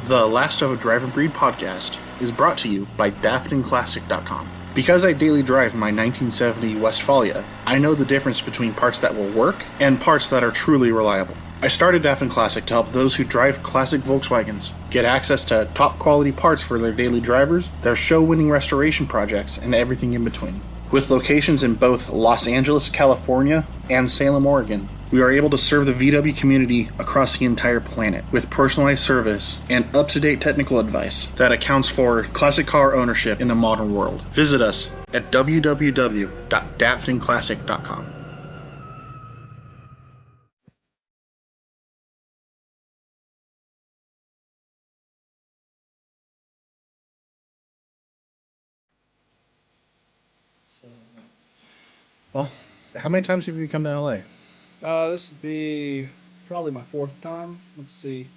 The Last of a Driver Breed podcast is brought to you by DaftonClassic.com. Because I daily drive my 1970 Westfalia, I know the difference between parts that will work and parts that are truly reliable. I started Dafton Classic to help those who drive classic Volkswagens get access to top quality parts for their daily drivers, their show-winning restoration projects, and everything in between. With locations in both Los Angeles, California, and Salem, Oregon, we are able to serve the VW community across the entire planet with personalized service and up-to-date technical advice that accounts for classic car ownership in the modern world. Visit us at www.daftonclassic.com. Well, how many times have you come to LA? This would be probably my fourth time. Let's see,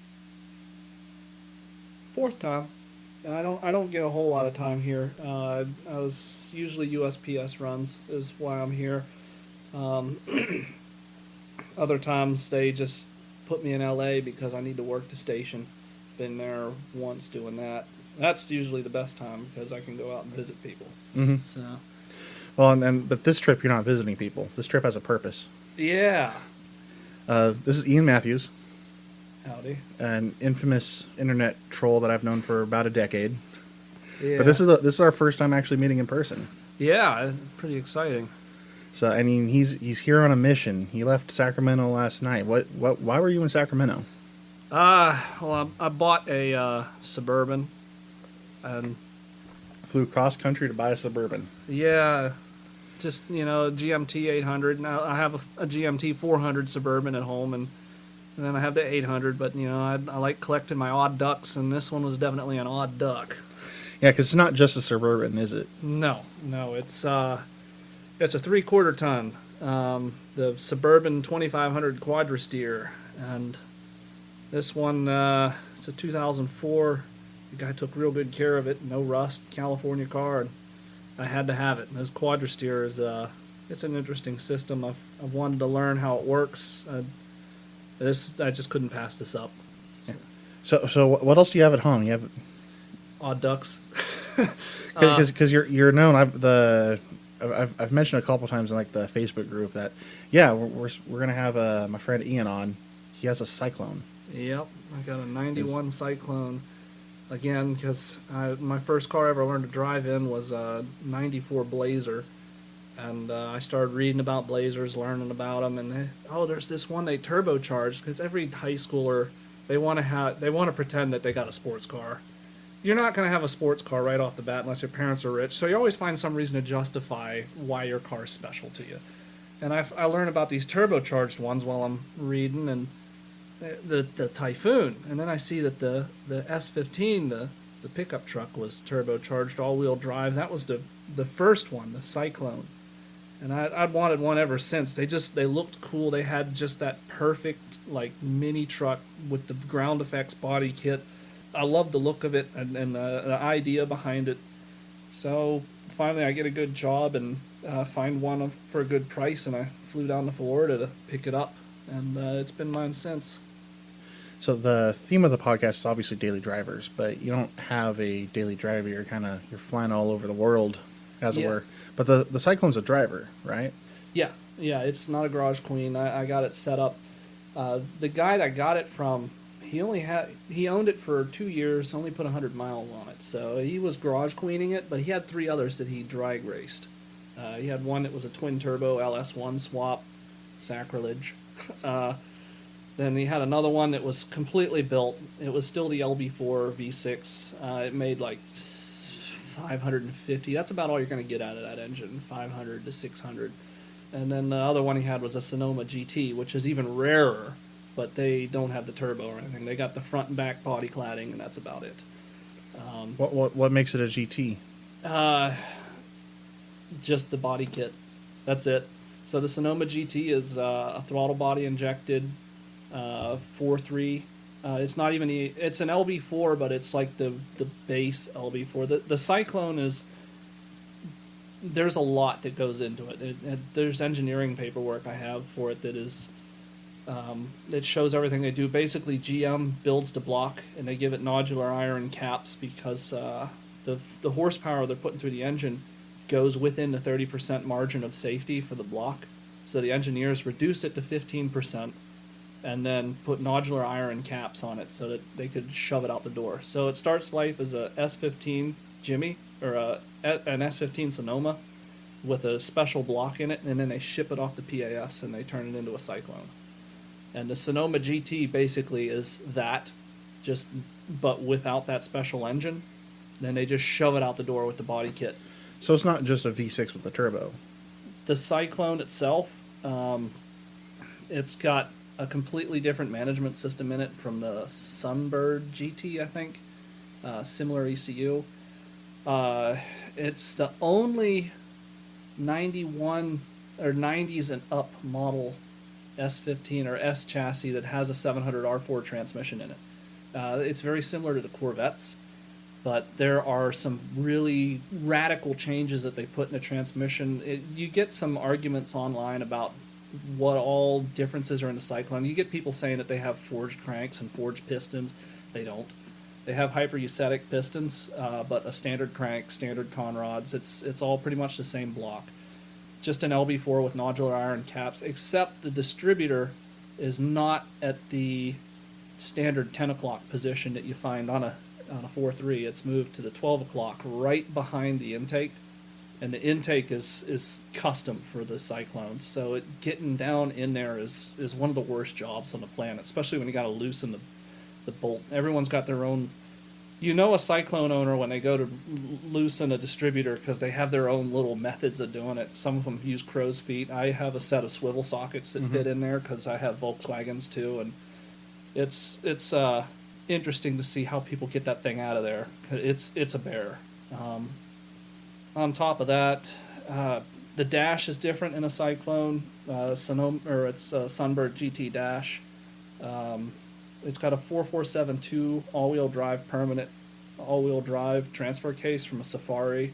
fourth time. And I don't get a whole lot of time here. I was usually USPS runs is why I'm here. Um, Other times they just put me in LA because I need to work the station. Been there once doing that. That's usually the best time because I can go out and visit people. Mm-hmm. So Well, but this trip you're not visiting people. This trip has a purpose. yeah, This is Ian Matthews, howdy. an infamous internet troll that I've known for about a decade. Yeah, But this is our first time actually meeting in person. yeah, pretty exciting. So I mean, he's here on a mission. He left Sacramento last night. Why were you in Sacramento? Well, I bought a Suburban, and Flew cross country to buy a Suburban. yeah, just GMT 800. Now I have a GMT 400 Suburban at home, and then I have the 800. But I like collecting my odd ducks, and this one was definitely an odd duck. Yeah, because it's not just a Suburban, is it? No, it's a 3/4 ton. The Suburban 2500 Quadra Steer, and this one it's a 2004. The guy took real good care of it. No rust, California car, and I had to have it. And this Quadra Steer is it's an interesting system. I've wanted to learn how it works. I just couldn't pass this up. Yeah. So what else do you have at home? You have Odd ducks. because you're known. I've mentioned a couple times in like the Facebook group that we're gonna have my friend Ian on. He has a Syclone. Yep, I got a 91 Syclone. Again, because my first car I ever learned to drive in was a 94 Blazer. And I started reading about Blazers, learning about them. And there's this one they turbocharged, because every high schooler, they want to pretend that they got a sports car. You're not going to have a sports car right off the bat unless your parents are rich. So you always find some reason to justify why your car is special to you. And I learned about these turbocharged ones while I'm reading, and the Typhoon, and then I see that the S15, the pickup truck, was turbocharged all-wheel drive. That was the first one, the Syclone, and I'd wanted one ever since. They looked cool. They had just that perfect like mini truck with the ground effects body kit. I loved the look of it and the idea behind it. So finally, I get a good job and find one for a good price, and I flew down to Florida to pick it up, and it's been mine since. So the theme of the podcast is obviously daily drivers, but you don't have a daily driver. You're flying all over the world, as it were. But the Cyclone's a driver, right? Yeah, it's not a garage queen. I got it set up. The guy that got it from, he owned it for 2 years, only put 100 miles on it. So he was garage queening it, but he had 3 others that he drag raced. He had one that was a twin turbo LS1 swap, sacrilege. Then he had another one that was completely built. It was still the LB4 V6. It made like 550. That's about all you're going to get out of that engine, 500 to 600. And then the other one he had was a Sonoma GT, which is even rarer, but they don't have the turbo or anything. They got the front and back body cladding, and that's about it. What makes it a GT? Just the body kit. That's it. So the Sonoma GT is a throttle body injected 4.3. It's not even it's an LB4, but it's like the base LB4. The Syclone is, there's a lot that goes into it. There's engineering paperwork I have for it that is It shows everything they do. Basically, GM builds the block, and they give it nodular iron caps because the horsepower they're putting through the engine goes within the 30% margin of safety for the block. So the engineers reduced it to 15% and then put nodular iron caps on it so that they could shove it out the door. So it starts life as a S15 Jimmy or an S15 Sonoma with a special block in it, and then they ship it off the PAS and they turn it into a Syclone. And the Sonoma GT basically is that, but without that special engine. Then they just shove it out the door with the body kit. So it's not just a V6 with a turbo. The Syclone itself, it's got a completely different management system in it from the Sunbird GT, I think. Similar ECU. It's the only 91 or 90s and up model S15 or S chassis that has a 700 R4 transmission in it. It's very similar to the Corvettes, but there are some really radical changes that they put in the transmission. You get some arguments online about what all differences are in the Syclone. You get people saying that they have forged cranks and forged pistons. They don't. They have hypereustic pistons, but a standard crank, standard conrods. It's all pretty much the same block. Just an LB4 with nodular iron caps, except the distributor is not at the standard 10 o'clock position that you find on a 4.3. It's moved to the 12 o'clock, right behind the intake. And the intake is custom for the Syclone, so getting down in there is one of the worst jobs on the planet, especially when you got to loosen the bolt. Everyone's got their own. You know a Syclone owner when they go to loosen a distributor because they have their own little methods of doing it. Some of them use crow's feet. I have a set of swivel sockets that fit in there because I have Volkswagens too, and it's interesting to see how people get that thing out of there. It's a bear. On top of that, the dash is different in a Syclone. Sonoma, or it's a Sunbird GT dash. It's got a 4472 all-wheel drive permanent all-wheel drive transfer case from a Safari.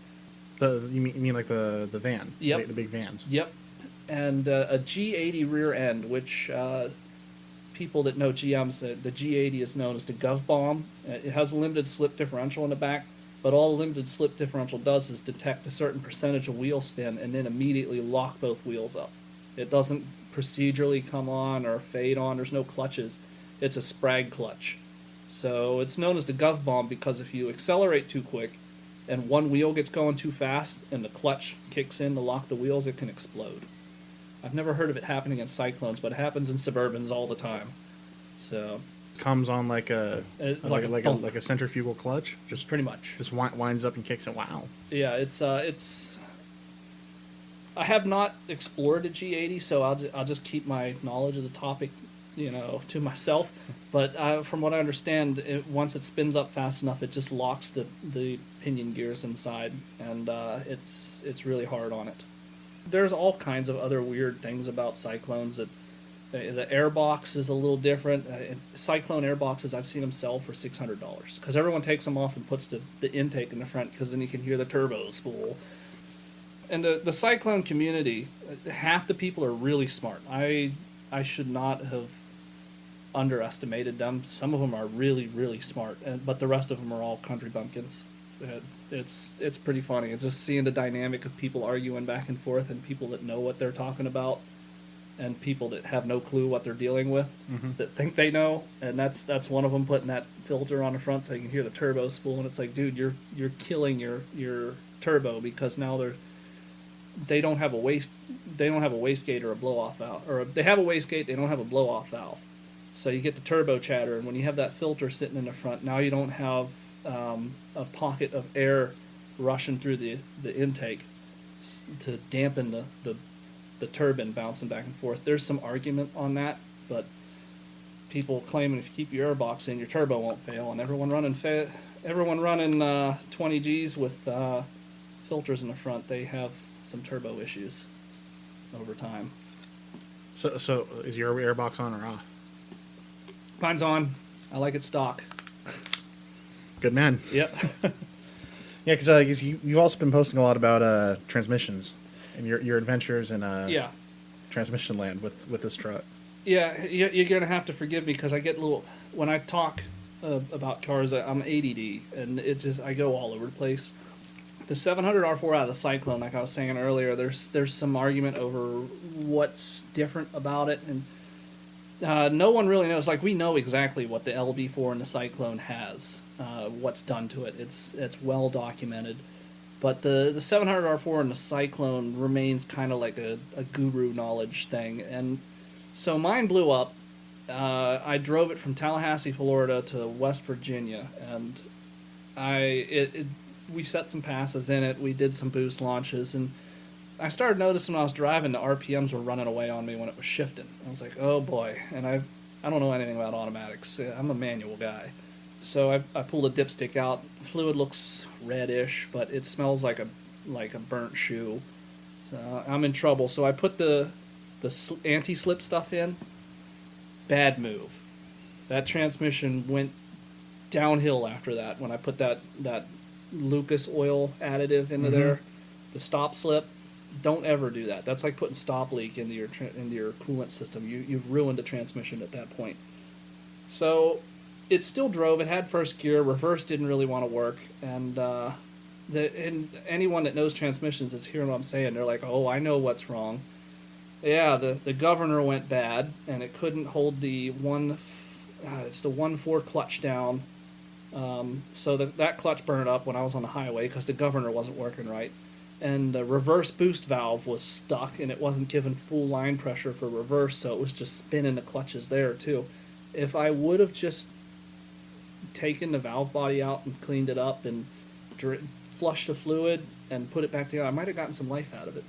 You mean like the van? Yep. The big vans. Yep. And a G80 rear end, which people that know GMs, the G80 is known as the Gov Bomb. It has a limited slip differential in the back, but all the limited slip differential does is detect a certain percentage of wheel spin and then immediately lock both wheels up. It doesn't procedurally come on or fade on. There's no clutches. It's a Sprag clutch. So it's known as the Gov Bomb because if you accelerate too quick and one wheel gets going too fast and the clutch kicks in to lock the wheels, it can explode. I've never heard of it happening in Cyclones, but it happens in Suburbans all the time. So comes on like a centrifugal clutch, just pretty much. Just winds up and kicks it. Wow. Yeah, it's. I have not explored a G80, so I'll just keep my knowledge of the topic, to myself. But from what I understand, once it spins up fast enough, it just locks the pinion gears inside, and it's really hard on it. There's all kinds of other weird things about Cyclones. That the airbox is a little different. Syclone airboxes, I've seen them sell for $600 because everyone takes them off and puts the intake in the front because then you can hear the turbos spool. And the Syclone community, half the people are really smart. I should not have underestimated them. Some of them are really, really smart, but the rest of them are all country bumpkins. It's pretty funny. And just seeing the dynamic of people arguing back and forth and people that know what they're talking about and people that have no clue what they're dealing with, that think they know. And that's one of them putting that filter on the front so you can hear the turbo spool. And it's like, dude, you're killing your turbo because now they don't have a wastegate or a blow off valve, or they have a wastegate, they don't have a blow off valve. So you get the turbo chatter, and when you have that filter sitting in the front, now you don't have a pocket of air rushing through the intake to dampen the turbine bouncing back and forth. There's some argument on that, but people claiming if you keep your airbox in, your turbo won't fail, and everyone running 20 Gs with filters in the front, they have some turbo issues over time. So is your airbox on or off? Mine's on. I like it stock. Good man. Yep. Yeah, because you've also been posting a lot about transmissions and your adventures in transmission land with this truck. Yeah, you're gonna have to forgive me because I get a little when I talk about cars. I'm ADD, and I go all over the place. The 700 R4 out of the Cyclone, like I was saying earlier, there's some argument over what's different about it, and no one really knows. Like, we know exactly what the LB4 and the Cyclone has, what's done to it. It's well documented. But the 700R4 and the Cyclone remains kind of like a guru knowledge thing. And so mine blew up. I drove it from Tallahassee, Florida to West Virginia. And we set some passes in it. We did some boost launches. And I started noticing when I was driving, the RPMs were running away on me when it was shifting. I was like, oh boy. And I don't know anything about automatics. I'm a manual guy. So I pulled a dipstick out. Fluid looks reddish, but it smells like a burnt shoe. So I'm in trouble. So I put the anti-slip stuff in. Bad move. That transmission went downhill after that when I put that Lucas oil additive into there. The stop slip. Don't ever do that. That's like putting stop leak into your coolant system. You've ruined the transmission at that point. So it still drove. It had first gear. Reverse didn't really want to work. And anyone that knows transmissions is hearing what I'm saying. They're like, oh, I know what's wrong. Yeah, the governor went bad, and it couldn't hold the 1.4 clutch down. So that clutch burned up when I was on the highway because the governor wasn't working right. And the reverse boost valve was stuck, and it wasn't giving full line pressure for reverse, so it was just spinning the clutches there, too. If I would have just taken the valve body out and cleaned it up and flushed the fluid and put it back together, I might have gotten some life out of it.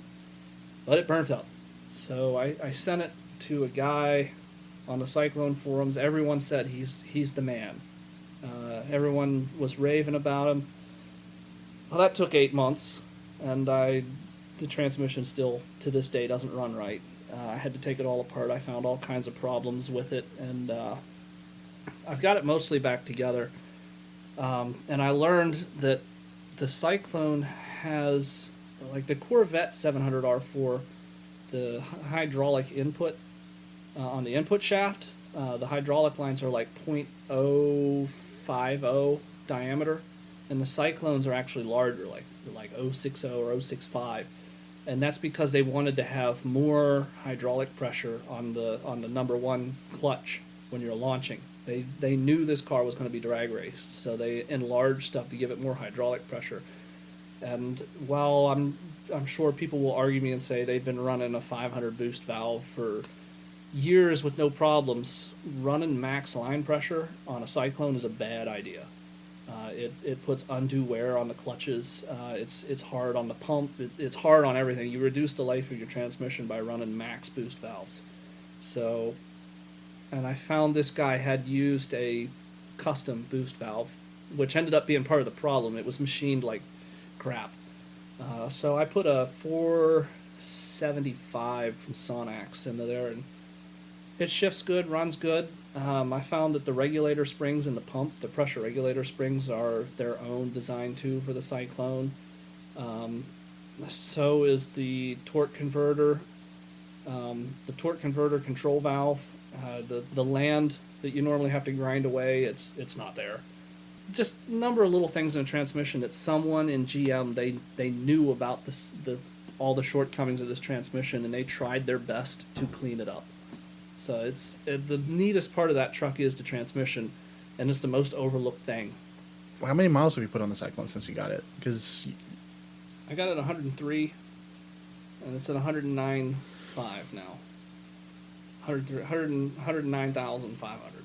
But it burnt up. So I sent it to a guy on the Cyclone forums. Everyone said he's the man. Everyone was raving about him. Well, that took 8 months, and the transmission still, to this day, doesn't run right. I had to take it all apart. I found all kinds of problems with it, and I've got it mostly back together. And I learned that the Cyclone has, like the Corvette 700R4, the hydraulic input on the input shaft, the hydraulic lines are like 0.050 diameter, and the Cyclones are actually larger, like 0.60 or 0.65. And that's because they wanted to have more hydraulic pressure on the number one clutch when you're launching. They knew this car was going to be drag raced, so they enlarged stuff to give it more hydraulic pressure. And while I'm sure people will argue me and say they've been running a 500 boost valve for years with no problems, running max line pressure on a Cyclone is a bad idea. It puts undue wear on the clutches. It's hard on the pump. It's hard on everything. You reduce the life of your transmission by running max boost valves. So, and I found this guy had used a custom boost valve, which ended up being part of the problem. It was machined like crap. So I put a 475 from Sonax into there, and it shifts good, runs good. I found that the regulator springs in the pump, the pressure regulator springs, are their own design too for the Cyclone. So is the torque converter. The torque converter control valve, the land that you normally have to grind away, it's not there. Just a number of little things in the transmission that someone in GM, they knew about all the shortcomings of this transmission, and they tried their best to clean it up. So the neatest part of that truck is the transmission, and it's the most overlooked thing. Well, how many miles have you put on the Cyclone since you got it? Because I got it at 103, and it's at 109.5 now. 109,500.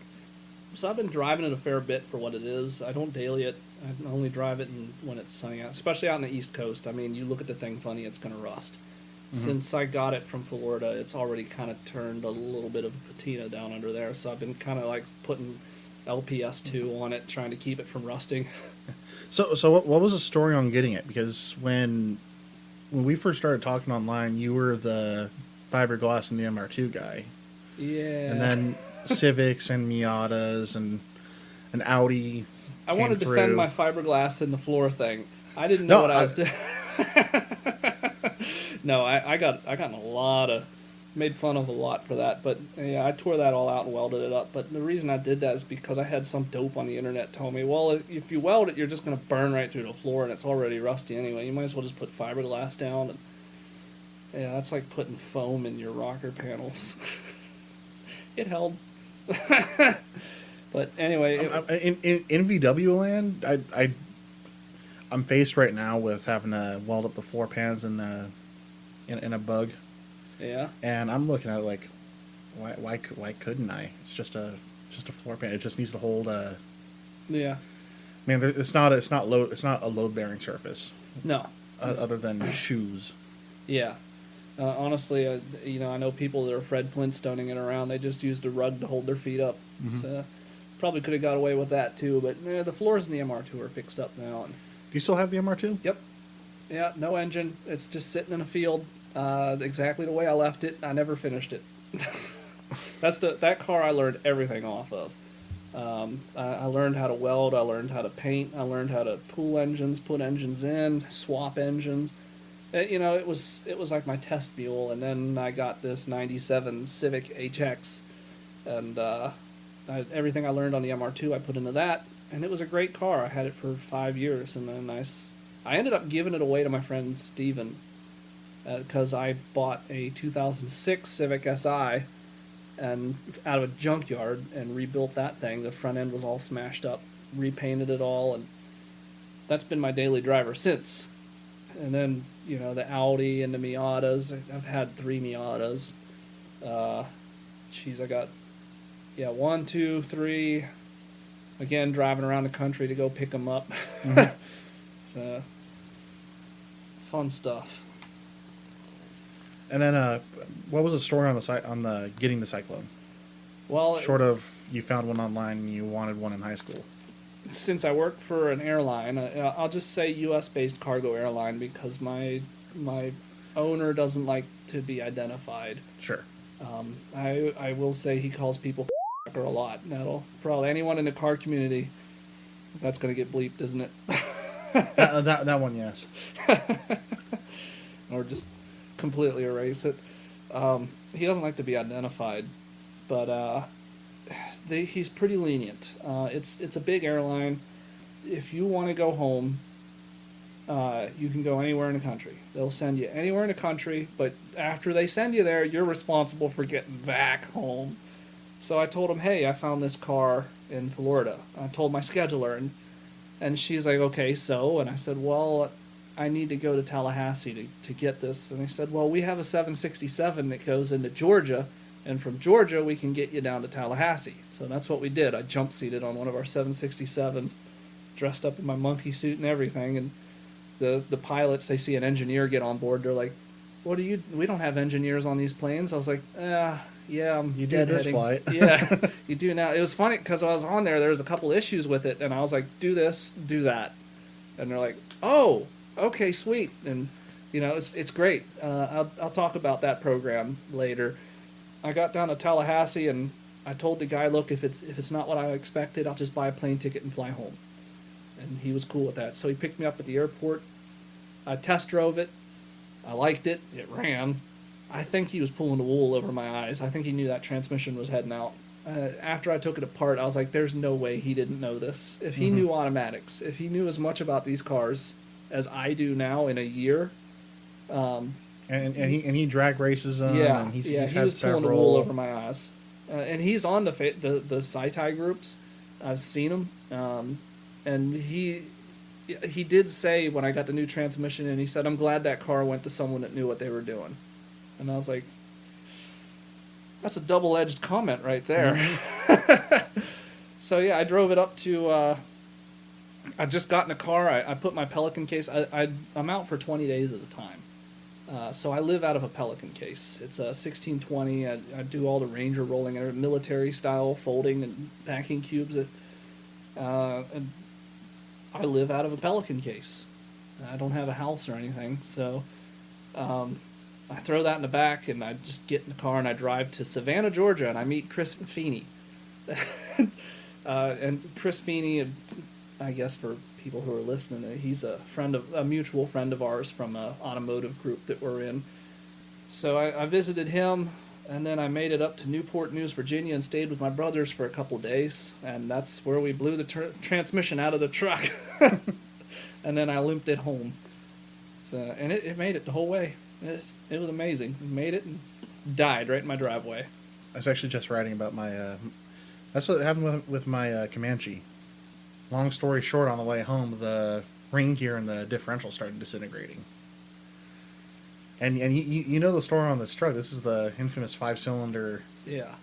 So I've been driving it a fair bit for what it is. I don't daily it. I only drive it when it's sunny out, especially out on the East Coast. I mean, you look at the thing funny, it's going to rust. Mm-hmm. Since I got it from Florida, it's already kind of turned a little bit of patina down under there. So I've been kind of like putting LPS2 on it, trying to keep it from rusting. So what was the story on getting it? Because when we first started talking online, you were the fiberglass and the MR2 guy. Yeah. And then Civics and Miatas and an Audi. I wanted to defend my fiberglass in the floor thing. I didn't know what I was doing. No, I got in a lot of made fun of a lot for that. But yeah, I tore that all out and welded it up. But the reason I did that is because I had some dope on the internet tell me, well, if you weld it, you're just going to burn right through the floor, and it's already rusty anyway. You might as well just put fiberglass down. And yeah, that's like putting foam in your rocker panels. It held. But anyway, in VW land, I'm faced right now with having to weld up the floor pans in a bug. yeah, And I'm looking at it like, why couldn't I? It's just a floor pan. It just needs to hold a. yeah, I mean, it's not a load bearing surface. no, Other than shoes. yeah. Honestly, I know people that are Fred Flintstoning it around. They just used a rug to hold their feet up. Mm-hmm. So probably could have got away with that too. But the floors in the MR2 are fixed up now. And, Do you still have the MR2? yep. Yeah, no engine. It's just sitting in a field, exactly the way I left it. I never finished it. That car I learned everything off of. I learned how to weld. I learned how to paint. I learned how to pull engines, put engines in, swap engines. It was like my test mule. And then I got this '97 Civic HX, and everything I learned on the MR2 I put into that, and it was a great car. I had it for 5 years, and then I ended up giving it away to my friend Steven, because I bought a 2006 Civic Si and out of a junkyard and rebuilt that thing. The front end was all smashed up, repainted it all, and that's been my daily driver since. And then, the Audi and the Miatas. I've had 3 Miatas. I got, 1, 2, 3. Again, driving around the country to go pick them up. Mm-hmm. So, fun stuff. And then, what was the story on the getting the Syclone? Well, Short of you found one online and you wanted one in high school. Since I work for an airline, I'll just say U.S.-based cargo airline because my owner doesn't like to be identified. Sure. I will say he calls people a lot. That'll probably anyone in the car community. That's going to get bleeped, isn't it? that one, yes. Or just completely erase it. He doesn't like to be identified, but he's pretty lenient. It's a big airline. If you want to go home, you can go anywhere in the country. They'll send you anywhere in the country, but after they send you there, you're responsible for getting back home. So I told him, hey, I found this car in Florida. I told my scheduler, and she's like, okay, so? And I said, well, I need to go to Tallahassee to get this. And they said, well, we have a 767 that goes into Georgia, and from Georgia, we can get you down to Tallahassee. So that's what we did. I jump-seated on one of our 767s, dressed up in my monkey suit and everything, and the pilots, they see an engineer get on board, they're like, we don't have engineers on these planes. I was like, yeah, I'm you do this flight. Yeah, you do now. It was funny because I was on there was a couple issues with it, and I was like, do this, do that. And they're like, oh, okay, sweet. And, it's great. I'll talk about that program later. I got down to Tallahassee, and I told the guy, look, if it's not what I expected, I'll just buy a plane ticket and fly home. And he was cool with that. So he picked me up at the airport. I test drove it. I liked it. It ran. I think he was pulling the wool over my eyes. I think he knew that transmission was heading out. After I took it apart, I was like, there's no way he didn't know this. If he knew automatics, if he knew as much about these cars as I do now in a year. And he drag races them. Yeah, and he was pulling the wool over my eyes. And he's on the SciTi groups. I've seen him. And he did say when I got the new transmission, and he said, I'm glad that car went to someone that knew what they were doing. And I was like, that's a double-edged comment right there. Mm-hmm. So, yeah, I drove it up to... I just got in a car. I put my Pelican case... I'm out for 20 days at a time. So I live out of a Pelican case. It's a 1620. I do all the Ranger rolling, military-style folding and packing cubes. And I live out of a Pelican case. I don't have a house or anything, so I throw that in the back, and I just get in the car, and I drive to Savannah, Georgia, and I meet Chris Feeney. And Chris Feeney, I guess for people who are listening, he's a mutual friend of ours from an automotive group that we're in. So I visited him. And then I made it up to Newport News, Virginia, and stayed with my brothers for a couple days. And that's where we blew the transmission out of the truck. And then I limped it home. So, and it made it the whole way. It was amazing. It made it and died right in my driveway. I was actually just writing about my. That's what happened with my Comanche. Long story short, on the way home, the ring gear and the differential started disintegrating. And you know the story on this truck. This is the infamous 5-cylinder, Yeah.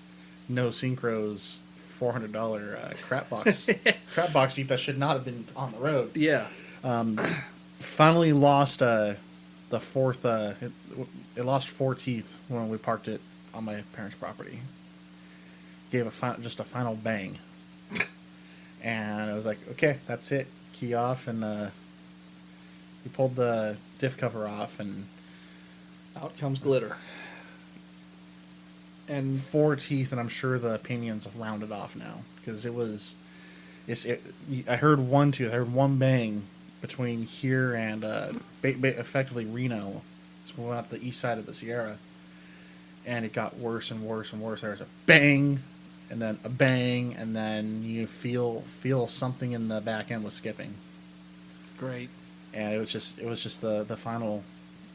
no synchros, $400 crap box Jeep that should not have been on the road. Yeah. Finally lost the fourth. It lost 4 teeth when we parked it on my parents' property. Gave just a final bang, and I was like, okay, that's it. Key off, and he pulled the diff cover off, and out comes glitter. And 4 teeth, and I'm sure the pinion's rounded off now because it was. I heard one tooth. I heard one bang between here and effectively Reno. So we went up the east side of the Sierra, and it got worse and worse and worse. There was a bang, and then a bang, and then you feel something in the back end was skipping. Great. And it was just the final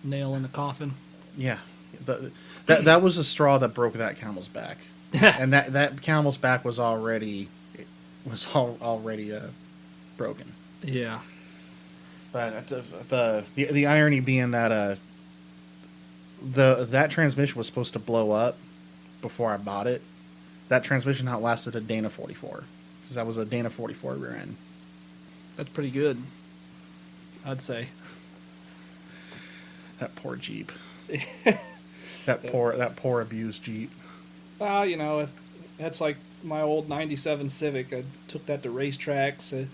Nail in the coffin. Yeah, that was the straw that broke that camel's back, and that camel's back was already broken. Yeah. But the irony being that that transmission was supposed to blow up before I bought it. That transmission outlasted a Dana 44 because that was a Dana 44 rear end. That's pretty good, I'd say. That poor Jeep. that poor abused Jeep. Well, you know, that's like my old '97 Civic. I took that to racetracks. It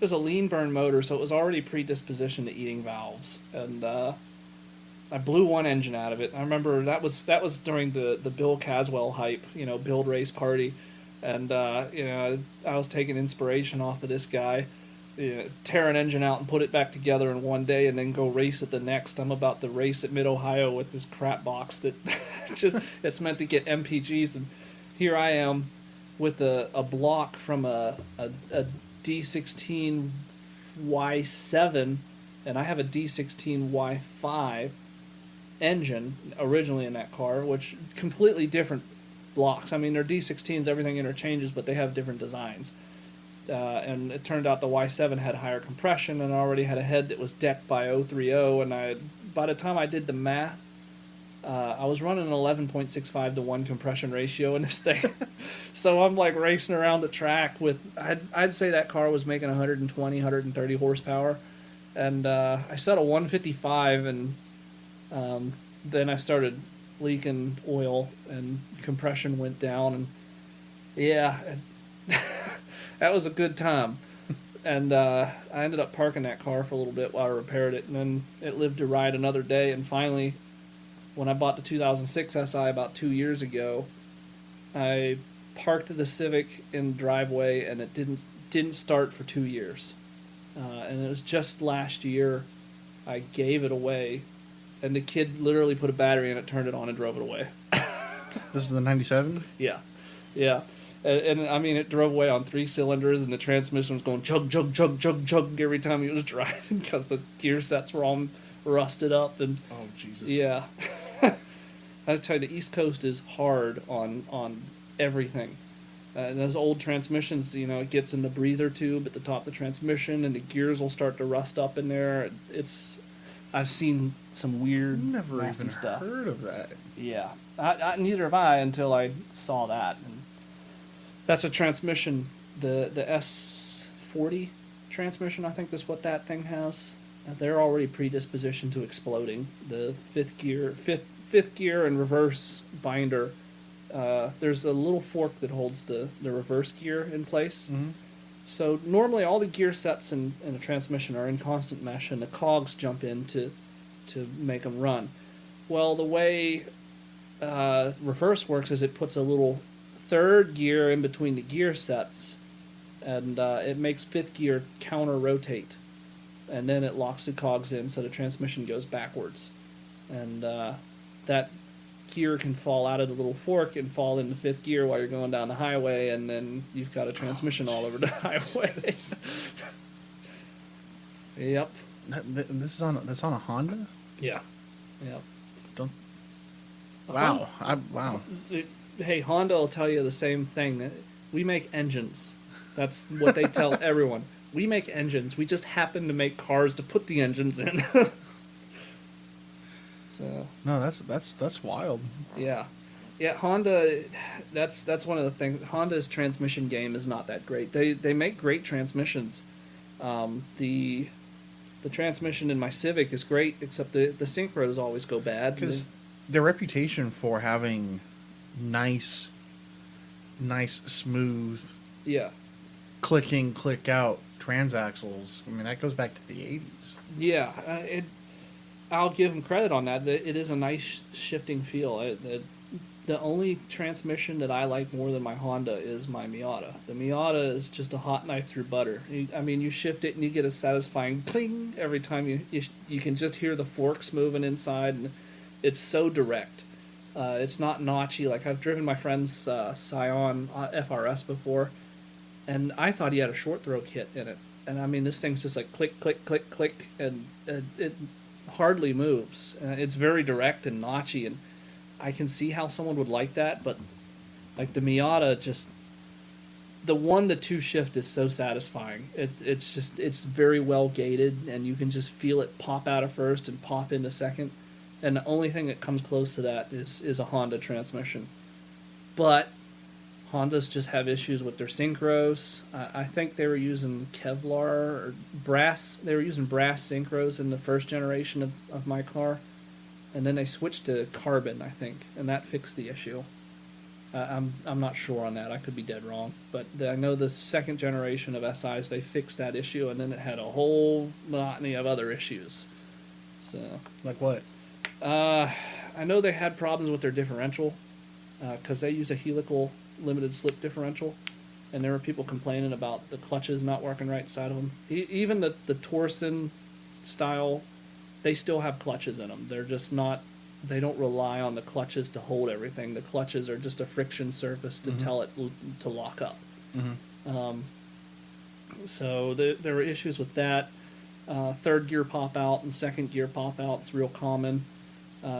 was a lean burn motor, so it was already predispositioned to eating valves, and I blew one engine out of it. I remember that was during the Bill Caswell hype, build race party, and I was taking inspiration off of this guy. Tear an engine out and put it back together in one day and then go race it the next. I'm about to race at Mid-Ohio with this crap box that it's meant to get MPGs, and here I am with a block from a D16 Y7, and I have a D16 Y5 engine originally in that car, which completely different blocks. I mean, they're D16s, everything interchanges, but they have different designs. And it turned out the Y7 had higher compression and already had a head that was decked by 030, and by the time I did the math, I was running an 11.65 to 1 compression ratio in this thing. So I'm like racing around the track with, I'd say that car was making 120, 130 horsepower, and I set a 155, and then I started leaking oil and compression went down, and yeah, that was a good time. And I ended up parking that car for a little bit while I repaired it, and then it lived to ride another day. And finally, when I bought the 2006 SI about 2 years ago, I parked the Civic in the driveway, and it didn't start for 2 years. And it was just last year I gave it away, and the kid literally put a battery in it, turned it on, and drove it away. This is the 97? Yeah. And I mean, it drove away on 3 cylinders, and the transmission was going chug, chug, chug, chug, chug every time he was driving because the gear sets were all rusted up. And oh, Jesus. Yeah. I was telling you, the East Coast is hard on everything. And those old transmissions, it gets in the breather tube at the top of the transmission, and the gears will start to rust up in there. I've seen some weird, nasty stuff. Never even heard of that. Yeah. Neither have I until I saw that. And that's a transmission, the S40 transmission, I think that's what that thing has. They're already predispositioned to exploding. The fifth gear and reverse binder, there's a little fork that holds the reverse gear in place. Mm-hmm. So normally all the gear sets in a transmission are in constant mesh, and the cogs jump in to make them run. Well, the way reverse works is it puts a little third gear in between the gear sets, and it makes fifth gear counter rotate, and then it locks the cogs in so the transmission goes backwards, and that gear can fall out of the little fork and fall into fifth gear while you're going down the highway, and then you've got a transmission all over the highway. Yep. That's on a Honda. Yeah. Yep. Don't. Wow. Wow. Hey, Honda will tell you the same thing. We make engines. That's what they tell everyone. We make engines. We just happen to make cars to put the engines in. So. No, that's wild. Yeah. Yeah, Honda. That's one of the things. Honda's transmission game is not that great. They make great transmissions. The transmission in my Civic is great, except the synchros always go bad. Because their reputation for having nice, smooth, yeah, click out transaxles. I mean, that goes back to the 80s. Yeah, I'll give them credit on that. It is a nice shifting feel. The only transmission that I like more than my Honda is my Miata. The Miata is just a hot knife through butter. You shift it and you get a satisfying pling every time you can just hear the forks moving inside, and it's so direct. It's not notchy. Like, I've driven my friend's Scion FRS before, and I thought he had a short throw kit in it. And I mean, this thing's just like click, click, click, click, and it hardly moves. It's very direct and notchy, and I can see how someone would like that, but like the Miata, just the 1-2 shift is so satisfying. It's very well gated, and you can just feel it pop out of first and pop into second. And the only thing that comes close to that is a Honda transmission. But Hondas just have issues with their synchros. I think they were using Kevlar or brass. They were using brass synchros in the first generation of my car. And then they switched to carbon, I think, and that fixed the issue. I'm not sure on that. I could be dead wrong. But I know the second generation of SIs, they fixed that issue, and then it had a whole monotony of other issues. So, like what? I know they had problems with their differential because they use a helical limited slip differential, and there were people complaining about the clutches not working right inside of them. Even the Torsen style, they still have clutches in them. They're just not. They don't rely on the clutches to hold everything. The clutches are just a friction surface to tell it to lock up. Mm-hmm. So there were issues with that. Third gear pop out and second gear pop out is real common.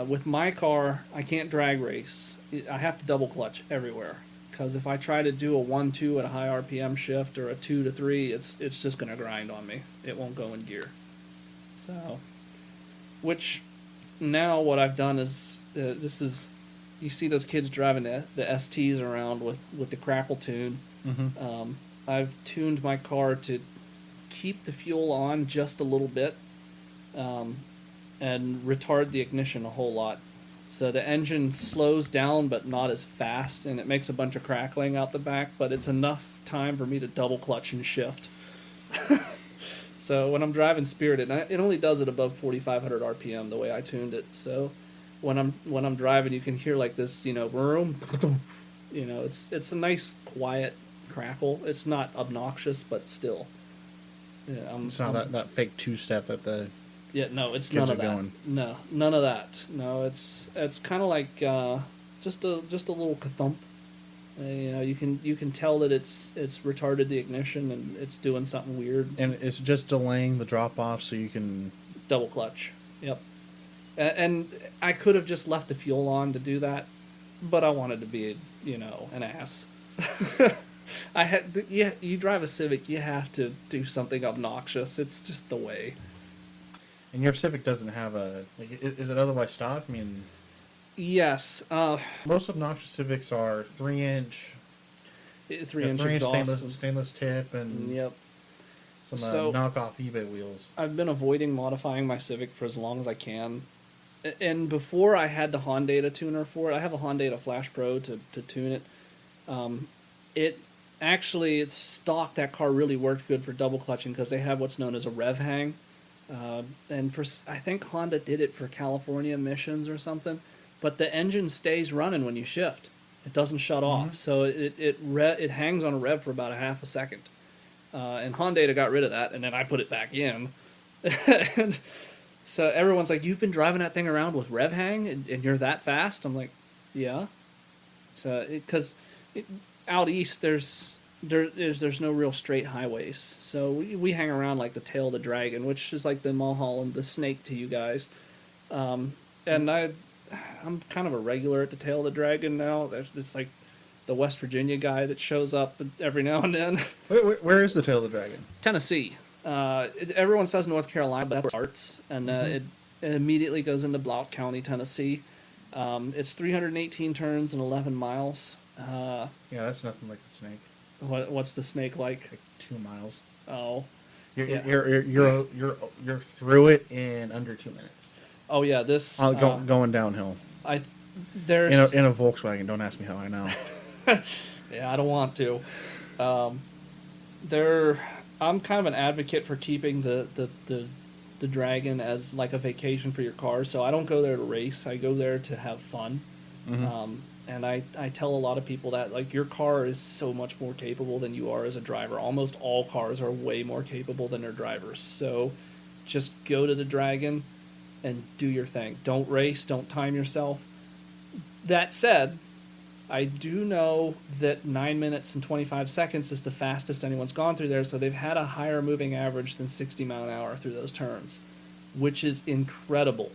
With my car, I can't drag race. I have to double clutch everywhere, because if I try to do a 1-2 at a high RPM shift or a 2-3, it's just going to grind on me. It won't go in gear. So, which now what I've done is you see those kids driving the STs around with the crackle tune. Mm-hmm. I've tuned my car to keep the fuel on just a little bit, and retard the ignition a whole lot. So the engine slows down, but not as fast, and it makes a bunch of crackling out the back, but it's enough time for me to double clutch and shift. So when I'm driving Spirited, it only does it above 4,500 RPM the way I tuned it. So when I'm driving, you can hear like this, vroom, it's a nice quiet crackle. It's not obnoxious, but still. Yeah, it's not that fake two-step that the no, it's kids none of that. Going. No, none of that. No, it's kind of like just a little ka-thump. You can tell that it's retarded the ignition and it's doing something weird. And it's just delaying the drop off so you can double clutch. Yep. And I could have just left the fuel on to do that, but I wanted to be an ass. You drive a Civic, you have to do something obnoxious. It's just the way. And your Civic doesn't have is it otherwise stock? I mean, yes. Most obnoxious Civics are 3-inch, 3-inch exhaust, stainless tip, and yep. Some knockoff eBay wheels. I've been avoiding modifying my Civic for as long as I can. And before I had the Honda tuner for it, I have a Honda Flash Pro to tune it. It's stock. That car really worked good for double clutching because they have what's known as a rev hang. And I think Honda did it for California emissions or something, but the engine stays running when you shift. It doesn't shut off, so it hangs on a rev for about a half a second. And Honda got rid of that, and then I put it back in. And So everyone's like, "You've been driving that thing around with rev hang, and you're that fast?" I'm like, "Yeah." So because out east there's no real straight highways, so we hang around like the tail of the dragon, which is like the Mulholland, the snake to you guys. And I'm kind of a regular at the tail of the dragon now. It's like the West Virginia guy that shows up every now and then. Where is the tail of the dragon? Tennessee. Everyone says North Carolina, but that's where it starts, and it immediately goes into Blount County, Tennessee. It's 318 turns and 11 miles. Yeah, that's nothing like the snake. What's the snake like? Like 2 miles. Oh, You're through it in under 2 minutes. oh yeah. This Going downhill I there's in a Volkswagen. Don't ask me how I know. yeah, I don't want to. There, I'm kind of an advocate for keeping the Dragon as like a vacation for your car. So I don't go there to race. I go there to have fun. And I tell a lot of people that like your car is so much more capable than you are as a driver. Almost all cars are way more capable than their drivers. So just go to the Dragon and do your thing. Don't race. Don't time yourself. That said, I do know that 9 minutes and 25 seconds is the fastest anyone's gone through there, so they've had a higher moving average than 60 mile an hour through those turns, which is incredible.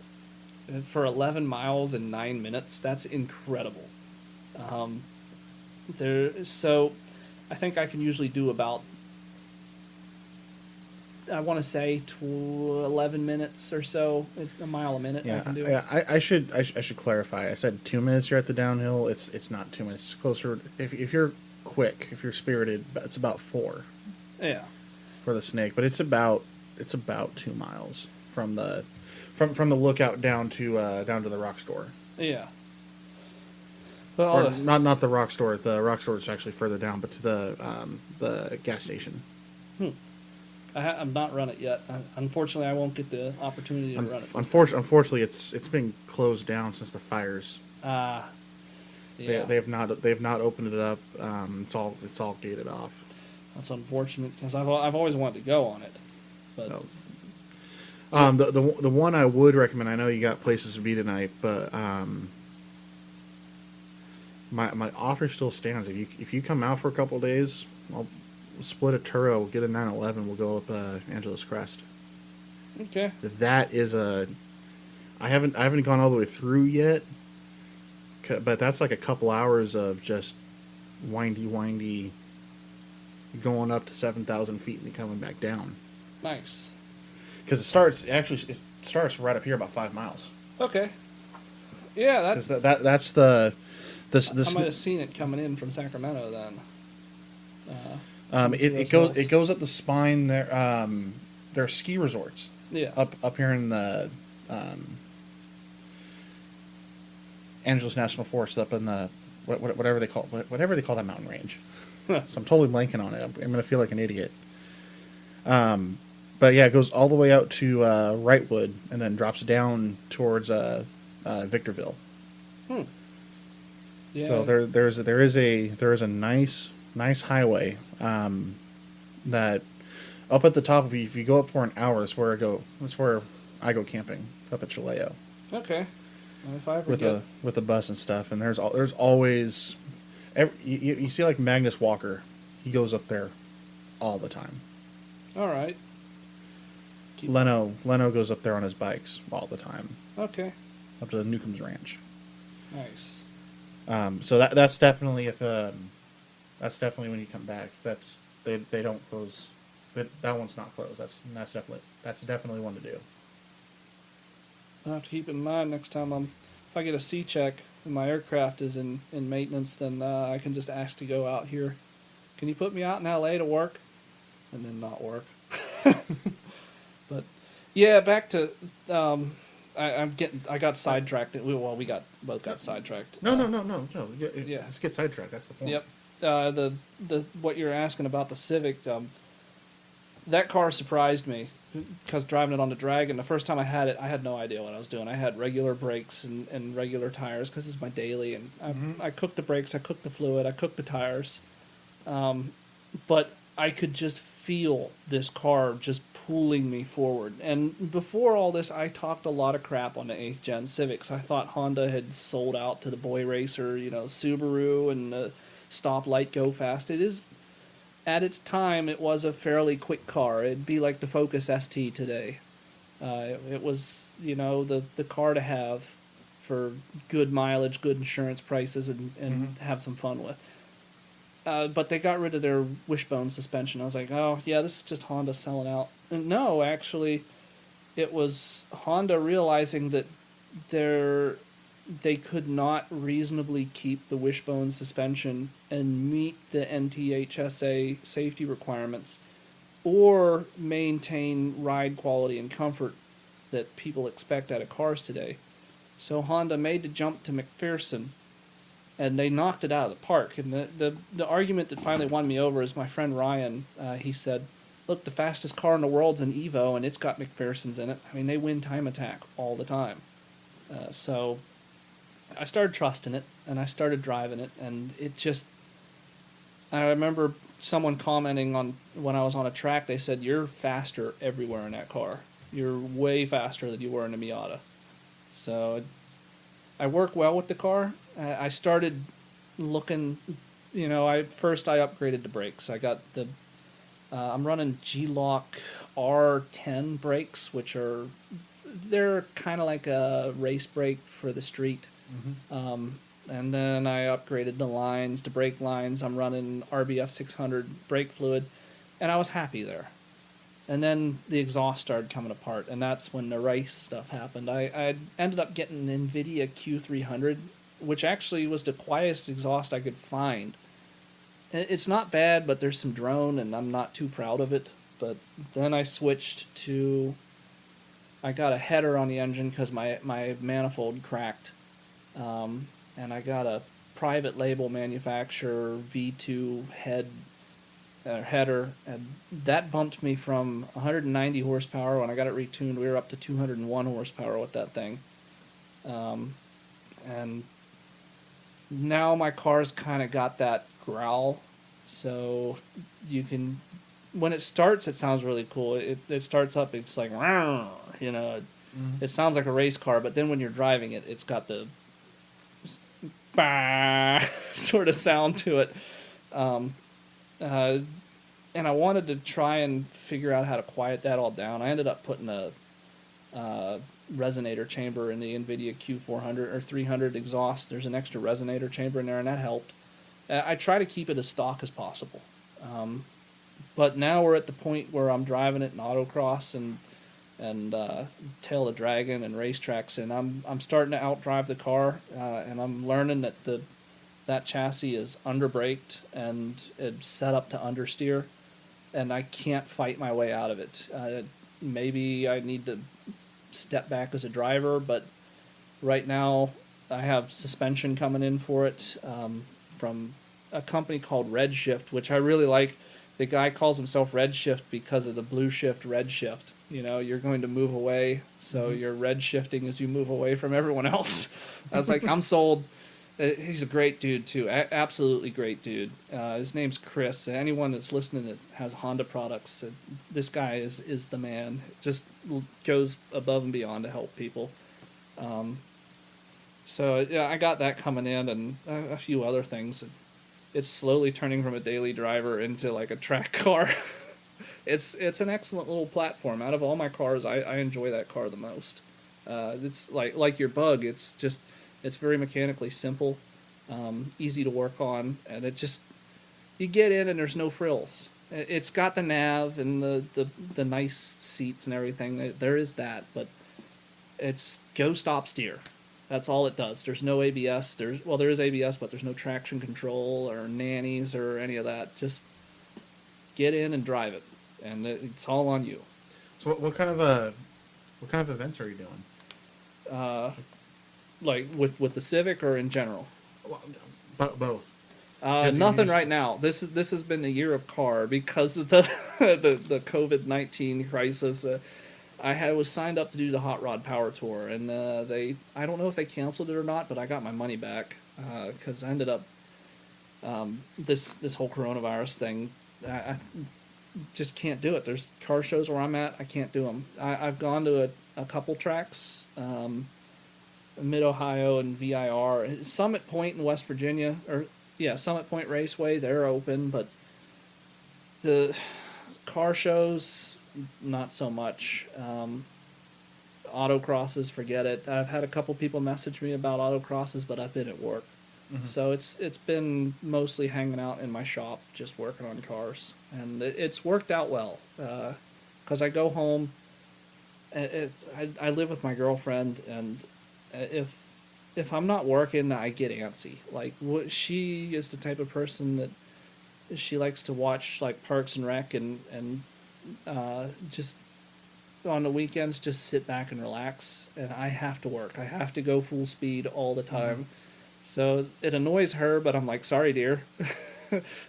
For 11 miles in 9 minutes, that's incredible. So I think I can usually do about, I want to say 11 minutes or so, a mile a minute. Yeah, I can do I should clarify. I said 2 minutes. You're at the downhill. It's not 2 minutes. It's closer. If you're quick, if you're spirited, it's about 4. Yeah. For the snake, but it's about 2 miles from the lookout down to the rock store. Yeah. Or Well, not the rock store. The rock store is actually further down, but to the gas station. I'm not run it yet. Unfortunately, I won't get the opportunity to run it. Unfortunately, it's been closed down since the fires. Yeah. They have not opened it up. It's all gated off. That's unfortunate because I've always wanted to go on it, but So, the one I would recommend. I know you got places to be tonight, but my offer still stands. If you come out for a couple of days, I'll split a Turo. We'll get a 911. We'll go up Angeles Crest. okay. That is I haven't gone all the way through yet, but that's like a couple hours of just windy, going up to 7,000 feet and then coming back down. Nice. Because it starts right up here about 5 miles. Okay. Yeah, That's the this I might have seen it coming in from Sacramento then. it goes up the spine there. There are ski resorts. Yeah. Up here in the Angeles National Forest, up in the whatever they call that mountain range. So I'm totally blanking on it. I'm going to feel like an idiot. But yeah, it goes all the way out to Wrightwood and then drops down towards Victorville. Yeah. So there is a nice highway that up at the top of you. If you go up for an hour, that's where I go camping up at Chileo. Okay. Well, if I ever with a bus and stuff, and there's always you see like Magnus Walker, he goes up there all the time. All right. Leno goes up there on his bikes all the time. Okay. Up to the Newcomb's Ranch. Nice. So that's definitely that's definitely when you come back. They don't close. That one's not closed. That's definitely one to do. I'll have to keep in mind next time if I get a C check and my aircraft is in maintenance, then I can just ask to go out here. Can you put me out in LA to work? And then not work. But yeah, back to I got sidetracked. We both got sidetracked. No. Yeah. Let's get sidetracked. That's the point. Yep. The what you're asking about the Civic, that car surprised me because driving it on the Dragon, the first time I had it, I had no idea what I was doing. I had regular brakes and regular tires because it's my daily, and I cooked the brakes, I cooked the fluid, I cooked the tires, but I could just feel this car just pulling me forward. And before all this, I talked a lot of crap on the 8th gen Civics. I thought Honda had sold out to the boy racer, Subaru and the stoplight go fast. It is, at its time, it was a fairly quick car. It'd be like the Focus ST today. It was, the car to have for good mileage, good insurance prices, and have some fun with. But they got rid of their wishbone suspension. I was like, oh, yeah, this is just Honda selling out. And no, actually, it was Honda realizing that they could not reasonably keep the wishbone suspension and meet the NTHSA safety requirements or maintain ride quality and comfort that people expect out of cars today. So Honda made the jump to McPherson, and they knocked it out of the park. And the argument that finally won me over is my friend Ryan. He said, look, the fastest car in the world's an Evo, and it's got McPherson's in it. I mean, they win time attack all the time. So I started trusting it, and I started driving it, and it just... I remember someone commenting on when I was on a track, they said, you're faster everywhere in that car. You're way faster than you were in the Miata. So I work well with the car. I started looking, first I upgraded the brakes. I got I'm running G-Lock R10 brakes, they're kind of like a race brake for the street. Mm-hmm. And then I upgraded the lines, the brake lines. I'm running RBF 600 brake fluid, and I was happy there. And then the exhaust started coming apart, and that's when the race stuff happened. I ended up getting an NVIDIA Q300, which actually was the quietest exhaust I could find. It's not bad, but there's some drone, and I'm not too proud of it. But then I switched to... I got a header on the engine because my manifold cracked. And I got a private label manufacturer V2 header, and that bumped me from 190 horsepower. When I got it retuned, we were up to 201 horsepower with that thing. And now my car's kind of got that growl, so you can... When it starts, it sounds really cool. It starts up, it's like, It sounds like a race car, but then when you're driving it, it's got the bah sort of sound to it. And I wanted to try and figure out how to quiet that all down. I ended up putting a resonator chamber in the NVIDIA Q400 or 300 exhaust. There's an extra resonator chamber in there, and that helped. I try to keep it as stock as possible. But now we're at the point where I'm driving it in autocross and Tail of the Dragon and racetracks, and I'm starting to outdrive the car, and I'm learning that that chassis is underbraked and it's set up to understeer, and I can't fight my way out of it. Maybe I need to step back as a driver, but right now I have suspension coming in for it from a company called Redshift, which I really like. The guy calls himself Redshift because of the blue shift, red shift. You're going to move away, so you're red shifting as you move away from everyone else. I was like, I'm sold. He's a great dude, too. Absolutely great dude. His name's Chris. Anyone that's listening that has Honda products, this guy is the man. Just goes above and beyond to help people. So, yeah, I got that coming in and a few other things. It's slowly turning from a daily driver into like a track car. It's an excellent little platform. Out of all my cars, I enjoy that car the most. It's like your Bug. It's very mechanically simple, easy to work on, and you get in and there's no frills. It's got the nav and the nice seats and everything. There is that, but it's go, stop, steer. That's all it does. There's no ABS. There is ABS, but there's no traction control or nannies or any of that. Just get in and drive it, and it's all on you. So what kind of events are you doing? Like with the Civic or in general? Both. Nothing right now. This has been a year of car because of the COVID-19 crisis. I was signed up to do the Hot Rod Power Tour, and I don't know if they canceled it or not, but I got my money back because I ended up this whole coronavirus thing. just can't do it. There's car shows where I'm at, I can't do them. I've gone to a couple tracks, Mid Ohio and VIR, Summit Point in West Virginia, or yeah, Summit Point Raceway. They're open, but the car shows, not so much. Autocrosses, forget it. I've had a couple people message me about autocrosses, but I've been at work. So it's been mostly hanging out in my shop, just working on cars, and it's worked out well. Because I go home, I live with my girlfriend, and if I'm not working, I get antsy. Like she is the type of person that she likes to watch like Parks and Rec and just on the weekends just sit back and relax. And I have to work. I have to go full speed all the time. So it annoys her, but I'm like, sorry, dear,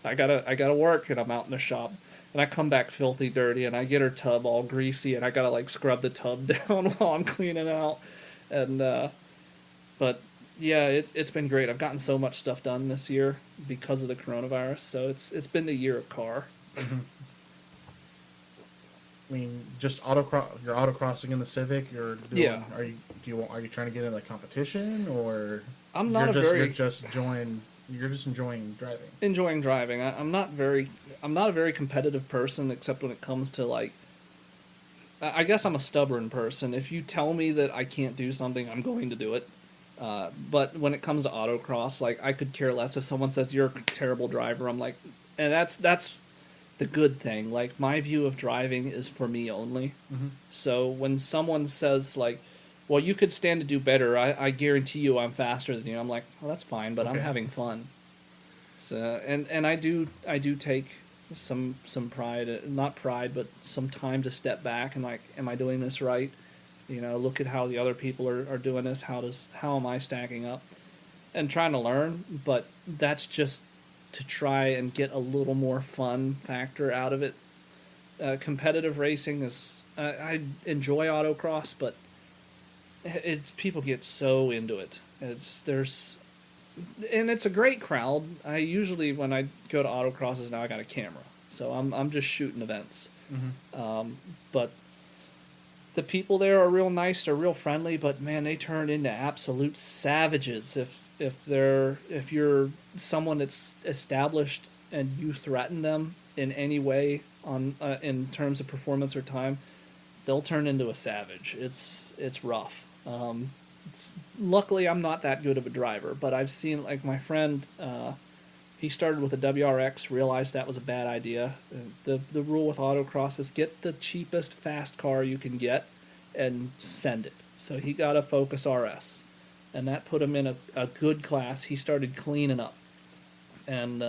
I gotta work, and I'm out in the shop, and I come back filthy dirty, and I get her tub all greasy, and I gotta like scrub the tub down while I'm cleaning out, and but yeah, it's been great. I've gotten so much stuff done this year because of the coronavirus, so it's been the year of car. I mean, just you're autocrossing in the Civic. You're doing, Yeah. Are you trying to get in a competition, or I'm not you're just enjoying driving? Enjoying driving. I'm not a very competitive person, except when it comes to like. I guess I'm a stubborn person. If you tell me that I can't do something, I'm going to do it. But when it comes to autocross, like I could care less if someone says you're a terrible driver. I'm like, and that's the good thing. Like my view of driving is for me only. So when someone says like, well, you could stand to do better, I guarantee you I'm faster than you, I'm like, well, that's fine, but I'm having fun. So and I do take some pride, not pride, but some time to step back and like, am I doing this right? You know, look at how the other people are doing this. How am I stacking up? And trying to learn, but that's just to try and get a little more fun factor out of it. Competitive racing is I enjoy autocross, but people get so into it. And it's a great crowd. I usually when I go to autocrosses now I got a camera, so I'm just shooting events. But the people there are real nice. They're real friendly, but man, they turn into absolute savages if you're someone that's established and you threaten them in any way on in terms of performance or time, they'll turn into a savage. It's rough. Luckily, I'm not that good of a driver, but I've seen like my friend. He started with a WRX, realized that was a bad idea. The rule with autocross is get the cheapest fast car you can get and send it. So he got a Focus RS, and that put him in a good class. He started cleaning up. And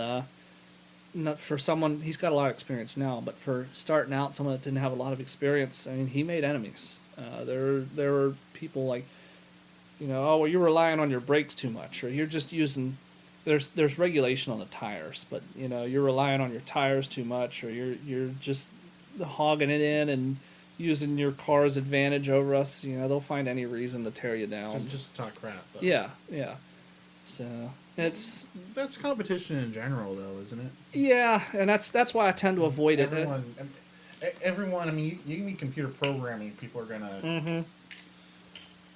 not for someone, he's got a lot of experience now, but for starting out, someone that didn't have a lot of experience, I mean, he made enemies. There were people like, you know, oh, well, you're relying on your brakes too much, or you're just using... There's regulation on the tires, but you know you're relying on your tires too much, or you're just hogging it in and using your car's advantage over us. You know they'll find any reason to tear you down. Just talk crap. Though. Yeah. So that's competition in general, though, isn't it? Yeah, and that's why I tend to avoid it. Everyone. I mean, you can be computer programming. People are gonna.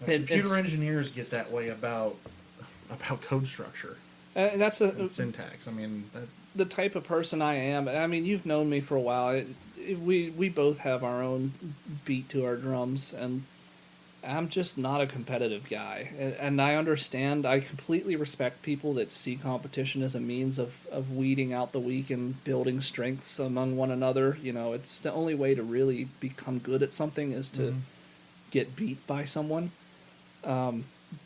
Computer engineers get that way about code structure. That's and syntax. I mean, the type of person I am. I mean, you've known me for a while. We both have our own beat to our drums, and I'm just not a competitive guy. And I understand. I completely respect people that see competition as a means of weeding out the weak and building strengths among one another. You know, it's the only way to really become good at something is to get beat by someone.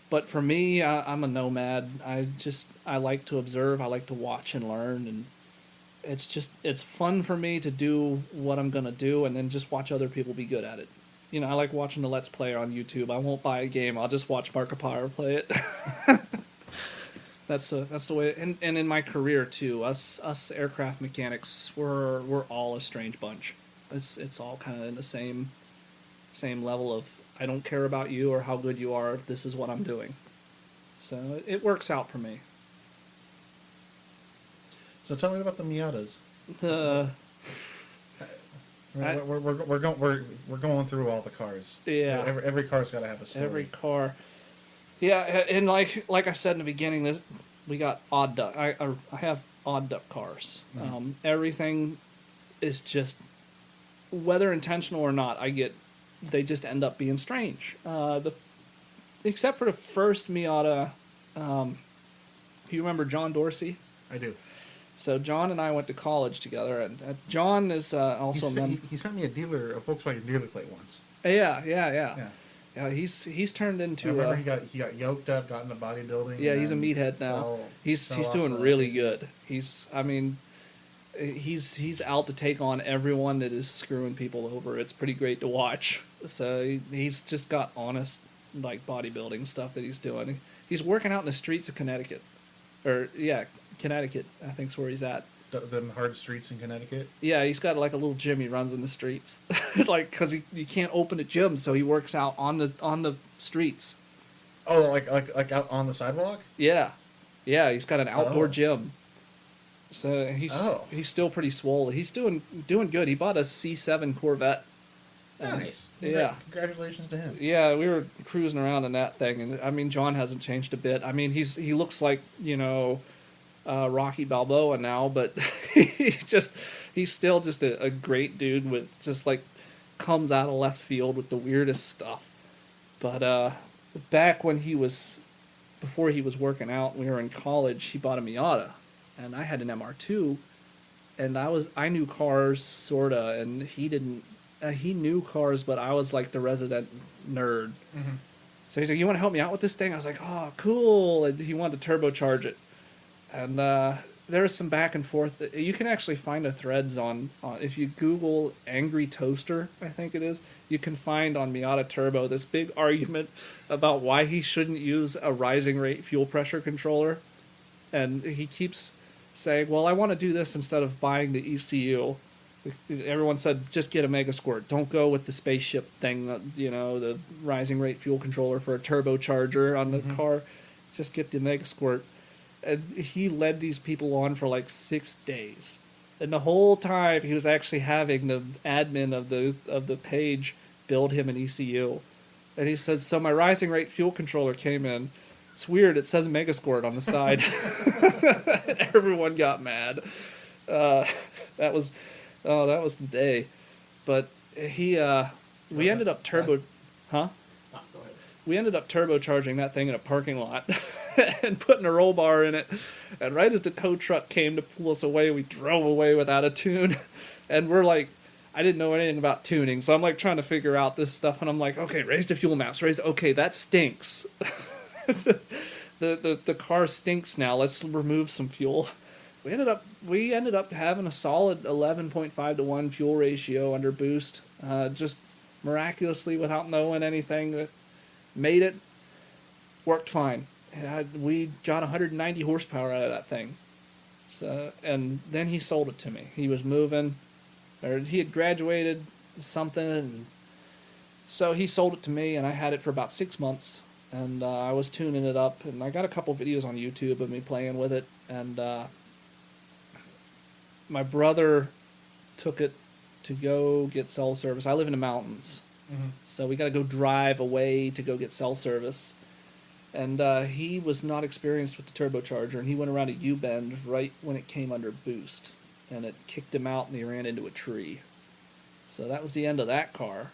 But for me, I'm a nomad. I like to observe. I like to watch and learn, and it's fun for me to do what I'm gonna do, and then just watch other people be good at it. You know, I like watching the Let's Player on YouTube. I won't buy a game. I'll just watch Markiplier play it. That's the way. And in my career too, us aircraft mechanics, we're all a strange bunch. It's all kind of in the same level of. I don't care about you or how good you are. This is what I'm doing. So it works out for me. So tell me about the Miatas. We're going through all the cars. Yeah. Every car's got to have a story. Every car. Yeah, and like I said in the beginning, we got odd duck. I have odd duck cars. Mm-hmm. Everything is just, whether intentional or not, they just end up being strange. Except for the first Miata. You remember John Dorsey? I do. So John and I went to college together, and John is also he sent me a Volkswagen dealer plate once. Yeah, he's turned into. I remember he got yoked up, got into bodybuilding. Yeah, he's a meathead now. He's doing really good. He's out to take on everyone that is screwing people over. It's pretty great to watch. So he's just got honest like bodybuilding stuff that he's doing. He's working out in the streets of Connecticut, Connecticut. I think's where he's at. The hard streets in Connecticut. Yeah, he's got like a little gym he runs in the streets, like because you can't open a gym, so he works out on the streets. Oh, like out on the sidewalk. Yeah, he's got an outdoor gym. So he's still pretty swole. He's doing good. He bought a C7 Corvette. Nice. Yeah. Congratulations to him. Yeah, we were cruising around in that thing, and I mean, John hasn't changed a bit. I mean, he looks like Rocky Balboa now, but he's still just a great dude with just like comes out of left field with the weirdest stuff. But back when before he was working out, we were in college. He bought a Miata, and I had an MR2, and I knew cars sorta, and he didn't. He knew cars, but I was like the resident nerd. Mm-hmm. So he's like, "You want to help me out with this thing?" I was like, "Oh, cool!" And he wanted to turbocharge it, and there was some back and forth. You can actually find the threads on if you Google "angry toaster," I think it is. You can find on Miata Turbo this big argument about why he shouldn't use a rising rate fuel pressure controller, and he keeps saying, "Well, I want to do this instead of buying the ECU." Everyone said, just get a Mega Squirt. Don't go with the spaceship thing, the rising rate fuel controller for a turbocharger on the car. Just get the Mega Squirt. And he led these people on for like 6 days. And the whole time he was actually having the admin of the page build him an ECU. And he said, so my rising rate fuel controller came in. It's weird, it says Mega Squirt on the side. Everyone got mad. That was the day. But we ended up we ended up turbocharging that thing in a parking lot and putting a roll bar in it. And right as the tow truck came to pull us away, we drove away without a tune. And we're like, I didn't know anything about tuning, so I'm like trying to figure out this stuff, and I'm like, okay, raise the fuel maps, okay, that stinks. the car stinks now. Let's remove some fuel. We ended up having a solid 11.5 to 1 fuel ratio under boost, just miraculously without knowing anything. Made it, worked fine. We got 190 horsepower out of that thing. So, and then he sold it to me. He was moving, or he had graduated something, and so he sold it to me, and I had it for about 6 months, and I was tuning it up, and I got a couple videos on YouTube of me playing with it, and my brother took it to go get cell service. I live in the mountains, so we got to go drive away to go get cell service. And he was not experienced with the turbocharger, and he went around a U-bend right when it came under boost, and it kicked him out, and he ran into a tree. So that was the end of that car.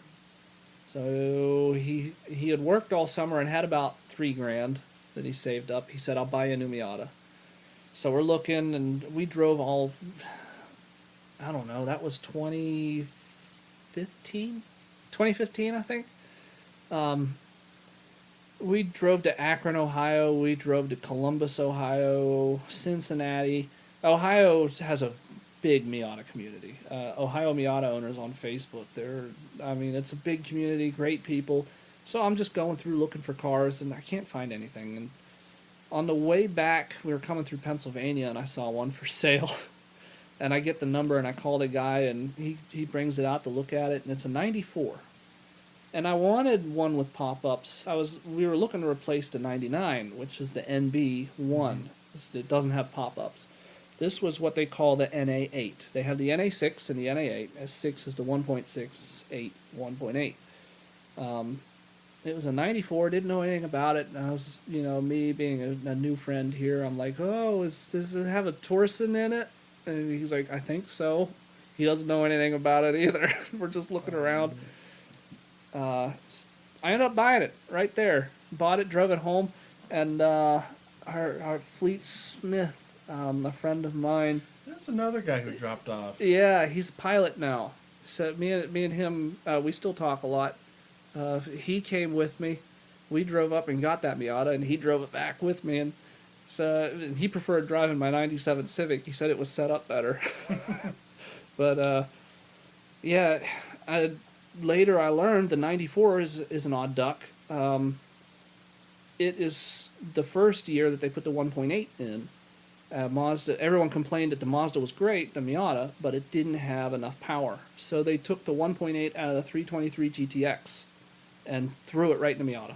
So he had worked all summer and had about $3,000 that he saved up. He said, I'll buy you a new Miata. So we're looking, and we drove all, I don't know, that was 2015? 2015, I think. We drove to Akron, Ohio. We drove to Columbus, Ohio, Cincinnati. Ohio has a big Miata community. Ohio Miata owners on Facebook. It's a big community, great people. So I'm just going through looking for cars, and I can't find anything. And on the way back, we were coming through Pennsylvania, and I saw one for sale. And I get the number, and I call the guy, and he brings it out to look at it, and it's a 94. And I wanted one with pop-ups. We were looking to replace the 99, which is the NB1. It doesn't have pop-ups. This was what they call the NA8. They have the NA6 and the NA8. S6 is the 1.68, 1.8. It was a 94, didn't know anything about it. And I was, me being a new friend here, I'm like, oh, does it have a Torsen in it? And he's like, I think so. He doesn't know anything about it either. We're just looking around. I ended up buying it right there. Bought it, drove it home, and our Fleet Smith, a friend of mine. That's another guy who dropped off. Yeah, he's a pilot now. So me and him, we still talk a lot. He came with me. We drove up and got that Miata, and he drove it back with me. And so he preferred driving my '97 Civic. He said it was set up better. But yeah, later I learned the '94 is an odd duck. It is the first year that they put the 1.8 in. Mazda. Everyone complained that the Mazda was great, the Miata, but it didn't have enough power. So they took the 1.8 out of the 323 GTX and threw it right in the Miata.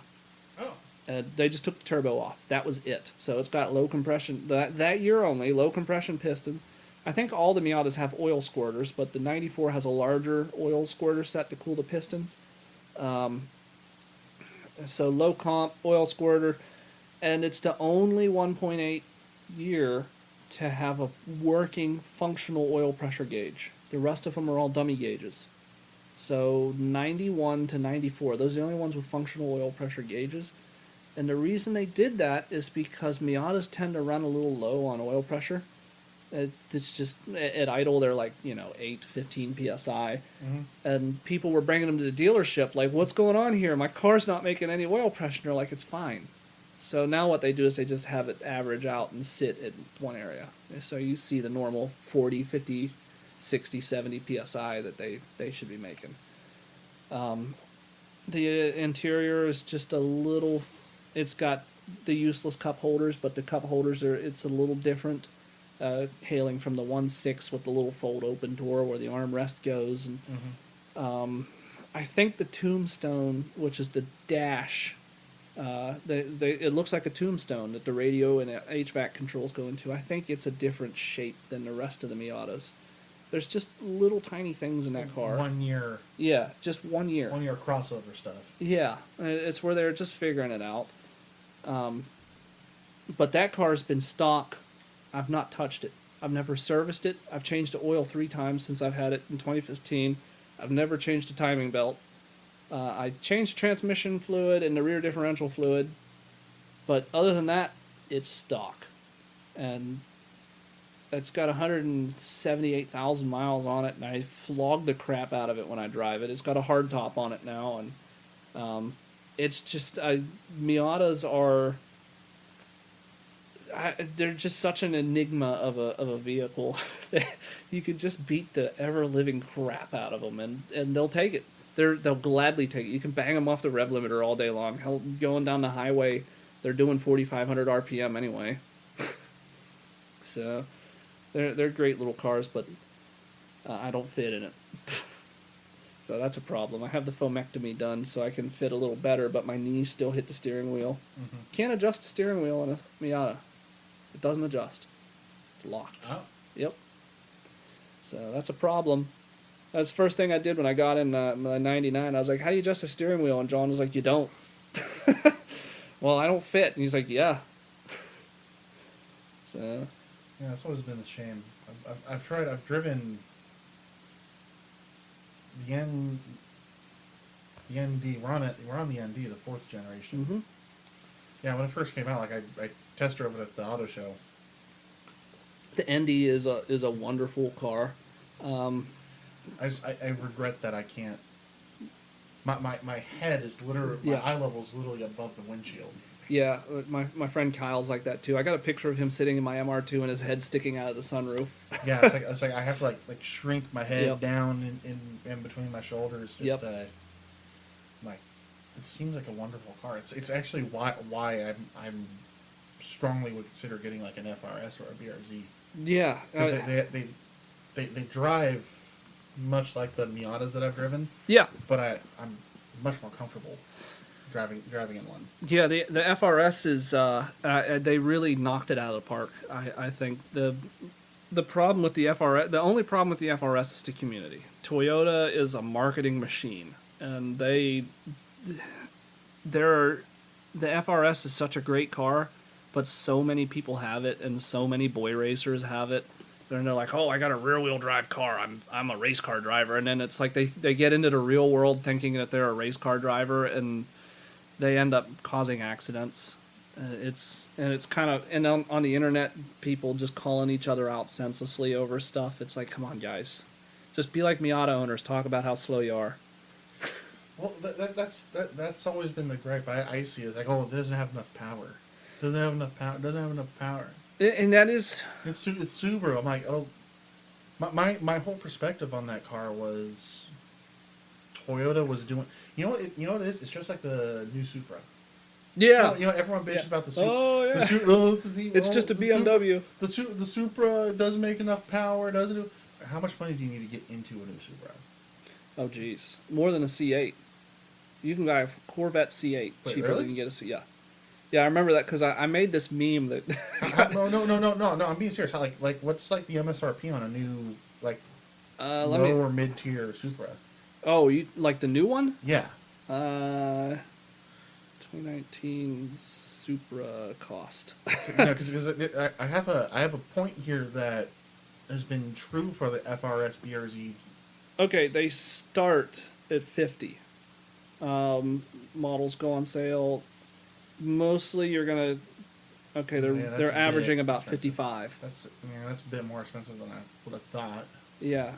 Oh. They just took the turbo off. That was it. So it's got low compression. That year only, low compression pistons. I think all the Miatas have oil squirters, but the 94 has a larger oil squirter set to cool the pistons. So low comp, oil squirter, and it's the only 1.8 year to have a working functional oil pressure gauge. The rest of them are all dummy gauges. So 91 to 94, those are the only ones with functional oil pressure gauges. And the reason they did that is because Miatas tend to run a little low on oil pressure. It's just, at idle, they're like, 8, 15 PSI. Mm-hmm. And people were bringing them to the dealership, like, what's going on here? My car's not making any oil pressure. And they're like, it's fine. So now what they do is they just have it average out and sit in one area. So you see the normal 40, 50, 60, 70 PSI that they should be making. The interior is just a little, it's got the useless cup holders, but the cup holders it's a little different. Hailing from the 1.6 with the little fold open door where the armrest goes. And I think the Tombstone, which is the dash, it looks like a Tombstone that the radio and HVAC controls go into. I think it's a different shape than the rest of the Miatas. There's just little tiny things in that car. 1 year. Yeah, just 1 year. 1 year crossover stuff. Yeah, it's where they're just figuring it out. But that car's been stock. I've not touched it. I've never serviced it. I've changed the oil 3 times since I've had it in 2015. I've never changed the timing belt. I changed the transmission fluid and the rear differential fluid. But other than that, it's stock. And it's got 178,000 miles on it, and I flog the crap out of it when I drive it. It's got a hard top on it now, and it's just... Miatas are... they're just such an enigma of a vehicle. You could just beat the ever-living crap out of them, and they'll take it. They'll gladly take it. You can bang them off the rev limiter all day long. Hell, going down the highway, they're doing 4,500 RPM anyway. So they're great little cars, but I don't fit in it. So that's a problem. I have the foamectomy done so I can fit a little better, but my knees still hit the steering wheel. Mm-hmm. Can't adjust the steering wheel in a Miata. It doesn't adjust. It's locked. Oh. Yep. So that's a problem. That's the first thing I did when I got in my 99. I was like, how do you adjust the steering wheel? And John was like, you don't. Well, I don't fit. And he's like, yeah. So. Yeah, that's always been a shame. I've driven the ND. We're on the ND, the 4th generation. Mm-hmm. Yeah, when it first came out, like I test drove it at the auto show. The ND is a wonderful car. I regret that I can't. My head is literally, my eye level is literally above the windshield. Yeah, my friend Kyle's like that too. I got a picture of him sitting in my MR2 and his head sticking out of the sunroof. Yeah, it's like I have to like shrink my head down in between my shoulders. Just like, it seems like a wonderful car. It's actually why I'm strongly would consider getting like an FRS or a BRZ. Yeah, because they drive much like the Miatas that I've driven. Yeah, but I'm much more comfortable driving in one. Yeah, the FRS is they really knocked it out of the park. I think the problem with the FRS, the only problem with the FRS is the community. Toyota is a marketing machine, and they're the FRS is such a great car, but so many people have it, and so many boy racers have it. And they're like, oh, I got a rear-wheel drive car. I'm a race car driver. And then it's like they get into the real world thinking that they're a race car driver, and they end up causing accidents. It's kind of, and on the internet, people just calling each other out senselessly over stuff. It's like, come on, guys, just be like Miata owners. Talk about how slow you are. Well, that's always been the gripe I see. Is like, oh, it doesn't have enough power. Doesn't have enough power. Doesn't have enough power. And that is, it's Subaru. I'm like, oh, my whole perspective on that car was Toyota was doing. You know what it is? It's just like the new Supra. yeah. You know everyone bitches about the Supra. Oh yeah. It's just a BMW. The Supra doesn't make enough power. Doesn't do. How much money do you need to get into a new Supra? Oh geez, more than a C8. You can buy a Corvette C8 Wait, cheaper really? than you get a C. Yeah, yeah. I remember that because I made this meme that. No. I'm being serious. Like what's like the MSRP on a new like Let low me. or mid tier Supra? Oh, you like the new one? Yeah. 2019 Supra cost. Because I have a point here that has been true for the FRS BRZ. Okay, they start at 50. Models go on sale. Mostly, you're gonna. Okay, Yeah, that's a they're bit averaging about expensive. 55. That's a bit more expensive than I would have thought. Yeah.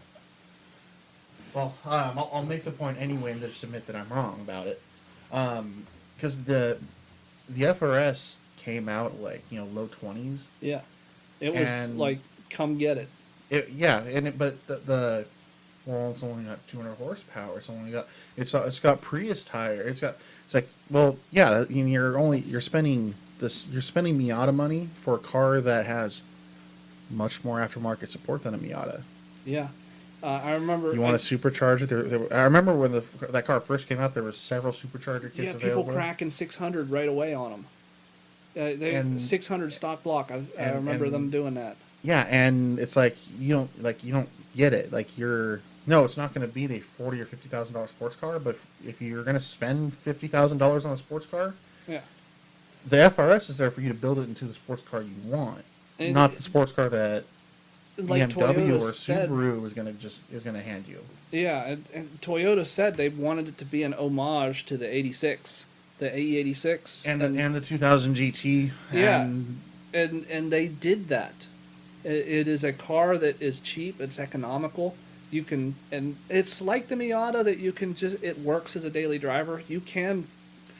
Well, I'll make the point anyway and just admit that I'm wrong about it. Because the FRS came out like low 20s. Yeah. It was And- like, come get it. But it's only got 200 horsepower. It's got Prius tire. It's like you're spending Miata money for a car that has much more aftermarket support than a Miata. Yeah. I remember. You want a supercharger? I remember when that car first came out, there were several supercharger kits available. People cracking 600 right away on them. And- 600 stock block. I remember them doing that. Yeah, and it's like you don't get it. Like it's not going to be the $40,000 or $50,000 sports car, but if you're going to spend $50,000 on a sports car, Yeah. the FRS is there for you to build it into the sports car you want, And not the sports car that like BMW Toyota or said, Subaru is going to hand you. Yeah, and Toyota said they wanted it to be an homage to the 86, the AE86, and the 2000 GT. Yeah. And they did that. It is a car that is cheap. It's economical. You can, and it's like the Miata that you can it works as a daily driver. You can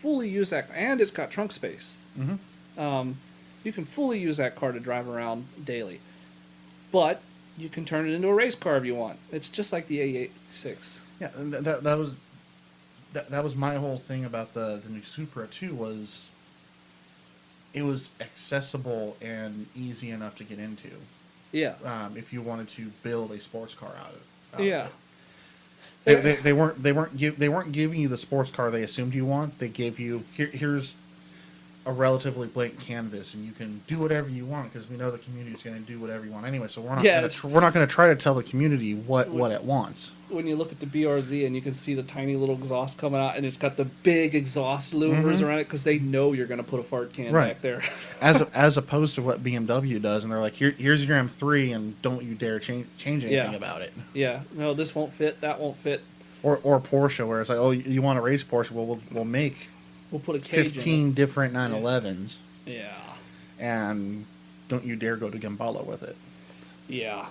fully use that, and it's got trunk space. Mhm. You can fully use that car to drive around daily, but you can turn it into a race car if you want. It's just like the AE86. Yeah, and that was my whole thing about the new Supra too. Was it was accessible and easy enough to get into. Yeah. If you wanted to build a sports car out of Yeah. it. They weren't giving you the sports car they assumed you want. They gave you here's a relatively blank canvas, and you can do whatever you want because we know the community is going to do whatever you want anyway. So we're not going to try to tell the community what it wants. When you look at the BRZ and you can see the tiny little exhaust coming out, and it's got the big exhaust louvers around it because they know you're going to put a fart can back there. as opposed to what BMW does, and they're like, here's your M3, and don't you dare change anything about it. Yeah, no, this won't fit, that won't fit. Or Porsche, where it's like, oh, you want a race Porsche? Well, we'll make We'll put a cage 15 different 911s, in it. Yeah, and don't you dare go to Gambala with it. yeah.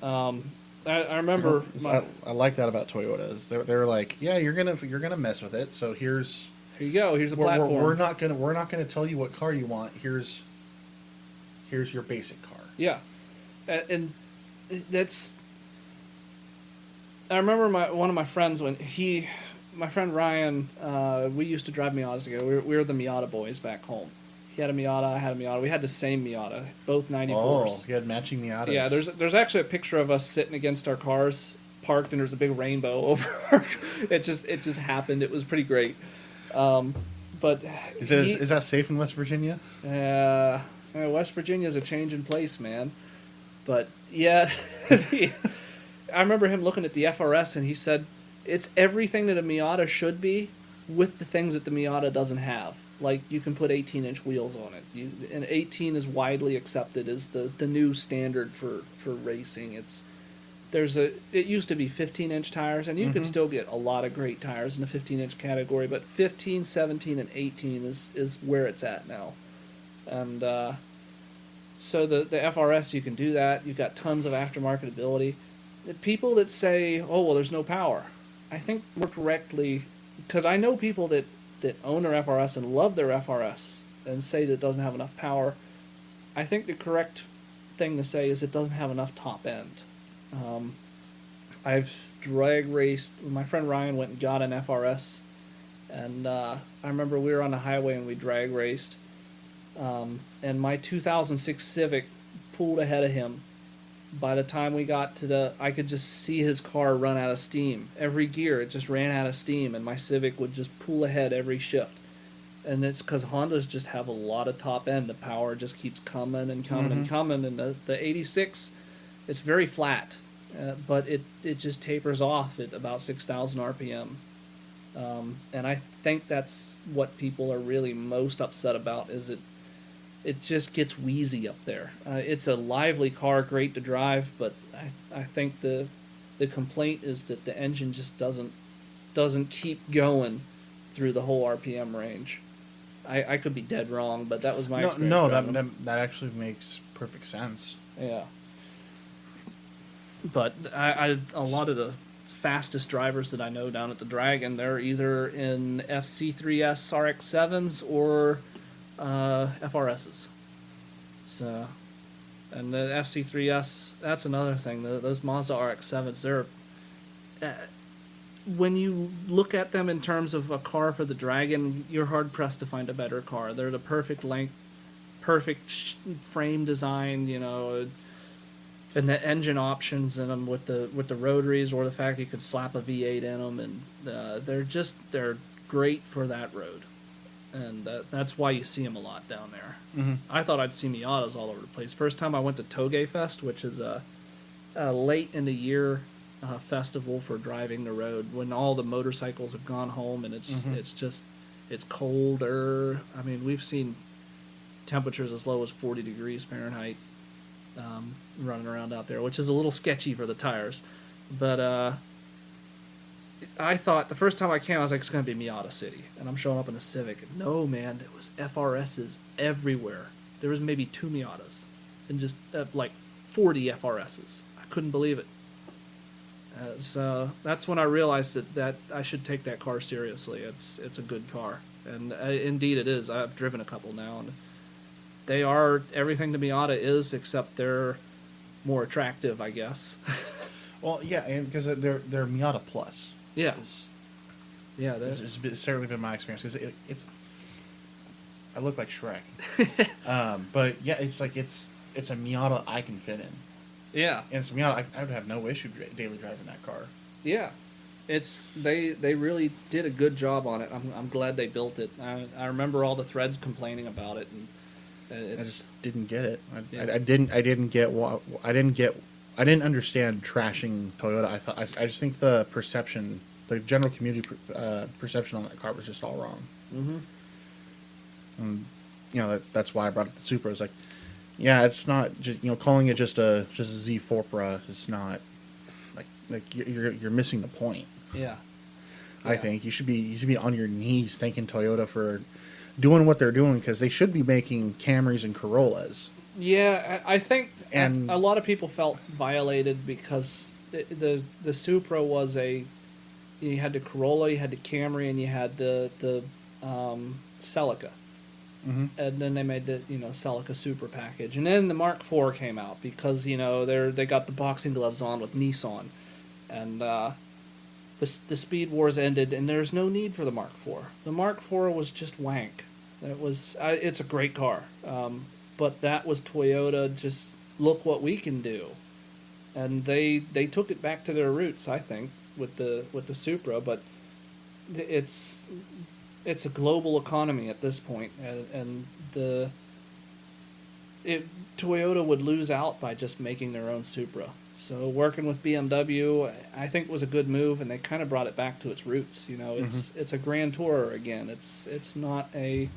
I remember. I like that about Toyotas. They're like, yeah, you're gonna mess with it. So here you go. Here's a platform. We're not gonna tell you what car you want. Here's your basic car. Yeah, and that's. I remember one of my friends my friend Ryan, we used to drive Miatas together. We were the Miata boys back home. He had a Miata, I had a Miata. We had the same Miata, both 94s. Oh, you had matching Miatas. Yeah, there's actually a picture of us sitting against our cars, parked, and there's a big rainbow over. It just happened. It was pretty great. But is that safe in West Virginia? West Virginia's a changing place, man. But yeah, I remember him looking at the FRS and he said it's everything that a Miata should be, with the things that the Miata doesn't have. Like you can put 18-inch wheels on it. And 18 is widely accepted as the new standard for racing. It used to be 15-inch tires, and you could still get a lot of great tires in the 15-inch category, but 15, 17, and 18 is where it's at now. And so the FRS, you can do that. You've got tons of aftermarket ability. The people that say, oh, well, there's no power, I think more correctly, because I know people that own their FRS and love their FRS and say that it doesn't have enough power. I think the correct thing to say is it doesn't have enough top end. I've drag raced. My friend Ryan went and got an FRS, and I remember we were on the highway and we drag raced, and my 2006 Civic pulled ahead of him. By the time we got I could just see his car run out of steam. Every gear, it just ran out of steam, and my Civic would just pull ahead every shift. And it's because Hondas just have a lot of top end. The power just keeps coming and coming and coming. And the 86, it's very flat, but it just tapers off at about 6,000 RPM. And I think that's what people are really most upset about, is it just gets wheezy up there. It's a lively car, great to drive, but I think the complaint is that the engine just doesn't keep going through the whole RPM range. I could be dead wrong, but that was my experience. No, that actually makes perfect sense. Yeah. But a lot of the fastest drivers that I know down at the Dragon, they're either in FC3S RX-7s or FRSs. So, and the FC3S, that's another thing. Those Mazda RX-7s, they're when you look at them in terms of a car for the Dragon, you're hard pressed to find a better car. They're the perfect length, perfect frame design, and the engine options in them with the rotaries, or the fact you could slap a V8 in them, and they're great for that road. And that's why you see them a lot down there. Mm-hmm. I thought I'd see Miatas all over the place. First time I went to Toge Fest, which is a late in the year festival for driving the road, when all the motorcycles have gone home and it's colder. I mean, we've seen temperatures as low as 40 degrees Fahrenheit running around out there, which is a little sketchy for the tires. But I thought the first time I came, I was like, it's going to be Miata City. And I'm showing up in a Civic. And no, man, it was FRSs everywhere. There was maybe 2 Miatas and just like 40 FRSs. I couldn't believe it. So that's when I realized that I should take that car seriously. It's a good car. And indeed it is. I've driven a couple now. And they are everything the Miata is, except they're more attractive, I guess. Well, yeah, and because they're Miata Plus. Yeah. It's certainly been my experience, because it's. I look like Shrek, but yeah, it's like it's a Miata I can fit in. Yeah, and it's a Miata I would have no issue daily driving that car. Yeah, they really did a good job on it. I'm glad they built it. I remember all the threads complaining about it, and I just didn't get it. Yeah. I didn't understand trashing Toyota. I just think the perception, the general community perception on that car was just all wrong. Mm-hmm. And that's why I brought up the Supra. It's like, yeah, it's not just, calling it just a Z Forpra. It's not like you're missing the point. Yeah. I think you should be on your knees thanking Toyota for doing what they're doing, because they should be making Camrys and Corollas. Yeah, I think and a lot of people felt violated because the Supra was you had the Corolla, you had the Camry, and you had the Celica. Mm-hmm. And then they made the Celica Super package, and then the Mark IV came out because they got the boxing gloves on with Nissan, and the Speed Wars ended, and there's no need for the Mark IV. The Mark IV was just wank. It's a great car, but that was Toyota. Just look what we can do, and they took it back to their roots, I think, with the Supra, but it's a global economy at this point, and Toyota would lose out by just making their own Supra. So working with BMW, I think was a good move, and they kind of brought it back to its roots. You know, it's a Grand Tourer again. It's not a.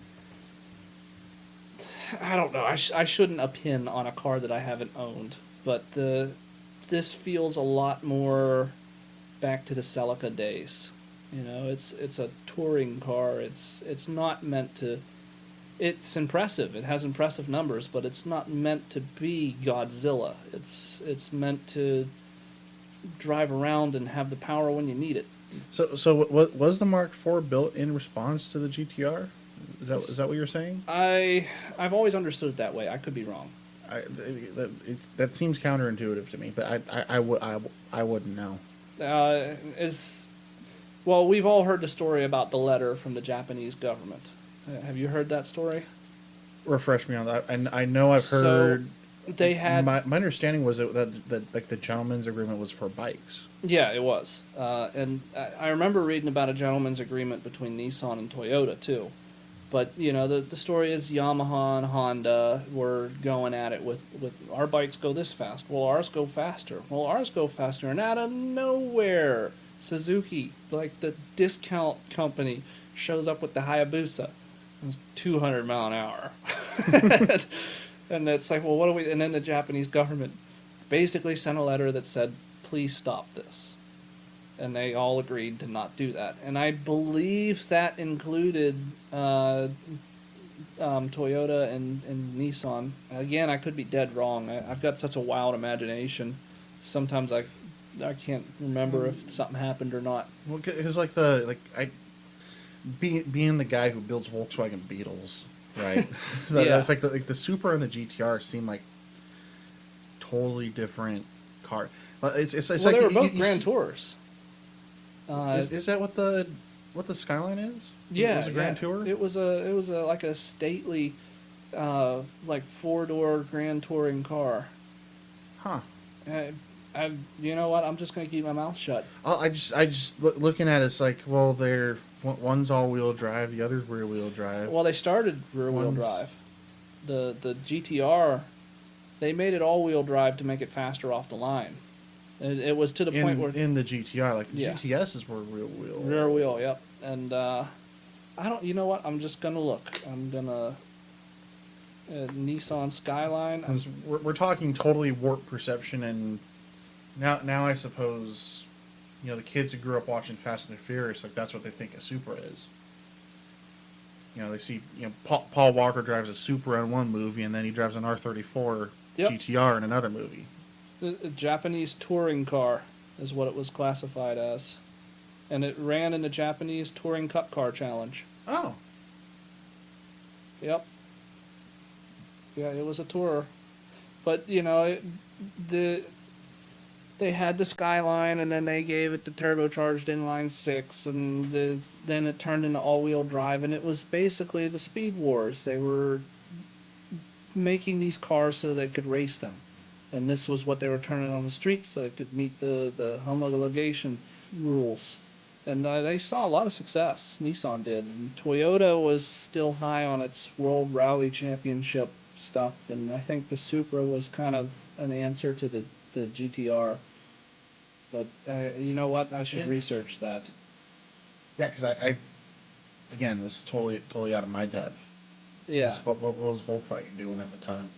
I don't know. I shouldn't opine on a car that I haven't owned, but this feels a lot more back to the Celica days. You know, it's a touring car. It's not meant to. It's impressive. It has impressive numbers, but it's not meant to be Godzilla. It's meant to drive around and have the power when you need it. So was the Mark IV built in response to the GTR? Is that what you're saying? I've always understood it that way. I could be wrong. That seems counterintuitive to me, but I wouldn't know. Well, we've all heard the story about the letter from the Japanese government. Have you heard that story? Refresh me on that. I know I've heard. So they had my understanding was that like the gentleman's agreement was for bikes. Yeah, it was, and I remember reading about a gentleman's agreement between Nissan and Toyota too. But you know, the story is Yamaha and Honda were going at it with our bikes go this fast. Well, ours go faster. Well, ours go faster, and out of nowhere, Suzuki, like the discount company, shows up with the Hayabusa. It was 200 mile an hour. And it's like, well, what do we... And then the Japanese government basically sent a letter that said, please stop this. And they all agreed to not do that. And I believe that included Toyota and Nissan. Again, I could be dead wrong. I've got such a wild imagination. Sometimes I can't remember if something happened or not. Well, because being the guy who builds Volkswagen Beetles, right? That's like the Supra and the GTR seem like totally different car. It's well, like they were both Grand Tours. Is that what the Skyline is? Yeah, it was a Grand Tour. It was like a stately, like 4-door Grand Touring car. Huh. You know what? I'm just gonna keep my mouth shut. I just looking at it, it's like, well, they're one's all-wheel drive, the other's rear-wheel drive. Well, they started rear-wheel drive. The GTR, they made it all-wheel drive to make it faster off the line. It was to the point where in the GTR, like the GTSs were rear-wheel. Rear-wheel, yep. And I don't. You know what? I'm just gonna look. I'm gonna Nissan Skyline. We're talking totally warped perception, and now I suppose, you know, the kids who grew up watching Fast and the Furious, like that's what they think a Supra is. You know, they see, you know, Paul Walker drives a Supra in one movie, and then he drives an R34 GTR in another movie. A Japanese touring car is what it was classified as, and it ran in the Japanese Touring Cup Car Challenge. Oh. Yep. Yeah, it was a tourer, but you know, they had the Skyline, and then they gave it the turbocharged inline six, and then it turned into all-wheel drive, and it was basically the Speed Wars. They were making these cars so they could race them, and this was what they were turning on the streets so it could meet the homologation rules. And they saw a lot of success. Nissan did. And Toyota was still high on its World Rally Championship stuff, and I think the Supra was kind of an answer to the GTR. But you know what? I should research that. Yeah, because I again, this is totally out of my depth. Yeah. What was Volkswagen doing at the time?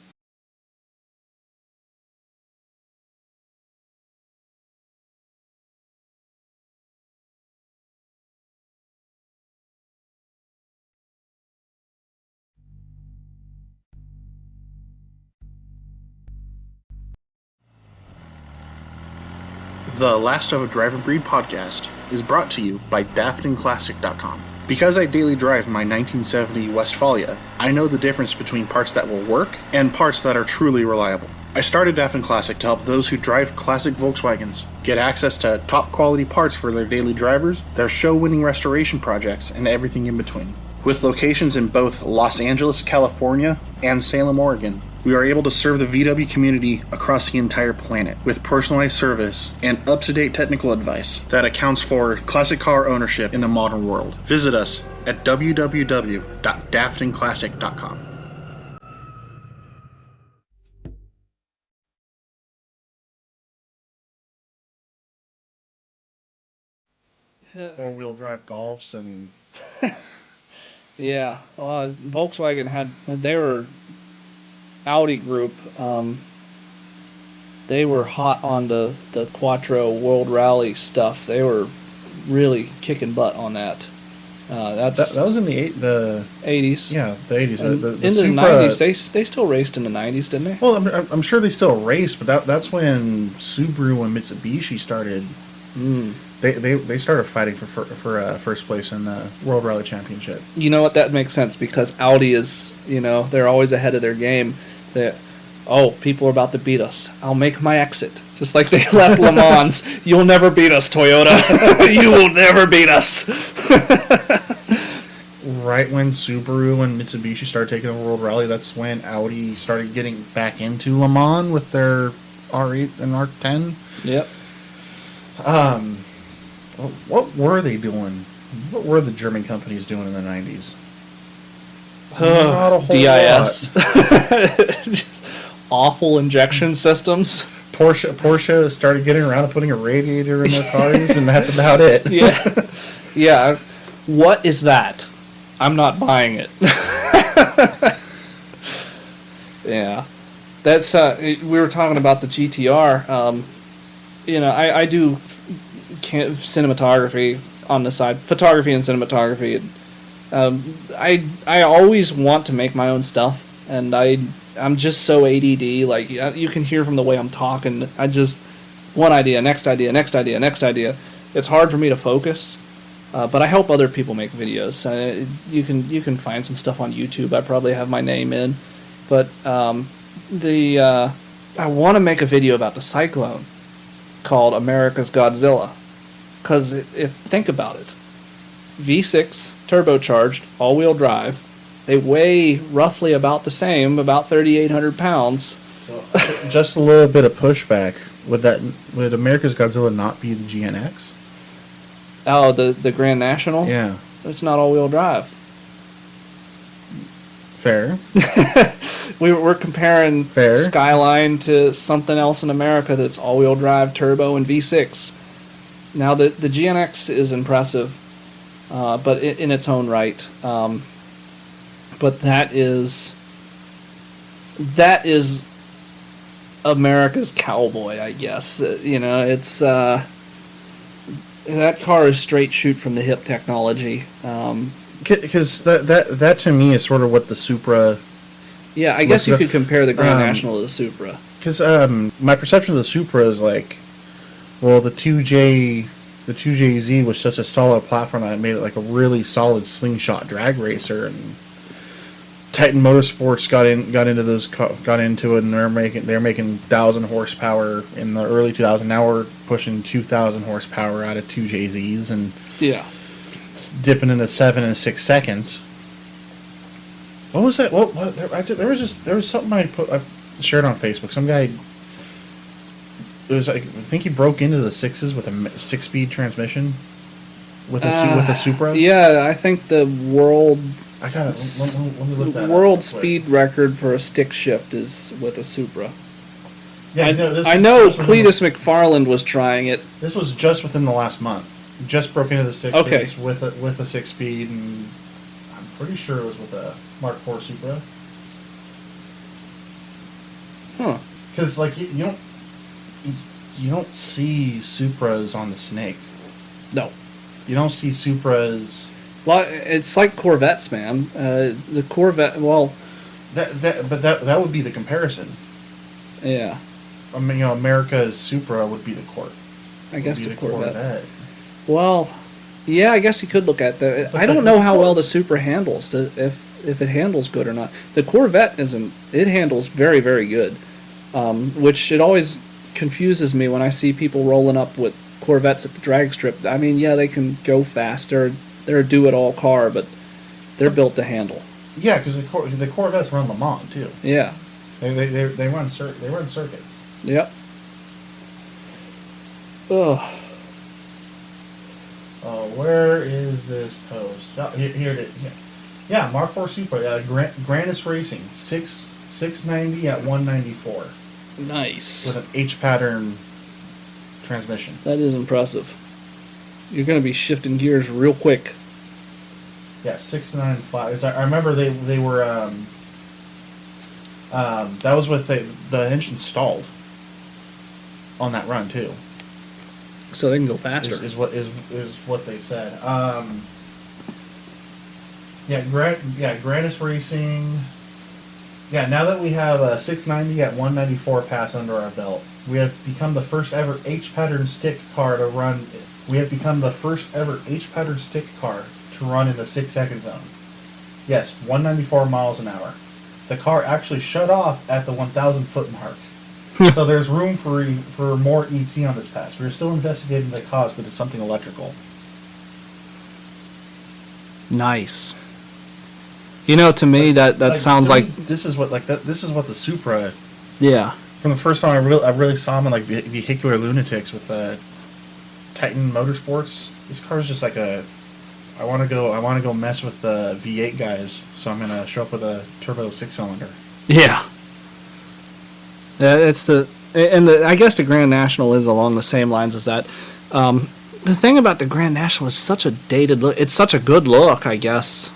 The Last of a Driver Breed podcast is brought to you by DaftonClassic.com. Because I daily drive my 1970 Westfalia, I know the difference between parts that will work and parts that are truly reliable. I started Dafton Classic to help those who drive classic Volkswagens get access to top quality parts for their daily drivers, their show-winning restoration projects, and everything in between. With locations in both Los Angeles, California, and Salem, Oregon, we are able to serve the VW community across the entire planet with personalized service and up-to-date technical advice that accounts for classic car ownership in the modern world. Visit us at www.daftonclassic.com. 4-wheel drive Golfs and Yeah, Volkswagen had they were Audi group. They were hot on the Quattro World Rally stuff. They were really kicking butt on that. That's that was in the 80s. yeah, the 80s. The Into the Supra, 90s, they still raced in the 90s, didn't they? well, I'm sure they still race, but that's when Subaru and Mitsubishi started. They started fighting for first place in the World Rally Championship. You know what? That makes sense because Audi is, they're always ahead of their game. People are about to beat us. I'll make my exit. Just like they left Le Mans. You'll never beat us, Toyota. You will never beat us. Right when Subaru and Mitsubishi started taking over World Rally, that's when Audi started getting back into Le Mans with their R8 and R10. Yep. What were they doing? What were the German companies doing in the 90s? Not a whole DIS. Just awful injection systems. Porsche started getting around to putting a radiator in their cars, and that's about it. Yeah. What is that? I'm not buying it. Yeah. That's we were talking about the GTR. I do cinematography on the side, photography and cinematography. I always want to make my own stuff, and I'm just so ADD. Like you can hear from the way I'm talking. I just one idea, next idea, next idea, next idea. It's hard for me to focus, but I help other people make videos. You can find some stuff on YouTube. I probably have my name in, but I want to make a video about the Syclone called America's Godzilla, because think about it. V6 turbocharged, all-wheel drive. They weigh roughly about the same, about 3,800 pounds. So, just a little bit of pushback. Would America's Godzilla not be the GNX? Oh, the Grand National? Yeah. It's not all-wheel drive. Fair. We're comparing Skyline to something else in America that's all-wheel drive, turbo, and V6. Now, the GNX is impressive, but in its own right. But that is America's cowboy, I guess. It's that car is straight shoot from the hip technology. Because that to me is sort of what the Supra. Yeah, I guess you could compare the Grand National to the Supra. Because my perception of the Supra is like, well, the 2JZ was such a solid platform that it made it like a really solid slingshot drag racer, and Titan Motorsports got into it, and they're making 1,000 horsepower in the early 2000s. Now we're pushing 2,000 horsepower out of 2JZs, and yeah, it's dipping into 7 and 6 seconds. What was that? There was something I shared on Facebook. Some guy. It was like, I think he broke into the 6s with a 6-speed transmission with a Supra. Yeah, I think the world. I got it. Let me look that up world real quick. speed record for a stick shift is with a Supra. Yeah, I know Cletus McFarland was trying it. This was just within the last month. Just broke into the 6s with a 6-speed, and I'm pretty sure it was with a Mark IV Supra. Huh? Because like you don't see Supras on the Snake. No. You don't see Supras. Well, it's like Corvettes, man. The Corvette. Well, that would be the comparison. Yeah. I mean, America's Supra would be the Corvette. I guess the Corvette. Well, yeah, I guess you could look at that. I don't the know how well the Supra handles. If it handles good or not. The Corvette isn't. It handles very, very good. Which it always confuses me when I see people rolling up with Corvettes at the drag strip. I mean, yeah, they can go faster. They're a do-it-all car, but they're built to handle. Yeah, because the Corvettes run Le Mans too. Yeah, they run circuits. Yep. Ugh. Oh, where is this post? Oh, here it is. Yeah, Mark IV Supra, Granis Racing, 690 at 194. Nice. With an H pattern transmission. That is impressive. you're going to be shifting gears real quick. Yeah, 6.9 flat. I remember they were that was with the engine stalled on that run too. So they can go faster. Is what they said. Grandis Racing. Yeah, now that we have a 690 at 194 pass under our belt, we have become the first ever H-pattern stick car to run. We have become the first ever H-pattern stick car to run in the 6-second zone. Yes, 194 miles an hour. The car actually shut off at the 1,000 foot mark. So there's room for more ET on this pass. We're still investigating the cause, but it's something electrical. Nice. You know, to me, that sounds like this is what the Supra. Yeah. From the first time I really saw them in like vehicular lunatics with Titan Motorsports. This car is just like a. I want to go mess with the V8 guys, so I'm gonna show up with a turbo 6-cylinder. Yeah. I guess the Grand National is along the same lines as that. The thing about the Grand National is such a dated look. It's such a good look, I guess.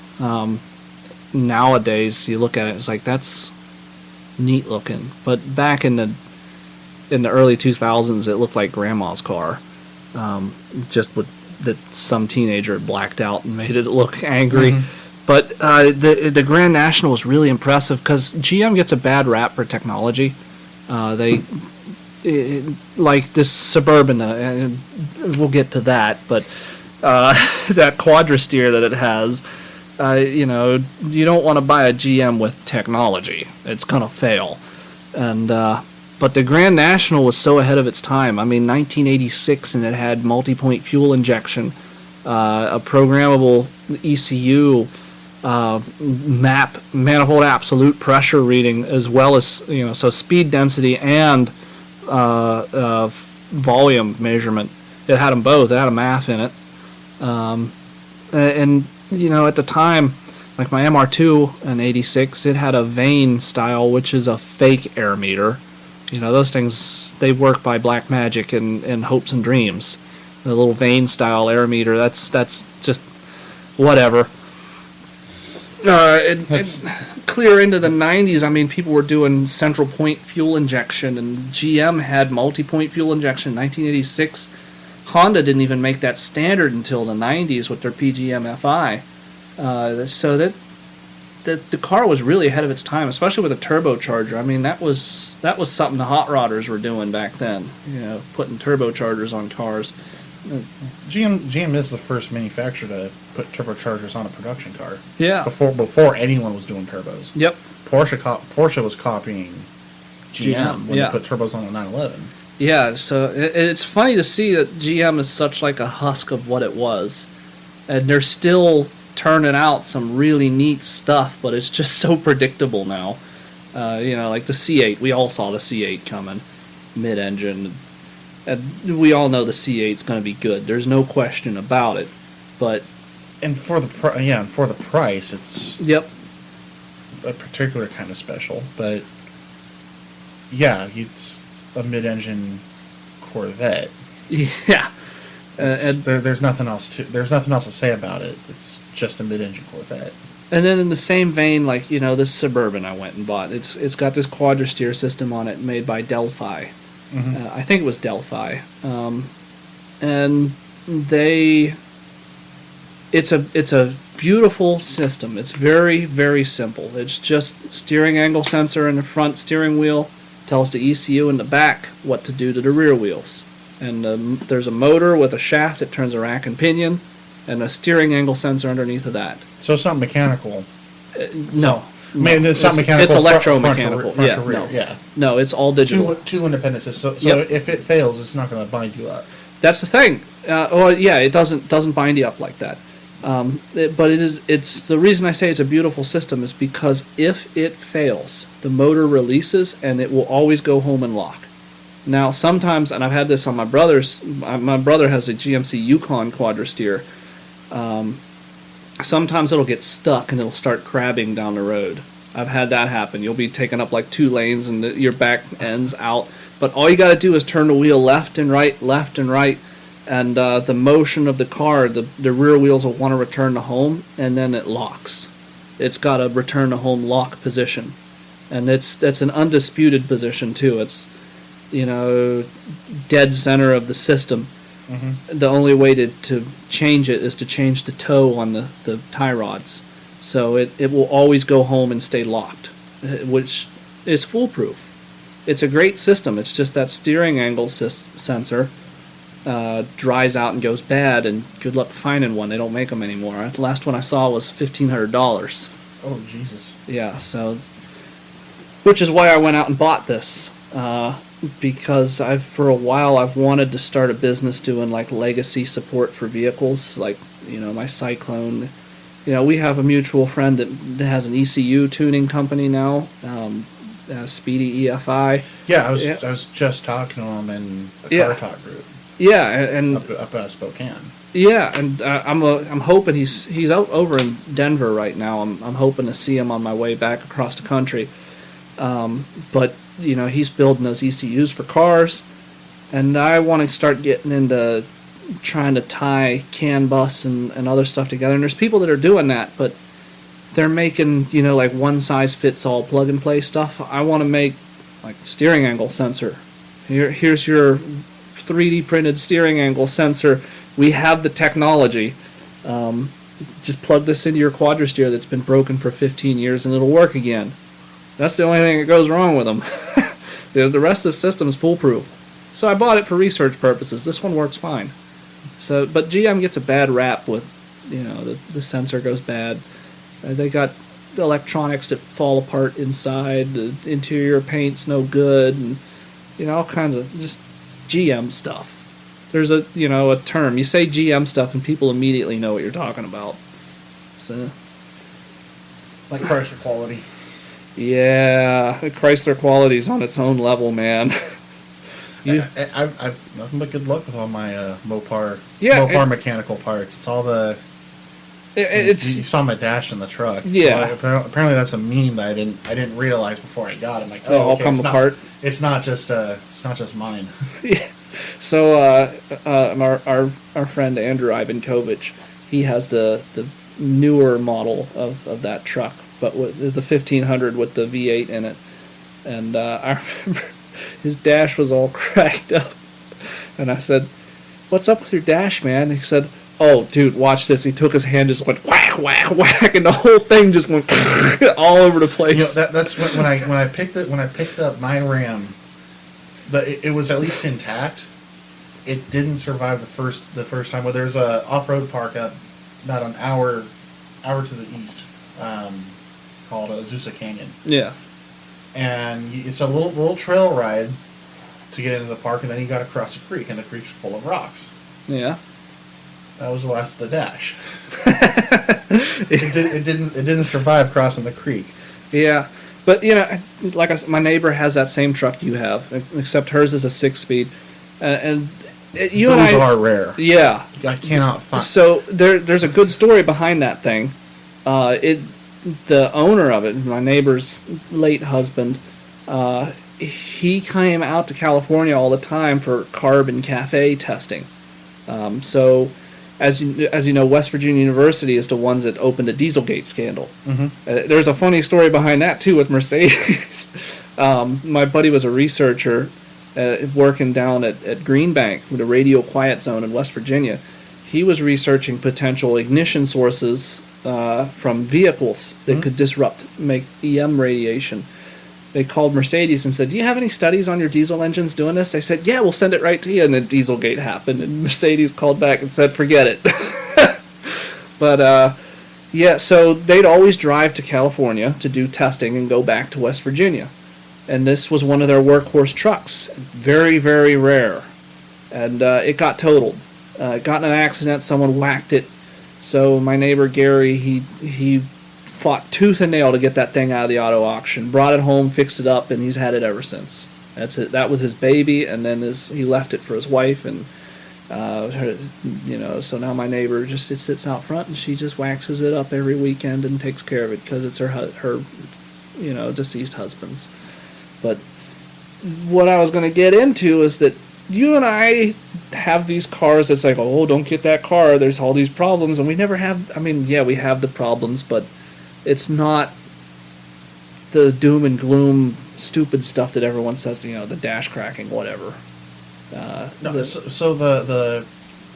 Nowadays, you look at it, it's like that's neat looking. But back in the early 2000s, it looked like Grandma's car, just with that some teenager had blacked out and made it look angry. Mm-hmm. But the Grand National was really impressive because GM gets a bad rap for technology. Like this Suburban, and we'll get to that, but that quadristeer that it has, you don't want to buy a GM with technology. It's going to fail. And but the Grand National was so ahead of its time. I mean, 1986, and it had multi-point fuel injection, a programmable ECU, manifold absolute pressure reading, as well as so speed density and volume measurement. It had them both. It had a MAF in it, and at the time, like my MR2 in '86, it had a vane style, which is a fake air meter. Those things, they work by black magic and hopes and dreams. The little vane style air meter, that's just whatever. It's clear into the 90s. I mean, people were doing central point fuel injection, and GM had multi-point fuel injection in 1986. Honda didn't even make that standard until the 90s with their PGM FI. So that the car was really ahead of its time, especially with a turbocharger. I mean, that was something the hot rodders were doing back then. Putting turbochargers on cars. GM is the first manufacturer to put turbochargers on a production car. Yeah. Before anyone was doing turbos. Yep. Porsche was copying GM when they put turbos on the 911. Yeah. So it's funny to see that GM is such like a husk of what it was, and they're still turning out some really neat stuff, but it's just so predictable now. Like the C8. We all saw the C8 coming, mid-engine. And we all know the C8 is going to be good. There's no question about it. But for the price, it's a particular kind of special. But yeah, it's a mid-engine Corvette. Yeah, there's nothing else to say about it. It's just a mid-engine Corvette. And then in the same vein, like this Suburban I went and bought. It's got this quadristeer system on it made by Delphi. Mm-hmm. I think it was Delphi, and it's a beautiful system. It's very, very simple. It's just steering angle sensor in the front steering wheel tells the ECU in the back what to do to the rear wheels, and there's a motor with a shaft that turns a rack and pinion, and a steering angle sensor underneath of that. So it's not mechanical. No. It's not mechanical. It's electromechanical. Front to rear. No, it's all digital. Two independent systems. So if it fails, it's not going to bind you up. That's the thing. It doesn't bind you up like that. But it's the reason I say it's a beautiful system is because if it fails, the motor releases and it will always go home and lock. Now sometimes, and I've had this on my brother's. My brother has a GMC Yukon quadristeer. Sometimes it'll get stuck and it'll start crabbing down the road. I've had that happen. You'll be taking up like 2 lanes and your back end's out. But all you got to do is turn the wheel left and right, and the motion of the car, the rear wheels will want to return to home, and then it locks. It's got a return to home lock position, and that's an undisputed position too. It's, you know, dead center of the system. Mm-hmm. The only way to change it is to change the toe on the tie rods, so it will always go home and stay locked, which is foolproof. It's a great system. It's just that steering angle sensor dries out and goes bad, and good luck finding one. They don't make them anymore. The last one I saw was $1,500. Oh, Jesus. Yeah, so, which is why I went out and bought this, because for a while I've wanted to start a business doing like legacy support for vehicles, like, you know, my Syclone. You know, we have a mutual friend that has an ECU tuning company now, Speedy EFI. Yeah, I was just talking to him in a car talk group. Yeah, and up at Spokane. Yeah, and I'm hoping he's out over in Denver right now. I'm hoping to see him on my way back across the country. But you know, he's building those ECUs for cars, and I want to start getting into trying to tie CAN bus and other stuff together. And there's people that are doing that, but they're making, you know, like one size fits all plug and play stuff. I want to make like steering angle sensor. Here's your 3D printed steering angle sensor. We have the technology. Just plug this into your quadristeer that's been broken for 15 years and it'll work again. That's the only thing that goes wrong with them. The rest of the system is foolproof. So I bought it for research purposes. This one works fine. So, but GM gets a bad rap with, you know, the sensor goes bad. They got electronics that fall apart inside. The interior paint's no good, and you know, all kinds of just GM stuff. There's a term. You say GM stuff, and people immediately know what you're talking about. So, like Chrysler quality. Yeah, Chrysler quality's on its own level, man. I've nothing but good luck with all my Mopar mechanical parts. It's all the. You saw my dash in the truck. Yeah. Well, apparently that's a meme that I didn't realize before I got it. I'm like, oh, all come apart. It's not just mine. Yeah. So our friend Andrew Ivankovich, he has the newer model of that truck, but with the 1500 with the V8 in it, and I remember his dash was all cracked up, and I said, "What's up with your dash, man?" And he said, "Oh, dude, watch this." He took his hand, just went whack, whack, whack, and the whole thing just went all over the place. You know, that's when I picked up my Ram, it was at least intact. It didn't survive the first time. Well, there's a off-road park up about an hour to the east, called Azusa Canyon. Yeah. And it's a little trail ride to get into the park, and then you got to cross a creek, and the creek's full of rocks. Yeah. That was the last of the dash. It didn't survive crossing the creek. Yeah, but you know, like I said, my neighbor has that same truck you have, except hers is a 6-speed, and those are rare. Yeah, I cannot find. So there's a good story behind that thing. The owner of it, my neighbor's late husband, he came out to California all the time for carb and cafe testing. So, as you know, West Virginia University is the ones that opened the Dieselgate scandal. Mm-hmm. There's a funny story behind that too with Mercedes. My buddy was a researcher working down at Greenbank with a radio quiet zone in West Virginia. He was researching potential ignition sources from vehicles that could make EM radiation. They called Mercedes and said, "Do you have any studies on your diesel engines doing this?" They said, "Yeah, we'll send it right to you." And then Dieselgate happened, and Mercedes called back and said, "Forget it." But, yeah, so they'd always drive to California to do testing and go back to West Virginia. And this was one of their workhorse trucks. Very, very rare. And it got totaled. It got in an accident, someone whacked it. So my neighbor Gary, he fought tooth and nail to get that thing out of the auto auction, brought it home, fixed it up, and he's had it ever since. That's it. That was his baby, and then he left it for his wife, and so now my neighbor just sits out front, and she just waxes it up every weekend and takes care of it because it's her deceased husband's. But what I was going to get into is that you and I have these cars that's like, oh, don't get that car. There's all these problems, and we never have. I mean, yeah, we have the problems, but it's not the doom and gloom, stupid stuff that everyone says. You know, the dash cracking, whatever. No, so the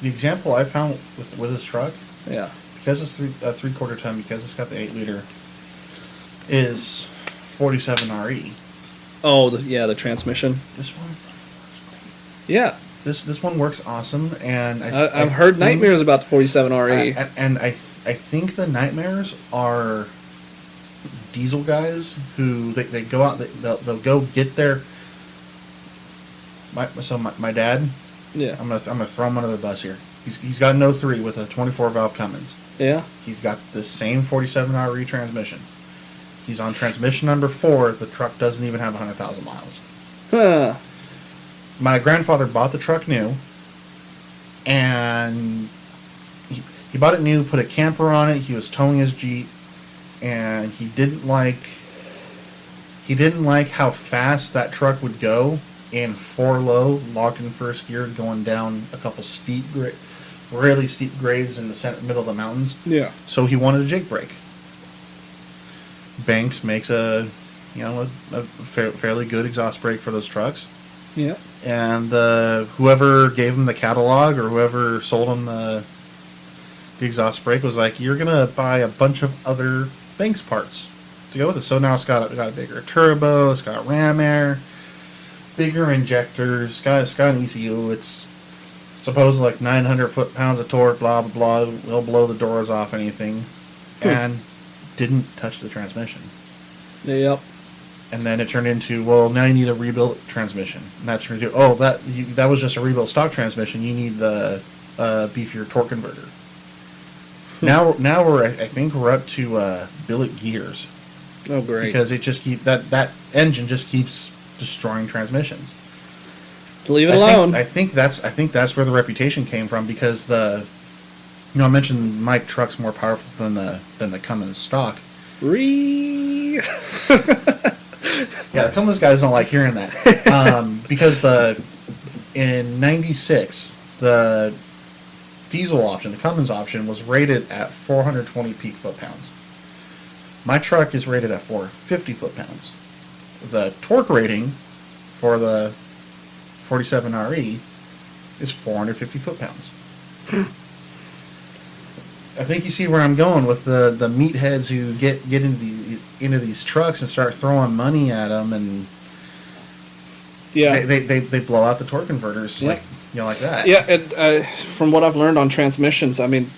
example I found with this truck, Yeah. because it's three-quarter ton, because it's got the 8-liter, is 47 RE. Oh, the transmission. This one, Yeah, this one works awesome, and I've heard nightmares about the 47 RE. And I think the nightmares are diesel guys who they go out, they'll go get their. My dad, Yeah. I'm gonna throw him under the bus here. He's got an 03 with a 24 valve Cummins. Yeah. He's got the same 47 RE transmission. He's on transmission number 4. The truck doesn't even have 100,000 miles. Huh. My grandfather bought the truck new, and he bought it new, put a camper on it. He was towing his Jeep, and he didn't like how fast that truck would go in 4 low, locked in first gear, going down a couple really steep grades in the middle of the mountains. Yeah. So he wanted a jake brake. Banks makes a fairly good exhaust brake for those trucks. Yeah. And whoever gave him the catalog or whoever sold him the exhaust brake was like, you're going to buy a bunch of other Banks parts to go with it. So now it's got a bigger turbo, it's got ram air, bigger injectors, it's got an ECU, it's supposed like 900 foot-pounds of torque, blah, blah, blah, will blow the doors off anything, and didn't touch the transmission. Yep. And then it turned into, well, now you need a rebuilt transmission. And that's turned into, that was just a rebuilt stock transmission. You need the beefier torque converter. Now I think we're up to billet gears. Oh, great. Because it just that engine just keeps destroying transmissions. Leave it alone. I think that's where the reputation came from, because I mentioned my truck's more powerful than the Cummins stock. Yeah, the Cummins guys don't like hearing that. Because in '96 the diesel option, the Cummins option, was rated at 420 peak foot-pounds. My truck is rated at 450 foot-pounds. The torque rating for the 47 RE is 450 foot-pounds. I think you see where I'm going with the meatheads who get into these trucks and start throwing money at them, and yeah, they blow out the torque converters, yeah. like that. Yeah, and from what I've learned on transmissions, I mean,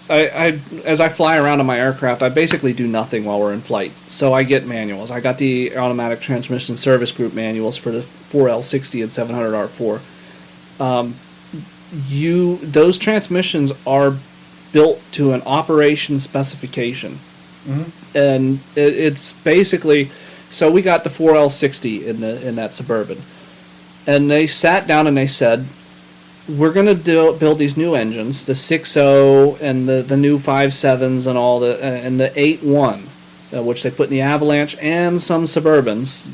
I as I fly around in my aircraft, I basically do nothing while we're in flight. So I get manuals. I got the automatic transmission service group manuals for the 4L60 and 700R4. Those transmissions are built to an operation specification. Mm-hmm. And it's basically, so we got the 4L60 in that Suburban, and they sat down and they said, we're going to build these new engines, the 6.0 and the new 5.7s and all and the 8.1, which they put in the Avalanche and some Suburbans.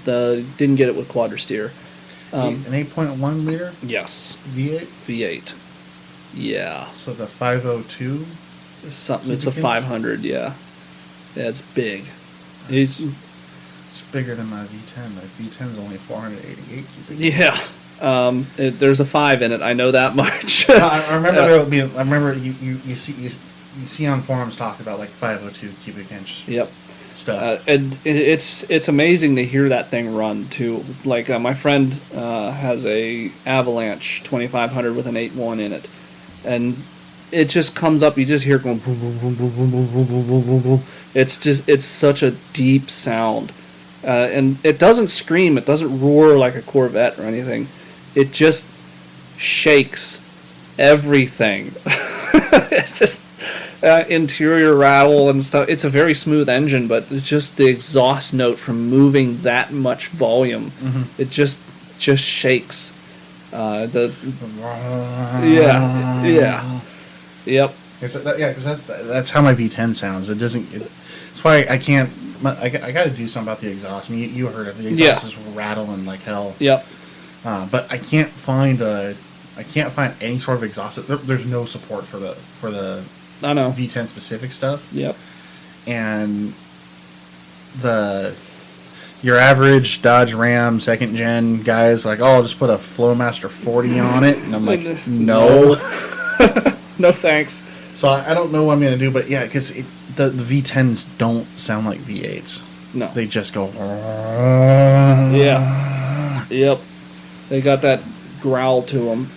Didn't get it with Quadra-Steer. An 8.1 liter? Yes. V8? V8. Yeah. So the 502? Something. It's a 500. Yeah. Yeah, it's big. It's bigger than my V10. My V10 is only 488 cubic. Yeah. There's a 5 in it. I know that much. No, I remember there would be. I remember you see on forums talk about like 502 cubic inch. Yep. Stuff. And it's amazing to hear that thing run too. Like my friend has a Avalanche 2500 with an 8.1 in it, and it just comes up. You just hear it going boom, boom, boom, boom, boom, boom, boom, boom, boom, boom. It's such a deep sound, and it doesn't scream. It doesn't roar like a Corvette or anything. It just shakes everything. It's just interior rattle and stuff. It's a very smooth engine, but it's just the exhaust note from moving that much volume. Mm-hmm. It just shakes. Yeah. Yep. Because that's how my V10 sounds. It doesn't. That's why I can't. I got to do something about the exhaust. I mean, you heard it. The exhaust is rattling like hell. Yep. But I can't find any sort of exhaust. There's no support for the I know. V10 specific stuff. Yep. And your average Dodge Ram second gen guy is like, oh, I'll just put a Flowmaster 40 on it, and I'm like, no. No thanks. So I don't know what I'm gonna do, but yeah, because the V10s don't sound like V8s. No. They just go. Yeah. Yep. They got that growl to them.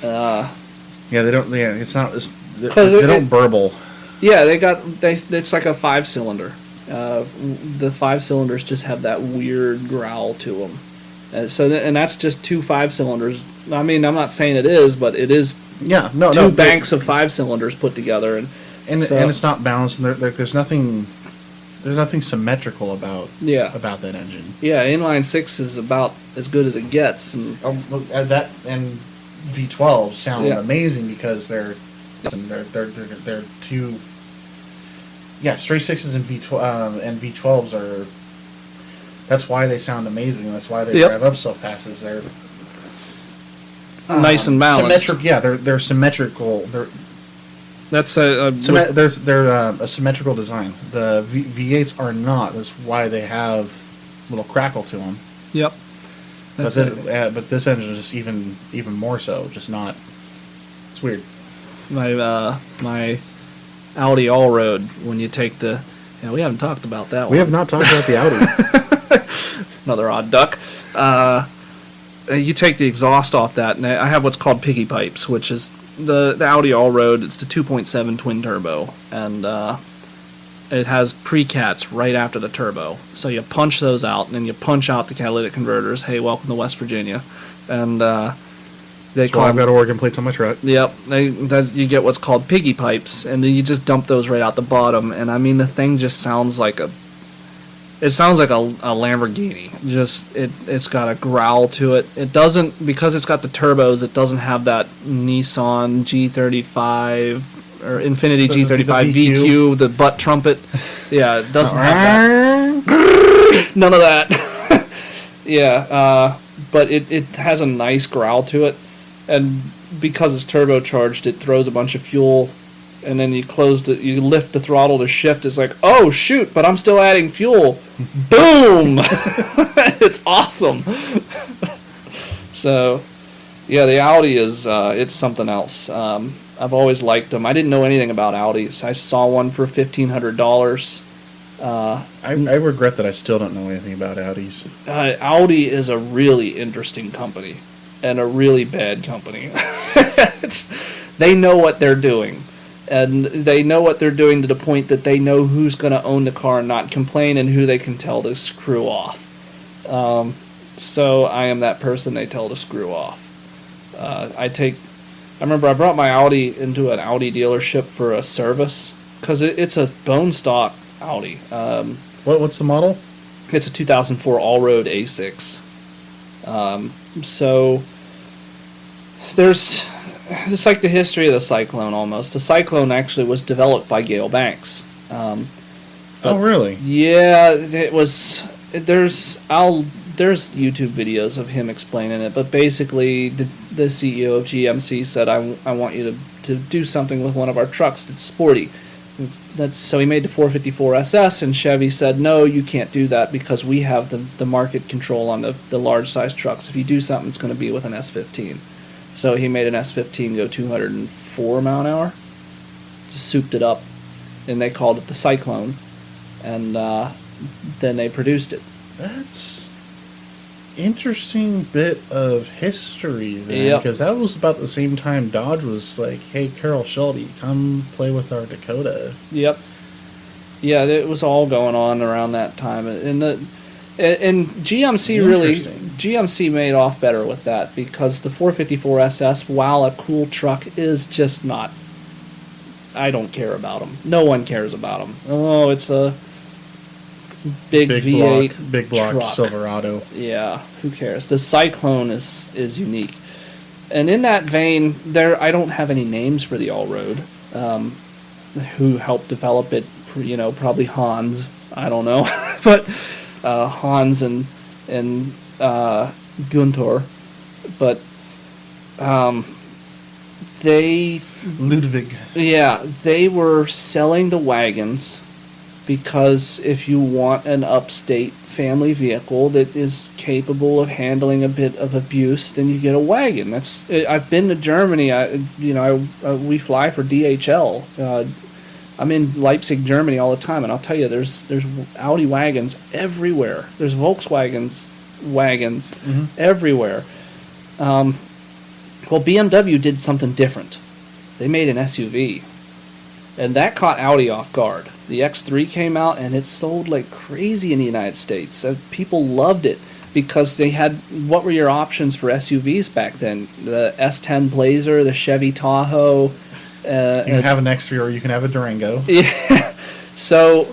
Yeah, they don't. Yeah, it's not. They 'Cause don't burble. Yeah, it's like a 5-cylinder. The 5 cylinders just have that weird growl to them. And that's just 2 5-cylinders. I mean, I'm not saying it is, but it is. Yeah, two banks of 5-cylinders put together, and it's not balanced. And there's nothing symmetrical about that engine. Yeah, inline 6 is about as good as it gets, and That and V12 sound Yeah. amazing because they're two. Yeah, straight 6s and V12s are. That's why they sound amazing. That's why they drive up so fast. Is they're nice and balanced. They're symmetrical. That's They're a symmetrical design. The V8s are not. That's why they have a little crackle to them. Yep. But this engine is just even more so. Just not. It's weird. My Audi Allroad, when you take the... Yeah, we haven't talked about that one. We have not talked about the Audi. Another odd duck. You take the exhaust off that, and I have what's called piggy pipes, which is the Audi Allroad. It's the 2.7 twin turbo, and it has precats right after the turbo. So you punch those out, and then you punch out the catalytic converters. Hey, welcome to West Virginia. And I've got Oregon plates on my truck. Yep, you get what's called piggy pipes, and then you just dump those right out the bottom. And I mean, the thing just sounds like a Lamborghini. It's got a growl to it. It doesn't, because it's got the turbos. It doesn't have that Nissan G35 or Infiniti G35 VQ, the butt trumpet. Yeah, it doesn't have that. None of that. Yeah, but it has a nice growl to it, and because it's turbocharged, it throws a bunch of fuel. And then you lift the throttle to shift. It's like, oh shoot, but I'm still adding fuel. Boom! It's awesome. So, yeah, the Audi is it's something else. I've always liked them. I didn't know anything about Audis. I saw one for $1,500. I regret that I still don't know anything about Audis. Audi is a really interesting company and a really bad company. They know what they're doing. And they know what they're doing to the point that they know who's going to own the car and not complain, and who they can tell to screw off. So I am that person they tell to screw off. I remember I brought my Audi into an Audi dealership for a service, because it's a bone stock Audi. What's the model? It's a 2004 Allroad A6. So it's like the history of the Syclone almost. The Syclone actually was developed by Gale Banks. Oh, really? Yeah, it was. There's YouTube videos of him explaining it, but basically the CEO of GMC said, I want you to do something with one of our trucks that's sporty. So he made the 454 SS, and Chevy said, no, you can't do that because we have the market control on the large size trucks. If you do something, it's going to be with an S15. So he made an S15 go 204 mile an hour, just souped it up, and they called it the Syclone, and then they produced it. That's interesting bit of history then, because that was about the same time Dodge was like, hey, Carroll Shelby, come play with our Dakota. Yep. Yeah, it was all going on around that time, and GMC made off better with that, because the 454 SS, while a cool truck, is just not. I don't care about them. No one cares about them. Oh, it's a big V8 big block truck. Silverado. Yeah, who cares? The Syclone is unique, and in that vein, I don't have any names for the Allroad. Who helped develop it? Probably Hans. I don't know, but. Hans and Gunter, but they Ludwig. yeah, they were selling the wagons because if you want an upstate family vehicle that is capable of handling a bit of abuse, then you get a wagon. I've been to Germany. We fly for DHL. I'm in Leipzig, Germany all the time, and I'll tell you, there's Audi wagons everywhere. There's Volkswagens wagons everywhere. Well, BMW did something different. They made an SUV, and that caught Audi off guard. The X3 came out, and it sold like crazy in the United States. People loved it because they had, what were your options for SUVs back then? The S10 Blazer, the Chevy Tahoe. You can have an X3 or you can have a Durango. Yeah. So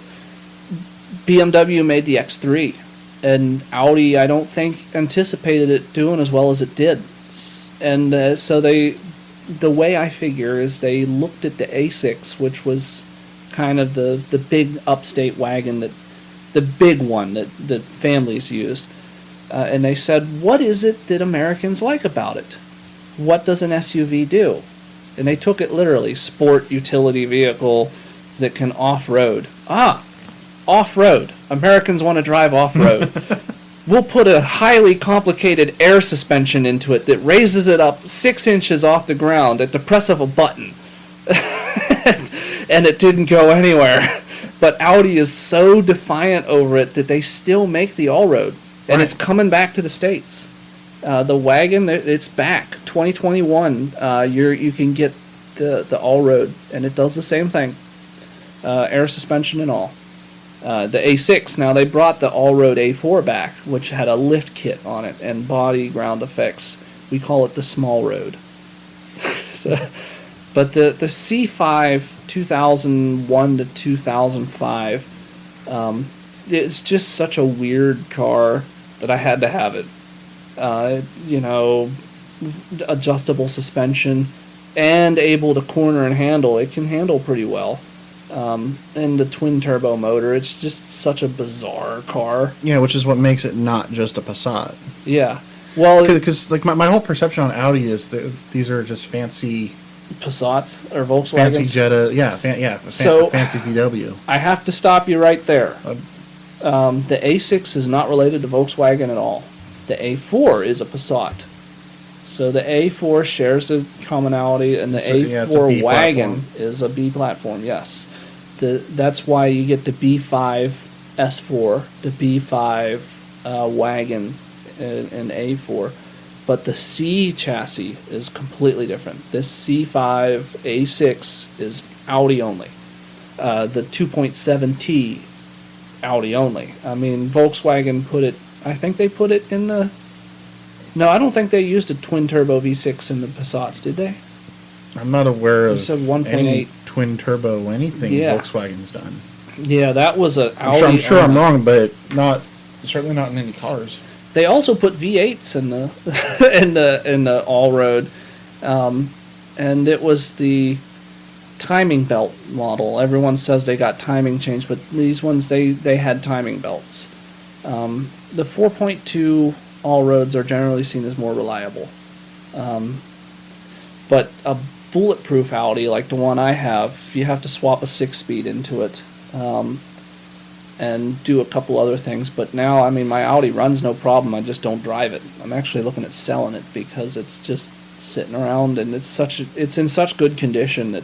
BMW made the X3, and Audi, I don't think, anticipated it doing as well as it did. And so the way I figure is they looked at the A6, which was kind of the big upstate wagon, the big one that families used, and they said, what is it that Americans like about it? What does an SUV do? And they took it literally, sport utility vehicle that can off-road. Off-road. Americans want to drive off-road. We'll put a highly complicated air suspension into it that raises it up 6 inches off the ground at the press of a button. And it didn't go anywhere. But Audi is so defiant over it that they still make the all-road. And it's coming back to the States. The wagon, it's back. 2021, you can get the all-road, and it does the same thing. Air suspension and all. The A6, now they brought the all-road A4 back, which had a lift kit on it and body ground effects. We call it the small road. But the C5 2001 to 2005, it's just such a weird car that I had to have it. Adjustable suspension and able to corner and handle. It can handle pretty well. And the twin turbo motor, it's just such a bizarre car. Yeah, which is what makes it not just a Passat. Yeah. Well, because like my whole perception on Audi is that these are just fancy Passats or Volkswagens. fancy Jetta, fancy VW. I have to stop you right there. The A6 is not related to Volkswagen at all. The A4 is a Passat. So the A4 shares the commonality, and the A4 wagon is a B platform, yes. That's why you get the B5 S4, the B5 wagon, and A4. But the C chassis is completely different. This C5 A6 is Audi only. The 2.7T, Audi only. I mean, Volkswagen I think they put it in the... No, I don't think they used a twin-turbo V6 in the Passats, did they? I'm not aware of any 1.8 twin-turbo anything Volkswagen's done. Yeah, that was a Audi. I'm sure I'm wrong, but certainly not in any cars. They also put V8s in the in the all-road, and it was the timing belt model. Everyone says they got timing change, but these ones they had timing belts. The 4.2 all-roads are generally seen as more reliable, but a bulletproof Audi like the one I have, you have to swap a 6-speed into it. And do a couple other things, but now, I mean, my Audi runs no problem. I just don't drive it. I'm actually looking at selling it because it's just sitting around, and it's in such good condition that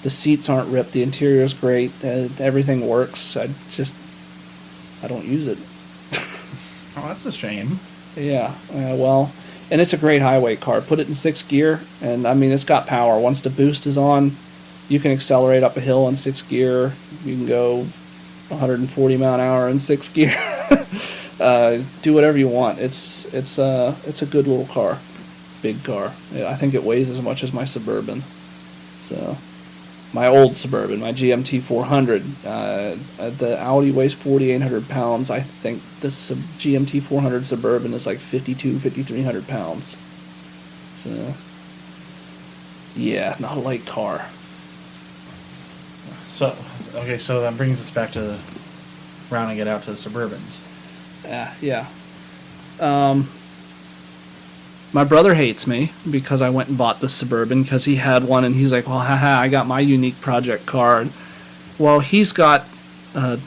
the seats aren't ripped, the interior is great, everything works. I don't use it. Oh, that's a shame. Yeah, well, and it's a great highway car. Put it in 6th gear, and I mean, it's got power. Once the boost is on, you can accelerate up a hill in 6th gear. You can go 140 mile an hour in 6th gear. Do whatever you want. It's a good little car, big car. I think it weighs as much as my Suburban. So my old Suburban, my GMT 400, the Audi weighs 4,800 pounds. I think this GMT 400 Suburban is like 5,300 pounds. So yeah, not a light car. So that brings us back to rounding it out to the Suburbans. Yeah. My brother hates me because I went and bought the Suburban because he had one, and he's like, well, haha, I got my unique project car. Well, he's got a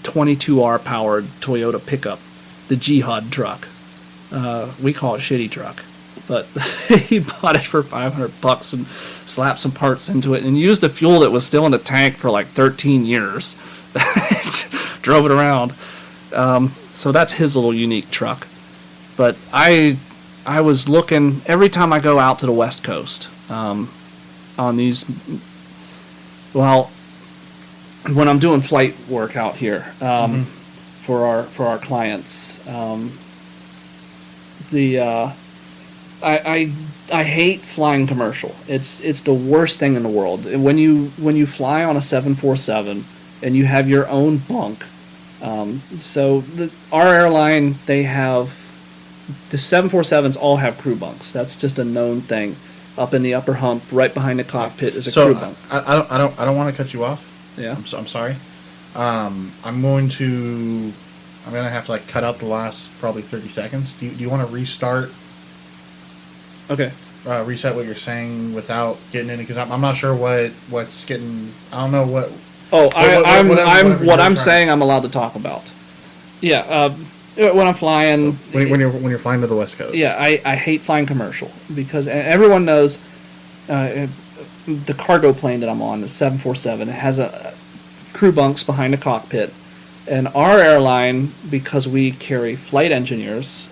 22R powered Toyota pickup, the Jihad truck. We call it shitty truck. But he bought it for $500 and slapped some parts into it and used the fuel that was still in the tank for like 13 years. Drove it around. So that's his little unique truck. But I was looking, every time I go out to the West Coast, on these, well, when I'm doing flight work out here, for our clients, I hate flying commercial. It's the worst thing in the world. When you fly on a 747 and you have your own bunk, so our airline, they have the 747s all have crew bunks. That's just a known thing. Up in the upper hump, right behind the cockpit, is a crew bunk. I don't want to cut you off. Yeah. I'm sorry. I'm gonna have to like cut out the last probably 30 seconds. Do you want to restart? Okay. Reset what you're saying without getting in it, because I'm not sure what's getting. I don't know what. Oh, whatever I'm saying I'm allowed to talk about. Yeah. When I'm flying. When you're flying to the West Coast. Yeah, I hate flying commercial because everyone knows the cargo plane that I'm on, the 747, it has a crew bunks behind the cockpit. And our airline, because we carry flight engineers,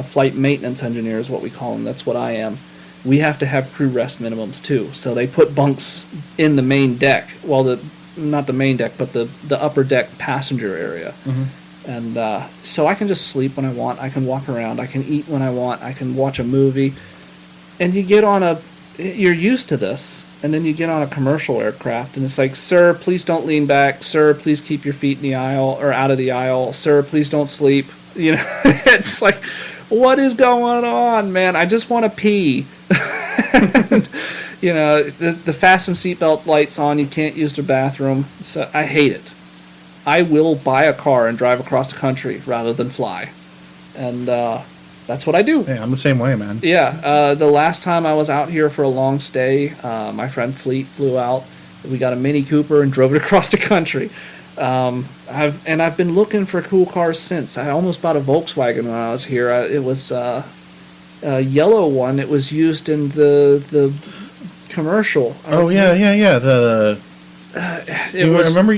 flight maintenance engineers, what we call them, that's what I am, we have to have crew rest minimums too. So they put bunks in the main deck, well, not the main deck, but the upper deck passenger area. Mm-hmm. And so I can just sleep when I want, I can walk around, I can eat when I want, I can watch a movie. And you get on you're used to this, and then you get on a commercial aircraft, and it's like, sir, please don't lean back. Sir, please keep your feet in the aisle or out of the aisle. Sir, please don't sleep. You know, it's like, what is going on, man? I just want to pee. You know, the fasten seatbelt lights on. You can't use the bathroom. So I hate it. I will buy a car and drive across the country rather than fly, and that's what I do. Yeah, I'm the same way, man. Yeah, the last time I was out here for a long stay, my friend Fleet flew out. We got a Mini Cooper and drove it across the country. I've been looking for cool cars since. I almost bought a Volkswagen when I was here. It was a yellow one. It was used in the commercial. Oh yeah. I remember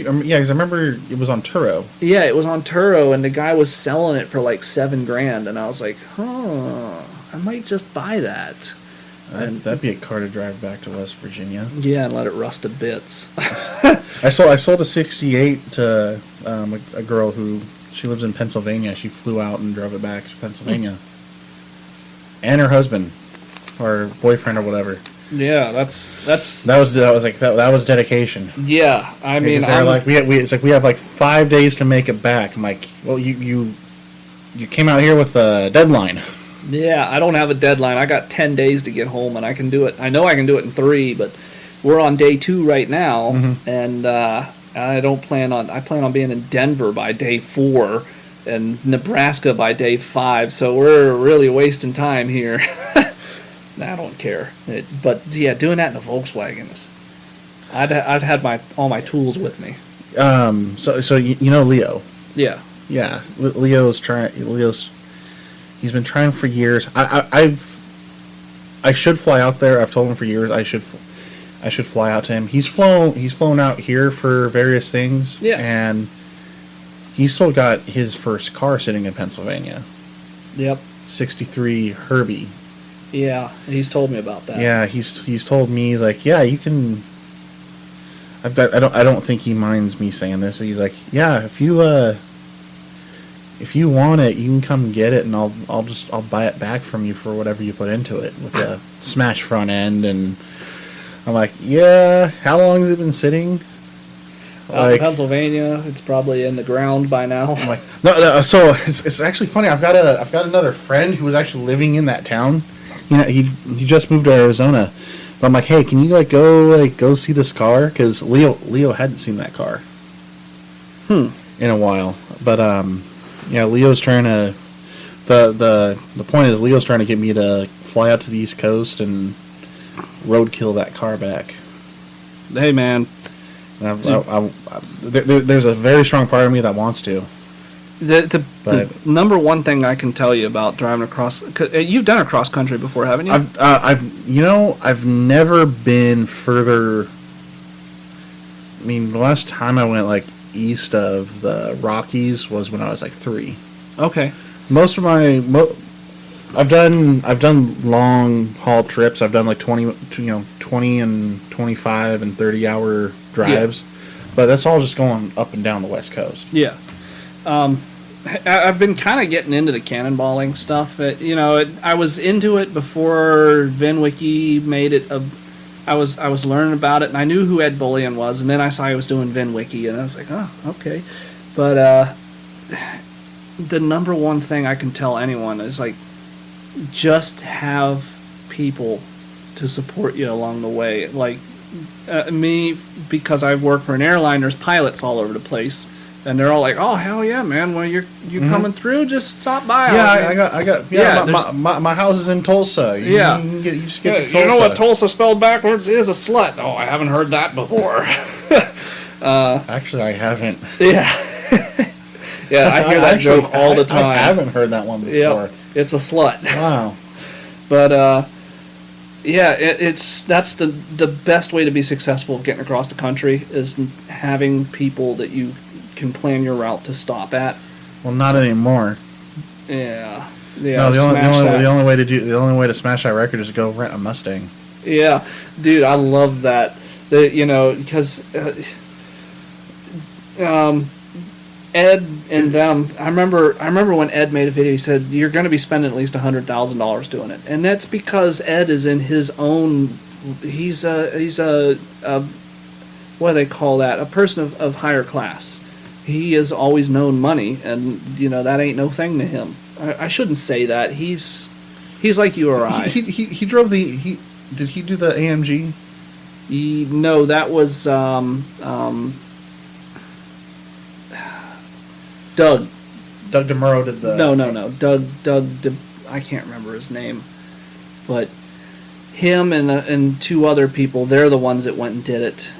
it was on Turo. Yeah, it was on Turo, and the guy was selling it for like $7,000, and I was like, I might just buy that. That'd be a car to drive back to West Virginia. Yeah, and let it rust to bits. I sold a 68 to a girl who, she lives in Pennsylvania. She flew out and drove it back to Pennsylvania. And her husband, or boyfriend, or whatever. Yeah, that was dedication. Yeah, I mean, it's like we have like 5 days to make it back. I'm like, well, you came out here with a deadline. Yeah, I don't have a deadline. I got 10 days to get home, and I can do it. I know I can do it in 3, but we're on day 2 right now, and I plan on being in Denver by day 4 and Nebraska by day 5. So we're really wasting time here. I don't care. But yeah, doing that in a Volkswagen is. I'd had all my tools with me. So you know Leo. Yeah. Yeah. Leo's he's been trying for years. I should fly out there. I've told him for years I should fly out to him. He's flown out here for various things. Yeah. And he's still got his first car sitting in Pennsylvania. Yep. 63 Herbie. Yeah, he's told me about that. Yeah, he's told me, he's like, yeah, you can. I don't think he minds me saying this. He's like, yeah, if you want it, you can come get it, and I'll buy it back from you for whatever you put into it with the smash front end. And I'm like, yeah, how long has it been sitting? In Pennsylvania, it's probably in the ground by now. I'm like, no. So it's actually funny. I've got another friend who was actually living in that town. You know, he just moved to Arizona, but I'm like, hey, can you go see this car? Because Leo hadn't seen that car in a while. But yeah, Leo's trying to The point is, Leo's trying to get me to fly out to the East Coast and roadkill that car back. Hey, man. And there's a very strong part of me that wants to. The number one thing I can tell you about driving across, you've done a cross country before, haven't you? I've never been further. I mean, the last time I went like east of the Rockies was when I was like 3. Okay. Most of my I've done long haul trips. I've done like 20 and 25 and 30-hour drives, but that's all just going up and down the West Coast. Yeah. I've been kind of getting into the cannonballing stuff. I was into it before VinWiki made it. I was learning about it, and I knew who Ed Bullion was, and then I saw he was doing VinWiki, and I was like, oh, okay. But the number one thing I can tell anyone is, like, just have people to support you along the way. Like, me, because I work for an airline, there's pilots all over the place. And they're all like, "Oh, hell yeah, man! Well, you're coming through. Just stop by." Yeah, I got. My house is in Tulsa. You just get to Tulsa. You know what Tulsa spelled backwards is? A slut. Oh, I haven't heard that before. Actually, I haven't. Yeah, yeah, I hear that joke all the time. I haven't heard that one before. Yeah, it's a slut. Wow. But that's the best way to be successful getting across the country is having people that you can plan your route to stop at. Well, not anymore. Yeah. No, the only way to smash that record is to go rent a Mustang. Yeah, dude, I love that. Because Ed and them. I remember when Ed made a video. He said you're going to be spending at least $100,000 doing it, and that's because Ed is in his own. He's a what do they call that? A person of higher class. He has always known money, and that ain't no thing to him. I shouldn't say that. He's like you or I. He drove the. Did he do the AMG? No, that was Doug. Doug DeMuro did the. No. Doug. I can't remember his name, but him and 2 other people. They're the ones that went and did it.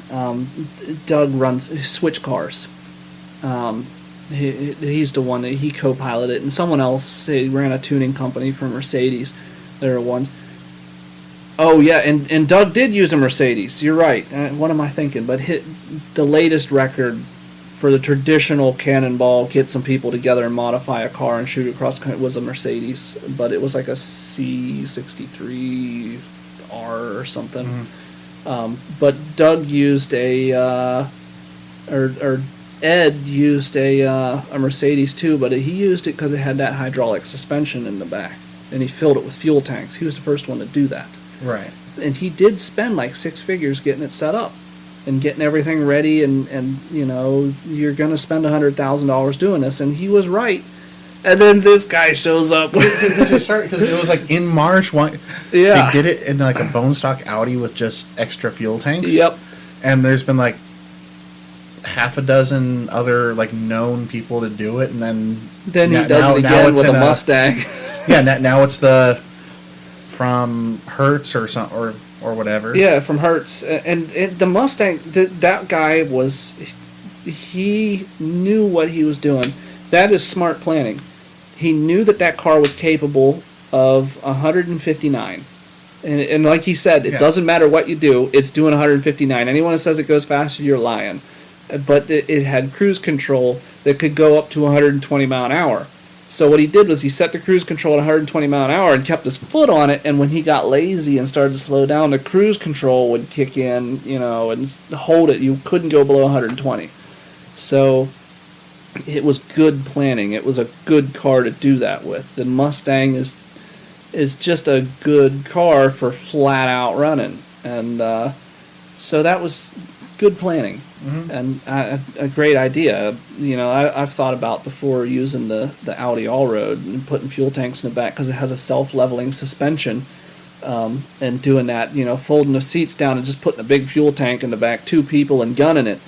Doug runs switch cars. He's the one that he co-piloted it, and someone else ran a tuning company for Mercedes. They're the ones. Oh yeah, and Doug did use a Mercedes. You're right. What am I thinking? But the latest record for the traditional cannonball, get some people together and modify a car and shoot it across the country was a Mercedes, but it was like a C63R or something. Mm-hmm. But Doug used or Ed used a Mercedes too, but he used it because it had that hydraulic suspension in the back, and he filled it with fuel tanks. He was the first one to do that. Right. And he did spend like 6 figures getting it set up and getting everything ready, and you're going to spend $100,000 doing this, and he was right. And then this guy shows up. Because it was like in March. Yeah. They did it in like a bone stock Audi with just extra fuel tanks. Yep. And there's been like half a dozen other like known people to do it, and then he does it again with a Mustang. Now it's from Hertz or something or whatever. Yeah, from Hertz, and the Mustang. That guy he knew what he was doing. That is smart planning. He knew that car was capable of 159. And like he said, it doesn't matter what you do, it's doing 159. Anyone that says it goes faster, you're lying. But it had cruise control that could go up to 120 mile an hour. So what he did was he set the cruise control at 120 mile an hour and kept his foot on it, and when he got lazy and started to slow down, the cruise control would kick in, and hold it. You couldn't go below 120. So it was good planning. It was a good car to do that with. The Mustang is just a good car for flat out running, and so that was good planning. Mm-hmm. And a great idea. I've thought about before using the Audi Allroad and putting fuel tanks in the back because it has a self-leveling suspension, and doing that, folding the seats down and just putting a big fuel tank in the back, 2 people and gunning it,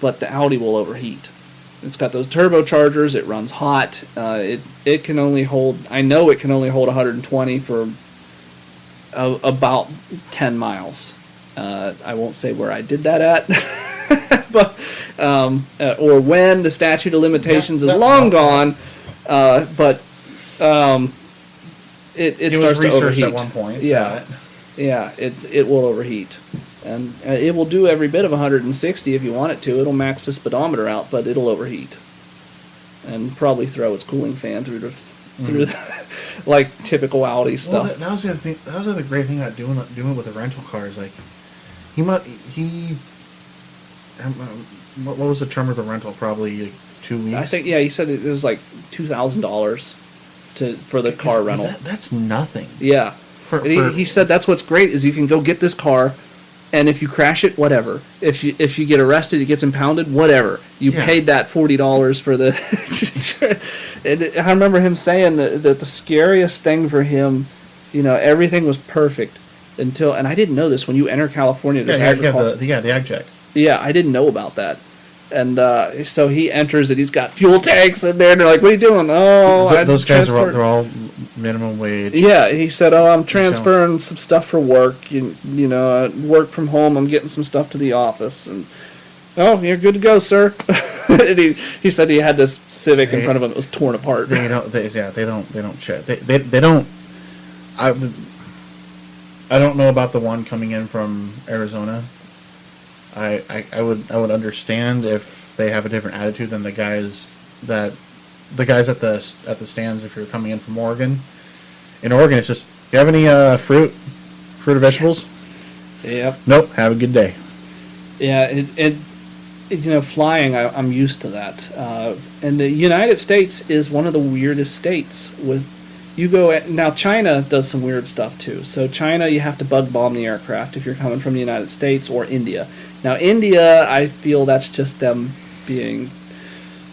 but the Audi will overheat. It's got those turbochargers. It runs hot. It can only hold. I know it can only hold 120 for about 10 miles. I won't say where I did that at, but or when the statute of limitations is long gone. But it starts to overheat at one point. Yeah, it will overheat, and it will do every bit of 160 if you want it to. It'll max the speedometer out, but it'll overheat, and probably throw its cooling fan through the like typical Audi stuff. Well, that was the other thing. That was the other great thing about doing it with the rental cars. Like what was the term of the rental? Probably like 2 weeks. I think he said it was like $2,000 for the car rental. That's nothing. Yeah. He said that's what's great is you can go get this car, and if you crash it, whatever. If you get arrested, it gets impounded, whatever. You paid that $40 for the. And I remember him saying that the scariest thing for him, everything was perfect until, and I didn't know this when you enter California. The ag check. Yeah, I didn't know about that. And so he enters and he's got fuel tanks in there, and they're like, "What are you doing?" Oh, those guys they're all minimum wage. Yeah, he said, "Oh, I'm transferring some stuff for work. Work from home. I'm getting some stuff to the office." And oh, you're good to go, sir. And he said he had this Civic in front of him that was torn apart. They don't check. They don't. I don't know about the one coming in from Arizona. I would understand if they have a different attitude than the guys at the stands if you're coming in from Oregon. In Oregon, it's just, you have any fruit or vegetables? Yep. Nope. Have a good day. Yeah, flying, I'm used to that. And the United States is one of the weirdest states. Now China does some weird stuff too. So China, you have to bug bomb the aircraft if you're coming from the United States or India. Now India, I feel that's just them being,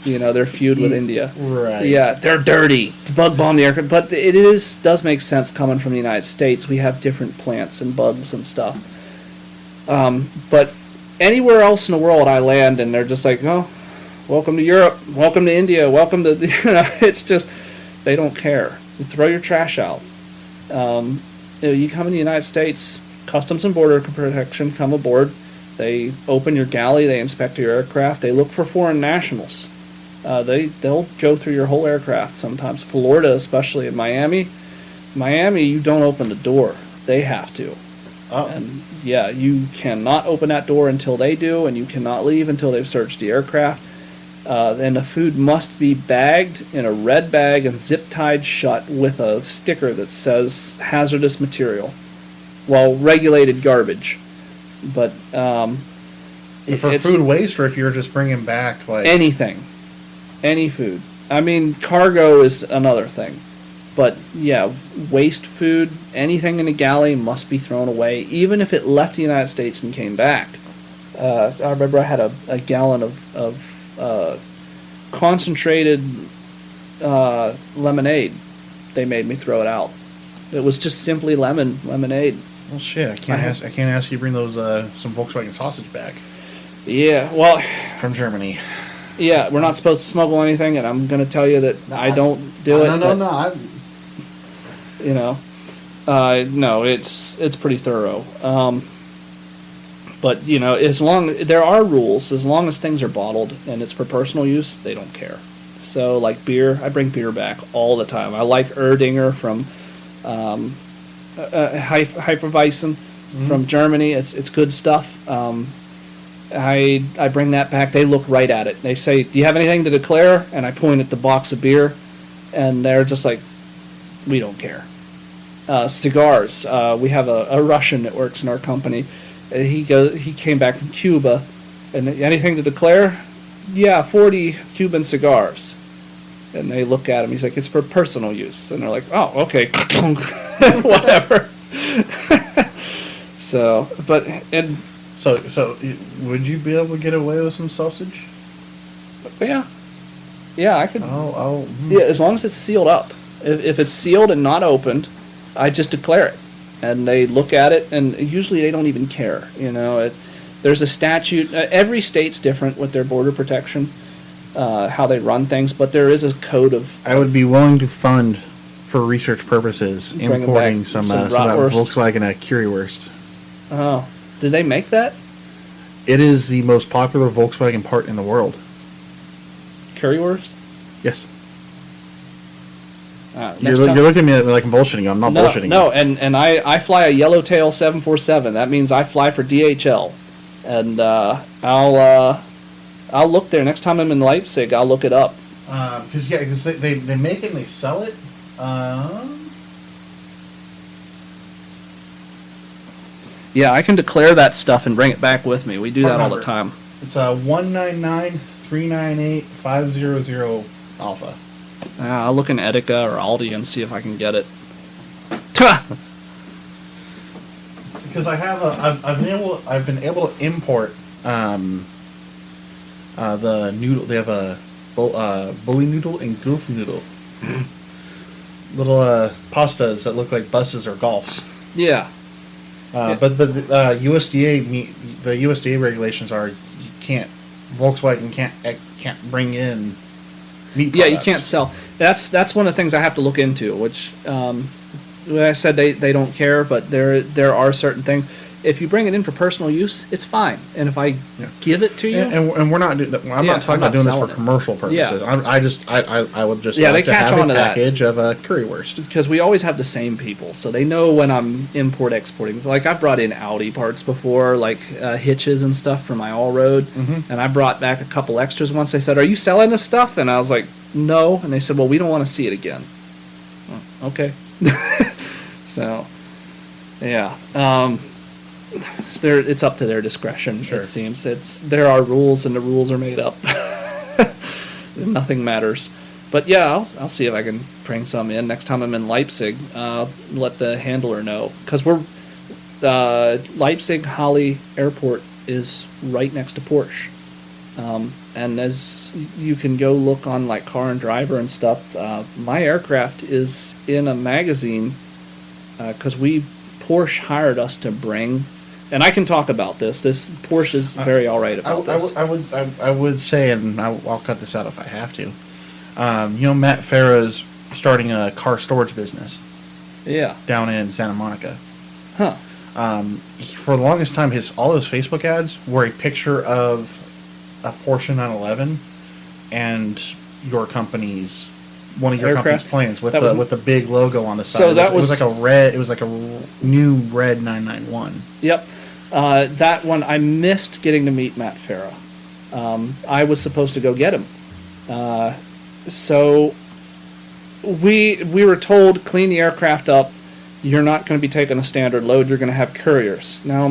their feud with India. Right. Yeah, they're dirty to bug bomb the aircraft, but it does make sense coming from the United States. We have different plants and bugs and stuff. But anywhere else in the world I land and they're just like, oh, welcome to Europe, welcome to India, welcome to, it's just, they don't care. You throw your trash out. You come in the United States, Customs and Border Protection come aboard. They open your galley. They inspect your aircraft. They look for foreign nationals. They'll go through your whole aircraft sometimes. Florida, especially in Miami, you don't open the door. They have to. Oh. And yeah, you cannot open that door until they do, and you cannot leave until they've searched the aircraft. And the food must be bagged in a red bag and zip-tied shut with a sticker that says hazardous material. Well, regulated garbage. But for food waste, or if you're just bringing back like anything, any food. I mean, cargo is another thing. But yeah, waste food, anything in a galley must be thrown away, even if it left the United States and came back. I remember I had a gallon of concentrated lemonade. They made me throw it out. It was just simply lemonade. Well, shit! I can't ask you to bring those some Volkswagen sausage back. Yeah, well, from Germany. Yeah, we're not supposed to smuggle anything, and I'm going to tell you that I don't do it. No. No, it's pretty thorough. But there are rules. As long as things are bottled and it's for personal use, they don't care. So, like beer, I bring beer back all the time. I like Erdinger from Hefeweizen from Germany. It's good stuff. I bring that back. They look right at it. They say, "Do you have anything to declare?" And I point at the box of beer, and they're just like, "We don't care." Cigars. We have a Russian that works in our company. He came back from Cuba, and anything to declare? Yeah, 40 Cuban cigars. And they look at him. He's like, "It's for personal use." And they're like, "Oh, okay, whatever." So would you be able to get away with some sausage? Yeah, I could. Yeah, as long as it's sealed up. If it's sealed and not opened, I just declare it, and they look at it, and usually they don't even care. There's a statute. Every state's different with their border protection. how they run things, but there is a code of. I would be willing to fund, for research purposes, Bringing importing back some some bratwurst. Volkswagen Currywurst. Oh, did they make that It is the most popular Volkswagen part in the world. currywurst? Yes. Next You're time- looking at me like I'm bullshitting you. I'm not bullshitting you. No, and I fly a Yellowtail 747. That means I fly for DHL, and I'll look there next time I'm in Leipzig. I'll look it up. Because they make it and they sell it. Yeah, I can declare that stuff and bring it back with me. We do Part that all number. the time. It's 199398500 Alpha. I'll look in Etika or Aldi and see if I can get it. Because I've been able to import the noodle. They have a bully noodle and goof noodle. Little pastas that look like buses or golfs. Yeah. But the USDA regulations are Volkswagen can't bring in meat Yeah, products. you can't sell. That's one of the things I have to look into. Which, I said they don't care, but there are certain things. If you bring it in for personal use, it's fine. And if I give it to you, and we're not. I'm not talking about doing this for selling it. commercial purposes. Yeah. I would just Yeah, like they to catch have on to a that. package of a currywurst. because we always have the same people, so they know when I'm exporting. Like I brought in Audi parts before, like hitches and stuff for my all road, and I brought back a couple extras once. They said, "Are you selling this stuff?" And I was like, "No," and they said, "Well, we don't want to see it again." Well, okay, so yeah. It's up to their discretion. Sure. It seems there are rules, and the rules are made up. Nothing matters. But yeah, I'll see if I can bring some in next time I'm in Leipzig. Let the handler know, because we're Leipzig Halle Airport is right next to Porsche, and as you can go look on like Car and Driver and stuff, my aircraft is in a magazine because Porsche hired us to bring. And I can talk about this. This Porsche is very all right about this. I would say, and I'll cut this out if I have to. Matt Farah's starting a car storage business. Yeah. Down in Santa Monica. Huh. For the longest time, all his Facebook ads were a picture of a Porsche 911 and one of your company's planes with the big logo on the side. So it was like a red. It was like a new red 991. Yep. That one, I missed getting to meet Matt Farah. I was supposed to go get him. So we were told, clean the aircraft up. You're not going to be taking a standard load. You're going to have couriers. Now,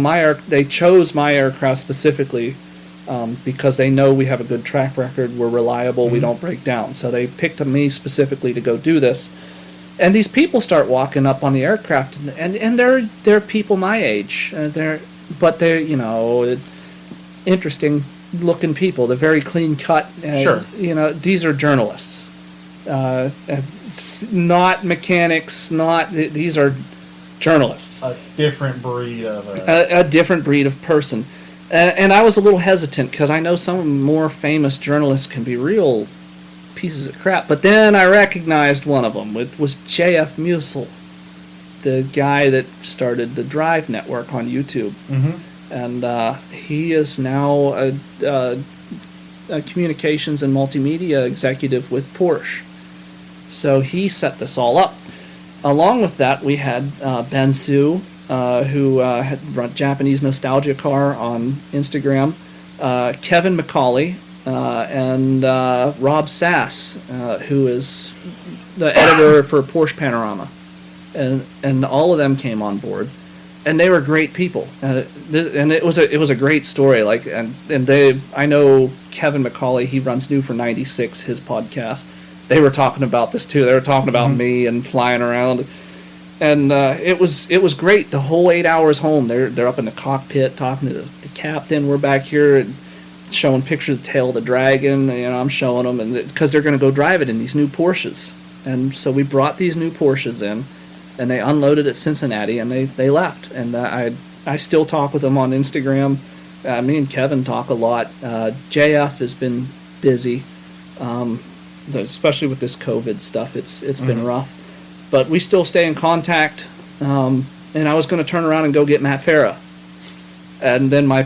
they chose my aircraft specifically because they know we have a good track record. We're reliable. We don't break down. So they picked me specifically to go do this. And these people start walking up on the aircraft, and they're people my age. They're interesting looking people. They're very clean cut. Sure. These are journalists, not mechanics. These are journalists. A different breed of a different breed of person. And I was a little hesitant because I know some more famous journalists can be real pieces of crap. But then I recognized one of them. It was J.F. Musil, the guy that started the Drive Network on YouTube. And he is now a communications and multimedia executive with Porsche. So he set this all up. Along with that, we had Ben Su, who had run Japanese Nostalgia Car on Instagram, Kevin McCauley, and Rob Sass, who is the editor for Porsche Panorama. And all of them came on board. And they were great people, and it was a great story. I know Kevin McCauley. He runs New for 96, his podcast. They were talking about this too. They were talking about me and flying around, and it was great. The whole 8 hours home, they're up in the cockpit talking to the captain. We're back here and showing pictures of Tail of the Dragon. I'm showing them, and because they're going to go drive it in these new Porsches. And so we brought these new Porsches in. And they unloaded at Cincinnati, and they left. And I still talk with them on Instagram. Me and Kevin talk a lot. JF has been busy. Especially with this COVID stuff, it's been rough. But we still stay in contact. And I was going to turn around and go get Matt Farah. And then my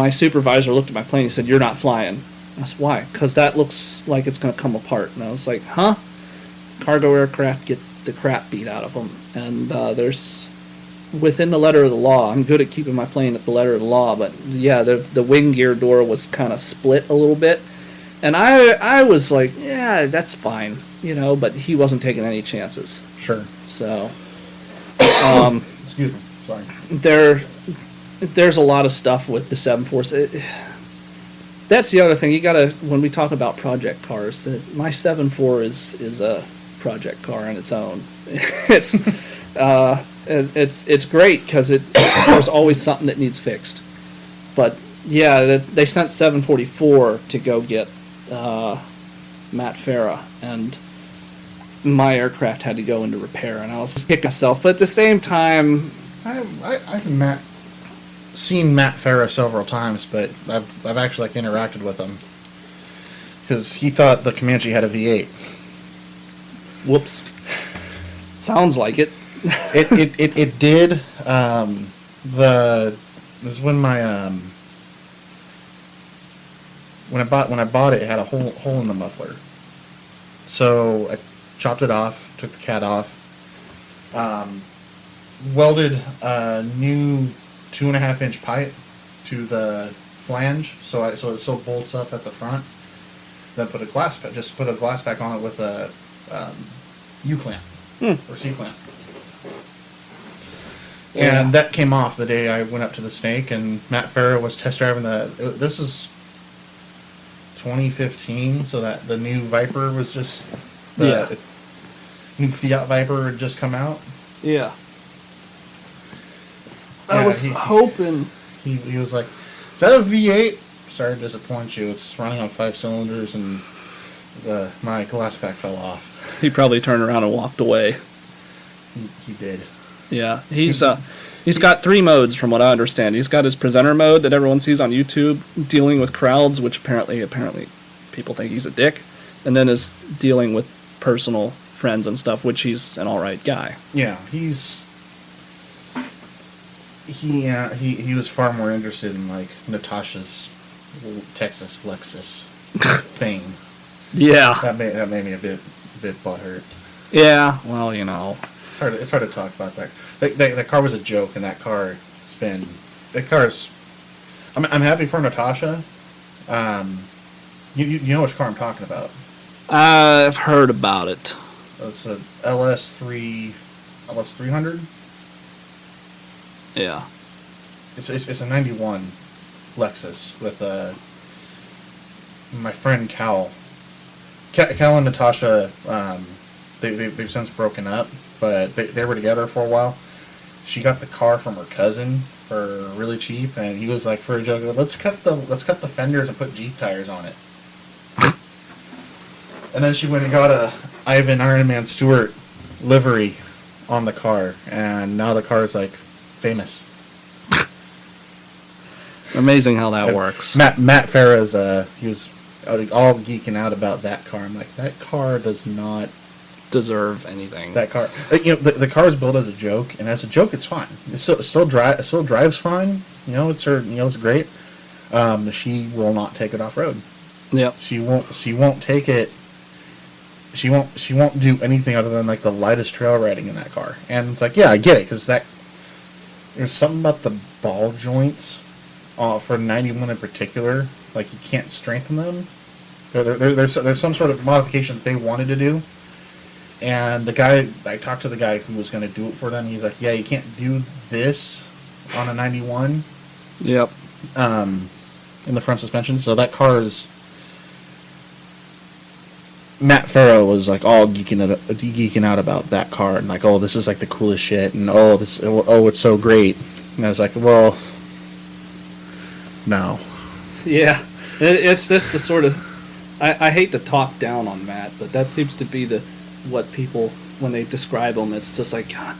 supervisor looked at my plane and said, "You're not flying." I said, "Why?" "Because that looks like it's going to come apart." And I was like, "Huh?" Cargo aircraft get the crap beat out of them. And there's, within the letter of the law, I'm good at keeping my plane at the letter of the law, but yeah, the wing gear door was kind of split a little bit. And I was like, yeah, that's fine, but he wasn't taking any chances. Sure. So, excuse me, sorry. There's a lot of stuff with the 747. That's the other thing. You gotta, when we talk about project cars, my 7.4 is a project car on its own. It's great because there's always something that needs fixed. But yeah, they sent 744 to go get Matt Farah, and my aircraft had to go into repair, and I was kicking myself. But at the same time, I've seen Matt Farah several times, but I've actually interacted with him because he thought the Comanche had a V8. Whoops. Sounds like it. It did. It was when my when I bought it, it had a hole in the muffler. So I chopped it off, took the cat off, welded a new 2.5-inch pipe to the flange, so it still bolts up at the front. Then put a glass pack on it with a U-clamp or C-clamp. Yeah. And that came off the day I went up to the Snake, and Matt Farah was test driving this is 2015, so that the new Viper was just new Fiat Viper had just come out. Yeah. I was hoping. He was like, "Is that a V8? Sorry to disappoint you. It's running on 5 cylinders, and my glass pack fell off." He probably turned around and walked away. He did. Yeah, he's got 3 modes from what I understand. He's got his presenter mode that everyone sees on YouTube, dealing with crowds, which apparently people think he's a dick, and then is dealing with personal friends and stuff, which he's an alright guy. Yeah, he was far more interested in like Natasha's little Texas Lexus thing. Yeah, that made me a bit butthurt. Yeah, well, it's hard to talk about that. That car was a joke, and I'm happy for Natasha. You know which car I'm talking about. I've heard about it. It's a LS300. Yeah. It's a 91 Lexus with my friend Cal. Cal and Natasha, they've since broken up, but they were together for a while. She got the car from her cousin for really cheap, and he was like, for a joke, let's cut the fenders and put Jeep tires on it. And then she went and got a Ivan Iron Man Stewart livery on the car, and now the car is like famous. Amazing how that works. Matt Farah's he was all geeking out about that car. I'm like, that car does not deserve anything. That car, the car is built as a joke, and as a joke, it's fine. It still drives fine. It's great. She will not take it off road. Yep. She won't take it. She won't do anything other than like the lightest trail riding in that car. And it's like, yeah, I get it, because there's something about the ball joints for 91 in particular, like you can't strengthen them. There's some sort of modification that they wanted to do, and I talked to the guy who was going to do it for them. He's like, yeah, you can't do this on a 91. Yep. In the front suspension, so that car is. Matt Farah was like all geeking out about that car, and like, oh, this is like the coolest shit, and it's so great. And I was like, well, no. Yeah, it's just the sort of. I hate to talk down on Matt, but that seems to be what people, when they describe him, it's just like, God,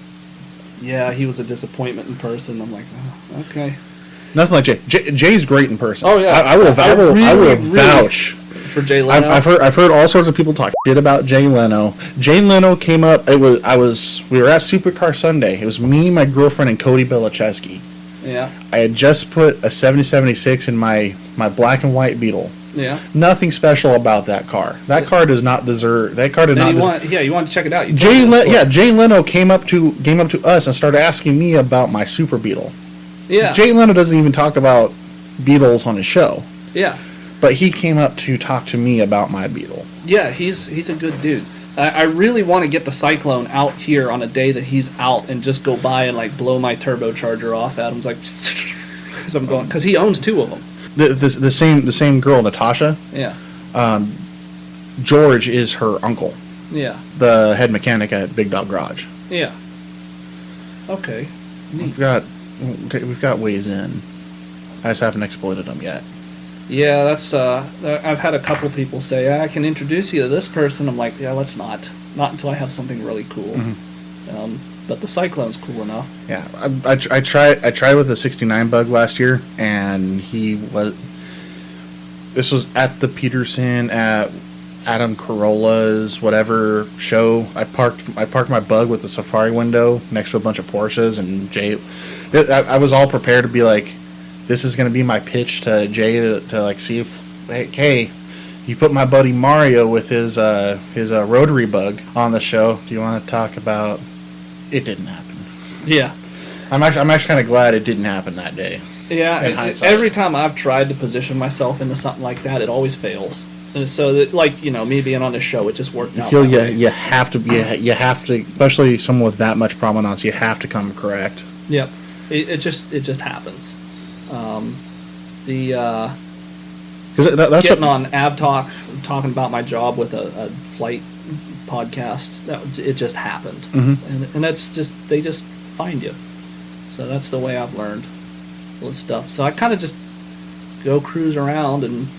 yeah, he was a disappointment in person. I'm like, oh, okay. Nothing like Jay. Jay's great in person. Oh yeah, I will vouch for Jay Leno. I've heard all sorts of people talk shit about Jay Leno. Jay Leno came up. We were at Supercar Sunday. It was me, my girlfriend, and Cody Belichewski. Yeah. I had just put a 7076 in my black and white Beetle. Yeah. Nothing special about that car. That car does not deserve. That car did not. You want to check it out. Jay Leno came up to us and started asking me about my Super Beetle. Yeah. Jay Leno doesn't even talk about Beetles on his show. Yeah. But he came up to talk to me about my Beetle. Yeah, he's a good dude. I really want to get the Syclone out here on a day that he's out and just go by and like blow my turbocharger off at him. It's like, because I'm going, because he owns two of them. The same girl, Natasha. Yeah. George is her uncle. Yeah. The head mechanic at Big Dog Garage. Yeah. Okay. Neat. We've got ways in. I just haven't exploited them yet. Yeah, that's. I've had a couple people say, I can introduce you to this person. I'm like, yeah, let's not. Not until I have something really cool. Mm-hmm. But the Syclone's cool enough. Yeah, I tried with the 69 bug last year, and this was at the Peterson at Adam Carolla's whatever show. I parked my bug with the Safari window next to a bunch of Porsches, and Jay. I was all prepared to be like, this is going to be my pitch to Jay to like see if hey, you put my buddy Mario with his rotary bug on the show. Do you want to talk about? It didn't happen. Yeah. I'm actually kind of glad it didn't happen that day. Yeah, every time I've tried to position myself into something like that, it always fails. And so, that, like, me being on the show, it just worked out. You have to, especially someone with that much prominence, you have to come correct. Yep, it just happens. That's getting on Ab Talk, talking about my job with a flight podcast, it just happened. Mm-hmm. And that's just, they just find you. So that's the way I've learned all this stuff. So I kind of just go cruise around, and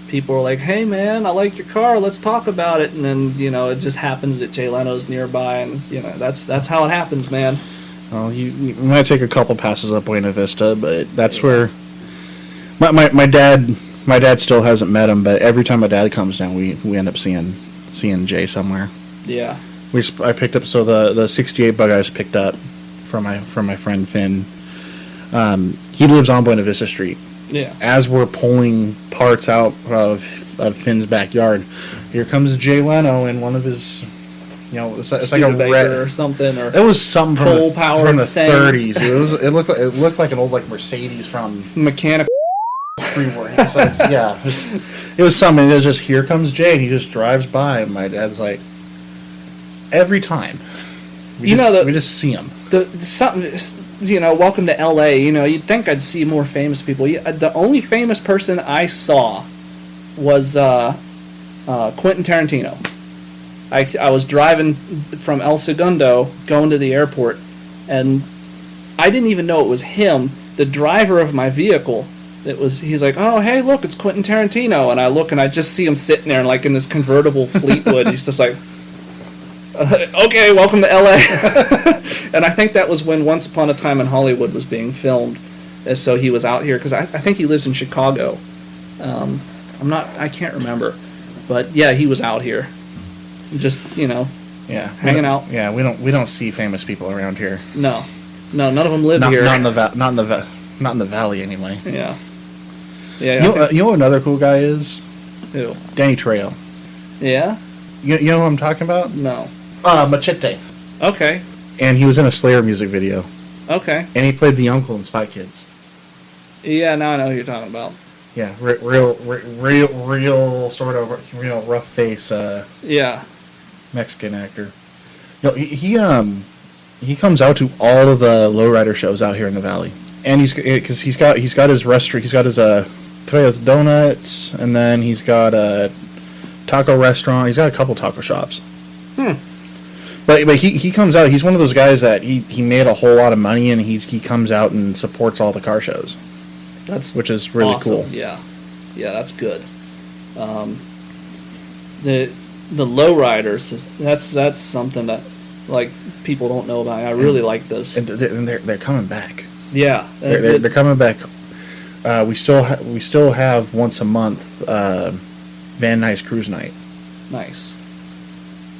people are like, hey man, I like your car, let's talk about it. And then, it just happens that Jay Leno's nearby, and that's how it happens, man. Well, you might take a couple passes up Buena Vista, but that's where my dad still hasn't met him, but every time my dad comes down, we end up seeing Jay somewhere. Yeah. I picked up, so the 68 bug I just picked up from my friend Finn. He lives on Buena Vista Street. Yeah. As we're pulling parts out of Finn's backyard, here comes Jay Leno in one of his, it's like a red or something, or it was something from the thing. 30s. It looked like an old Mercedes from mechanical. It was something. It was just, here comes Jay, and he just drives by, and my dad's like, every time we just see him. Welcome to L.A. You'd think I'd see more famous people. The only famous person I saw was Quentin Tarantino. I was driving from El Segundo going to the airport, and I didn't even know it was him. The driver of my vehicle, he's like, oh, hey, look, it's Quentin Tarantino. And I look, and I just see him sitting there, like, in this convertible Fleetwood. He's just like, okay, welcome to L.A. And I think that was when Once Upon a Time in Hollywood was being filmed. And so he was out here, because I think he lives in Chicago. I can't remember. But, yeah, he was out here. Just, hanging out. Yeah, we don't see famous people around here. No, none of them live here. Not in the valley, anyway. Yeah. You know what another cool guy is? Who? Danny Trejo. Yeah? You know who I'm talking about? No. Machete. Okay. And he was in a Slayer music video. Okay. And he played the uncle in Spy Kids. Yeah, now I know who you're talking about. Yeah, real sort of rough face. Yeah. Mexican actor. He comes out to all of the lowrider shows out here in the valley, and he's got his restaurant. He's got his Trejo's Donuts, and then he's got a taco restaurant. He's got a couple taco shops. But he comes out. He's one of those guys that he made a whole lot of money, and he comes out and supports all the car shows. Which is really awesome. Cool. Yeah, that's good. The lowriders, that's something that, like, people don't know about. I really like those. And they're coming back. Yeah, they're coming back. We still have once a month Van Nuys Cruise Night. Nice.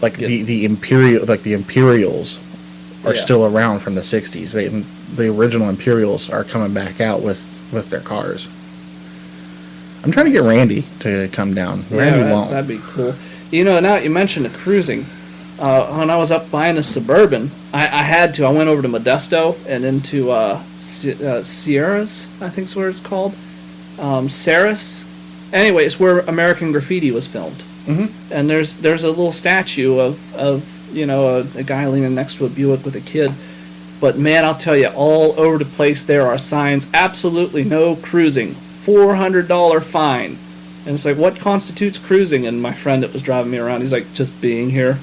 Like Yeah. the Imperials are Yeah. still around from the 60s. The original Imperials are coming back out with their cars. I'm trying to get Randy to come down. Randy won't. That'd be cool. You know, now you mentioned the cruising. When I was up buying a Suburban, I had to. I went over to Modesto and into Sierras, I think is what it's called. Saris. Anyway, it's where American Graffiti was filmed. Mhm. And there's a little statue of you know, a guy leaning next to a Buick with a kid. But man, I'll tell you, all over the place there are signs, absolutely no cruising, $400 fine. And it's like, what constitutes cruising? And my friend that was driving me around, he's like, just being here.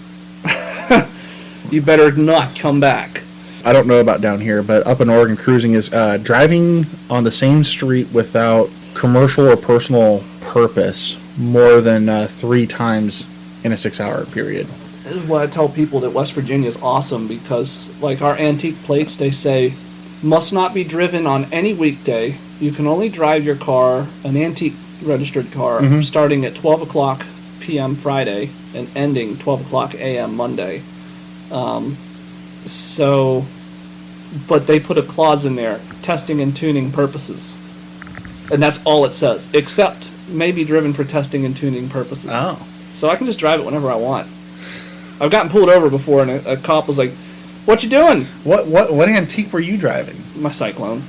You better not come back. I don't know about down here, but up in Oregon, cruising is driving on the same street without commercial or personal purpose more than 3 times in a 6-hour period. This is what I tell people, that West Virginia is awesome because, like, our antique plates, they say, must not be driven on any weekday. You can only drive your car, an antique registered car, starting at 12 o'clock p.m. Friday and ending 12 o'clock a.m. Monday. But they put a clause in there, testing and tuning purposes. And that's all it says, except may be driven for testing and tuning purposes. Oh. So I can just drive it whenever I want. I've gotten pulled over before, and a cop was like, "What you doing?" What antique were you driving? My Syclone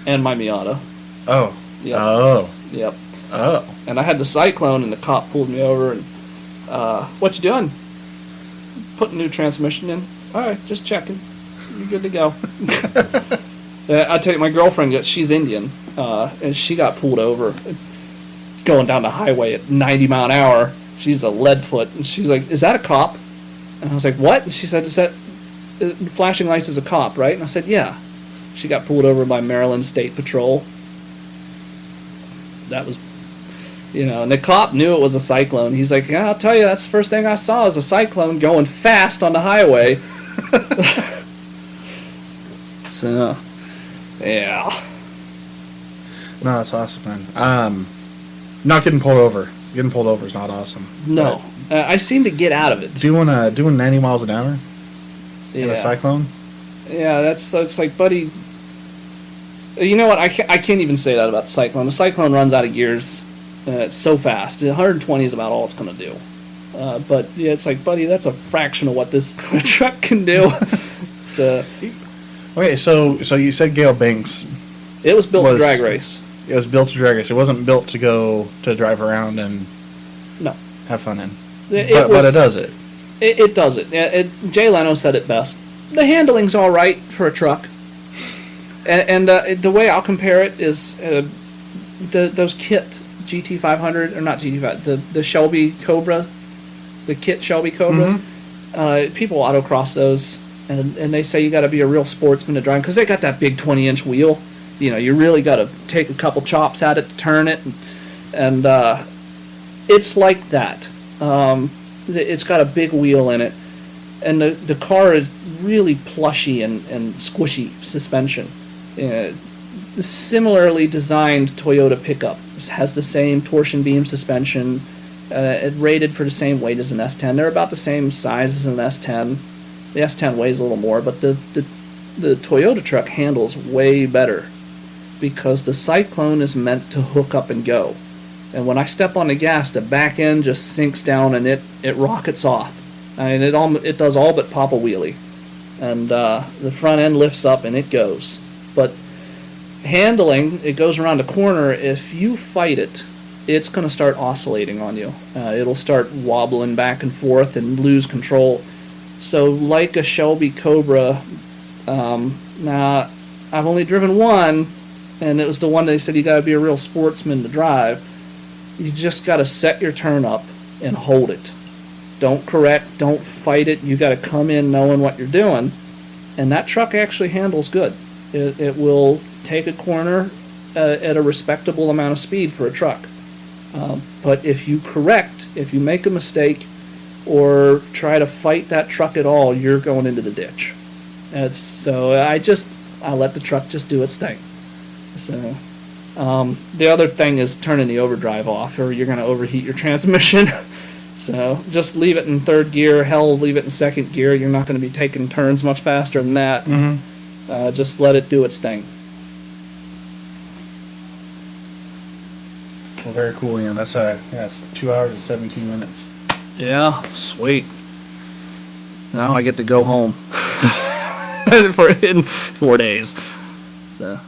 and my Miata. Oh. Yep. Oh. Yep. Oh. And I had the Syclone, and the cop pulled me over, and, "What you doing?" "Putting new transmission in." "All right, just checking. You're good to go." I tell you, my girlfriend, she's Indian, and she got pulled over going down the highway at 90 mile an hour. She's a lead foot, and she's like, "Is that a cop?" And I was like, "What?" And she said, "Is that flashing lights is a cop, right?" And I said, "Yeah." She got pulled over by Maryland State Patrol. That was, you know, and the cop knew it was a Syclone. He's like, "Yeah, I'll tell you, that's the first thing I saw was a Syclone going fast on the highway." So, yeah. No, that's awesome, man. Not getting pulled over. Getting pulled over is not awesome. No. I seem to get out of it. Doing 90 miles an hour in a Syclone? Yeah, that's like, buddy. You know what? I can't even say that about the Syclone. The Syclone runs out of gears so fast. 120 is about all it's going to do. But yeah, it's like, buddy, that's a fraction of what this truck can do. So. Okay, so you said Gale Banks. It was built to drag race. It was built to drag race. It wasn't built to go to drive around and have fun in. But it does it. It does it. Jay Leno said it best. The handling's all right for a truck. And the way I'll compare it is those Kit GT500, or not GT5, the Shelby Cobra, the Kit Shelby Cobras. People autocross those, and they say you got to be a real sportsman to drive, because they got that big 20-inch wheel. You know, you really got to take a couple chops at it to turn it, and it's like that. It's got a big wheel in it, and the car is really plushy and squishy suspension. Similarly designed Toyota pickup. It has the same torsion beam suspension. It rated for the same weight as an S10. They're about the same size as an S10. The S10 weighs a little more, but the Toyota truck handles way better, because the Syclone is meant to hook up and go. And when I step on the gas, the back end just sinks down and it rockets off. I mean, it does all but pop a wheelie. And the front end lifts up and it goes. But handling, it goes around the corner. If you fight it, it's going to start oscillating on you. It'll start wobbling back and forth and lose control. So like a Shelby Cobra, now I've only driven one, and it was the one they said you got to be a real sportsman to drive. You just got to set your turn up and hold it. Don't correct, don't fight it. You got to come in knowing what you're doing, and that truck actually handles good. It will take a corner at a respectable amount of speed for a truck. But if you correct, if you make a mistake, or try to fight that truck at all, you're going into the ditch. So I let the truck just do its thing. So The other thing is turning the overdrive off, or you're going to overheat your transmission. So just leave it in third gear. Hell, leave it in second gear. You're not going to be taking turns much faster than that. Just let it do its thing. Well, very cool, Ian. That's 2 hours and 17 minutes. Yeah, sweet. Now I get to go home in 4 days. So.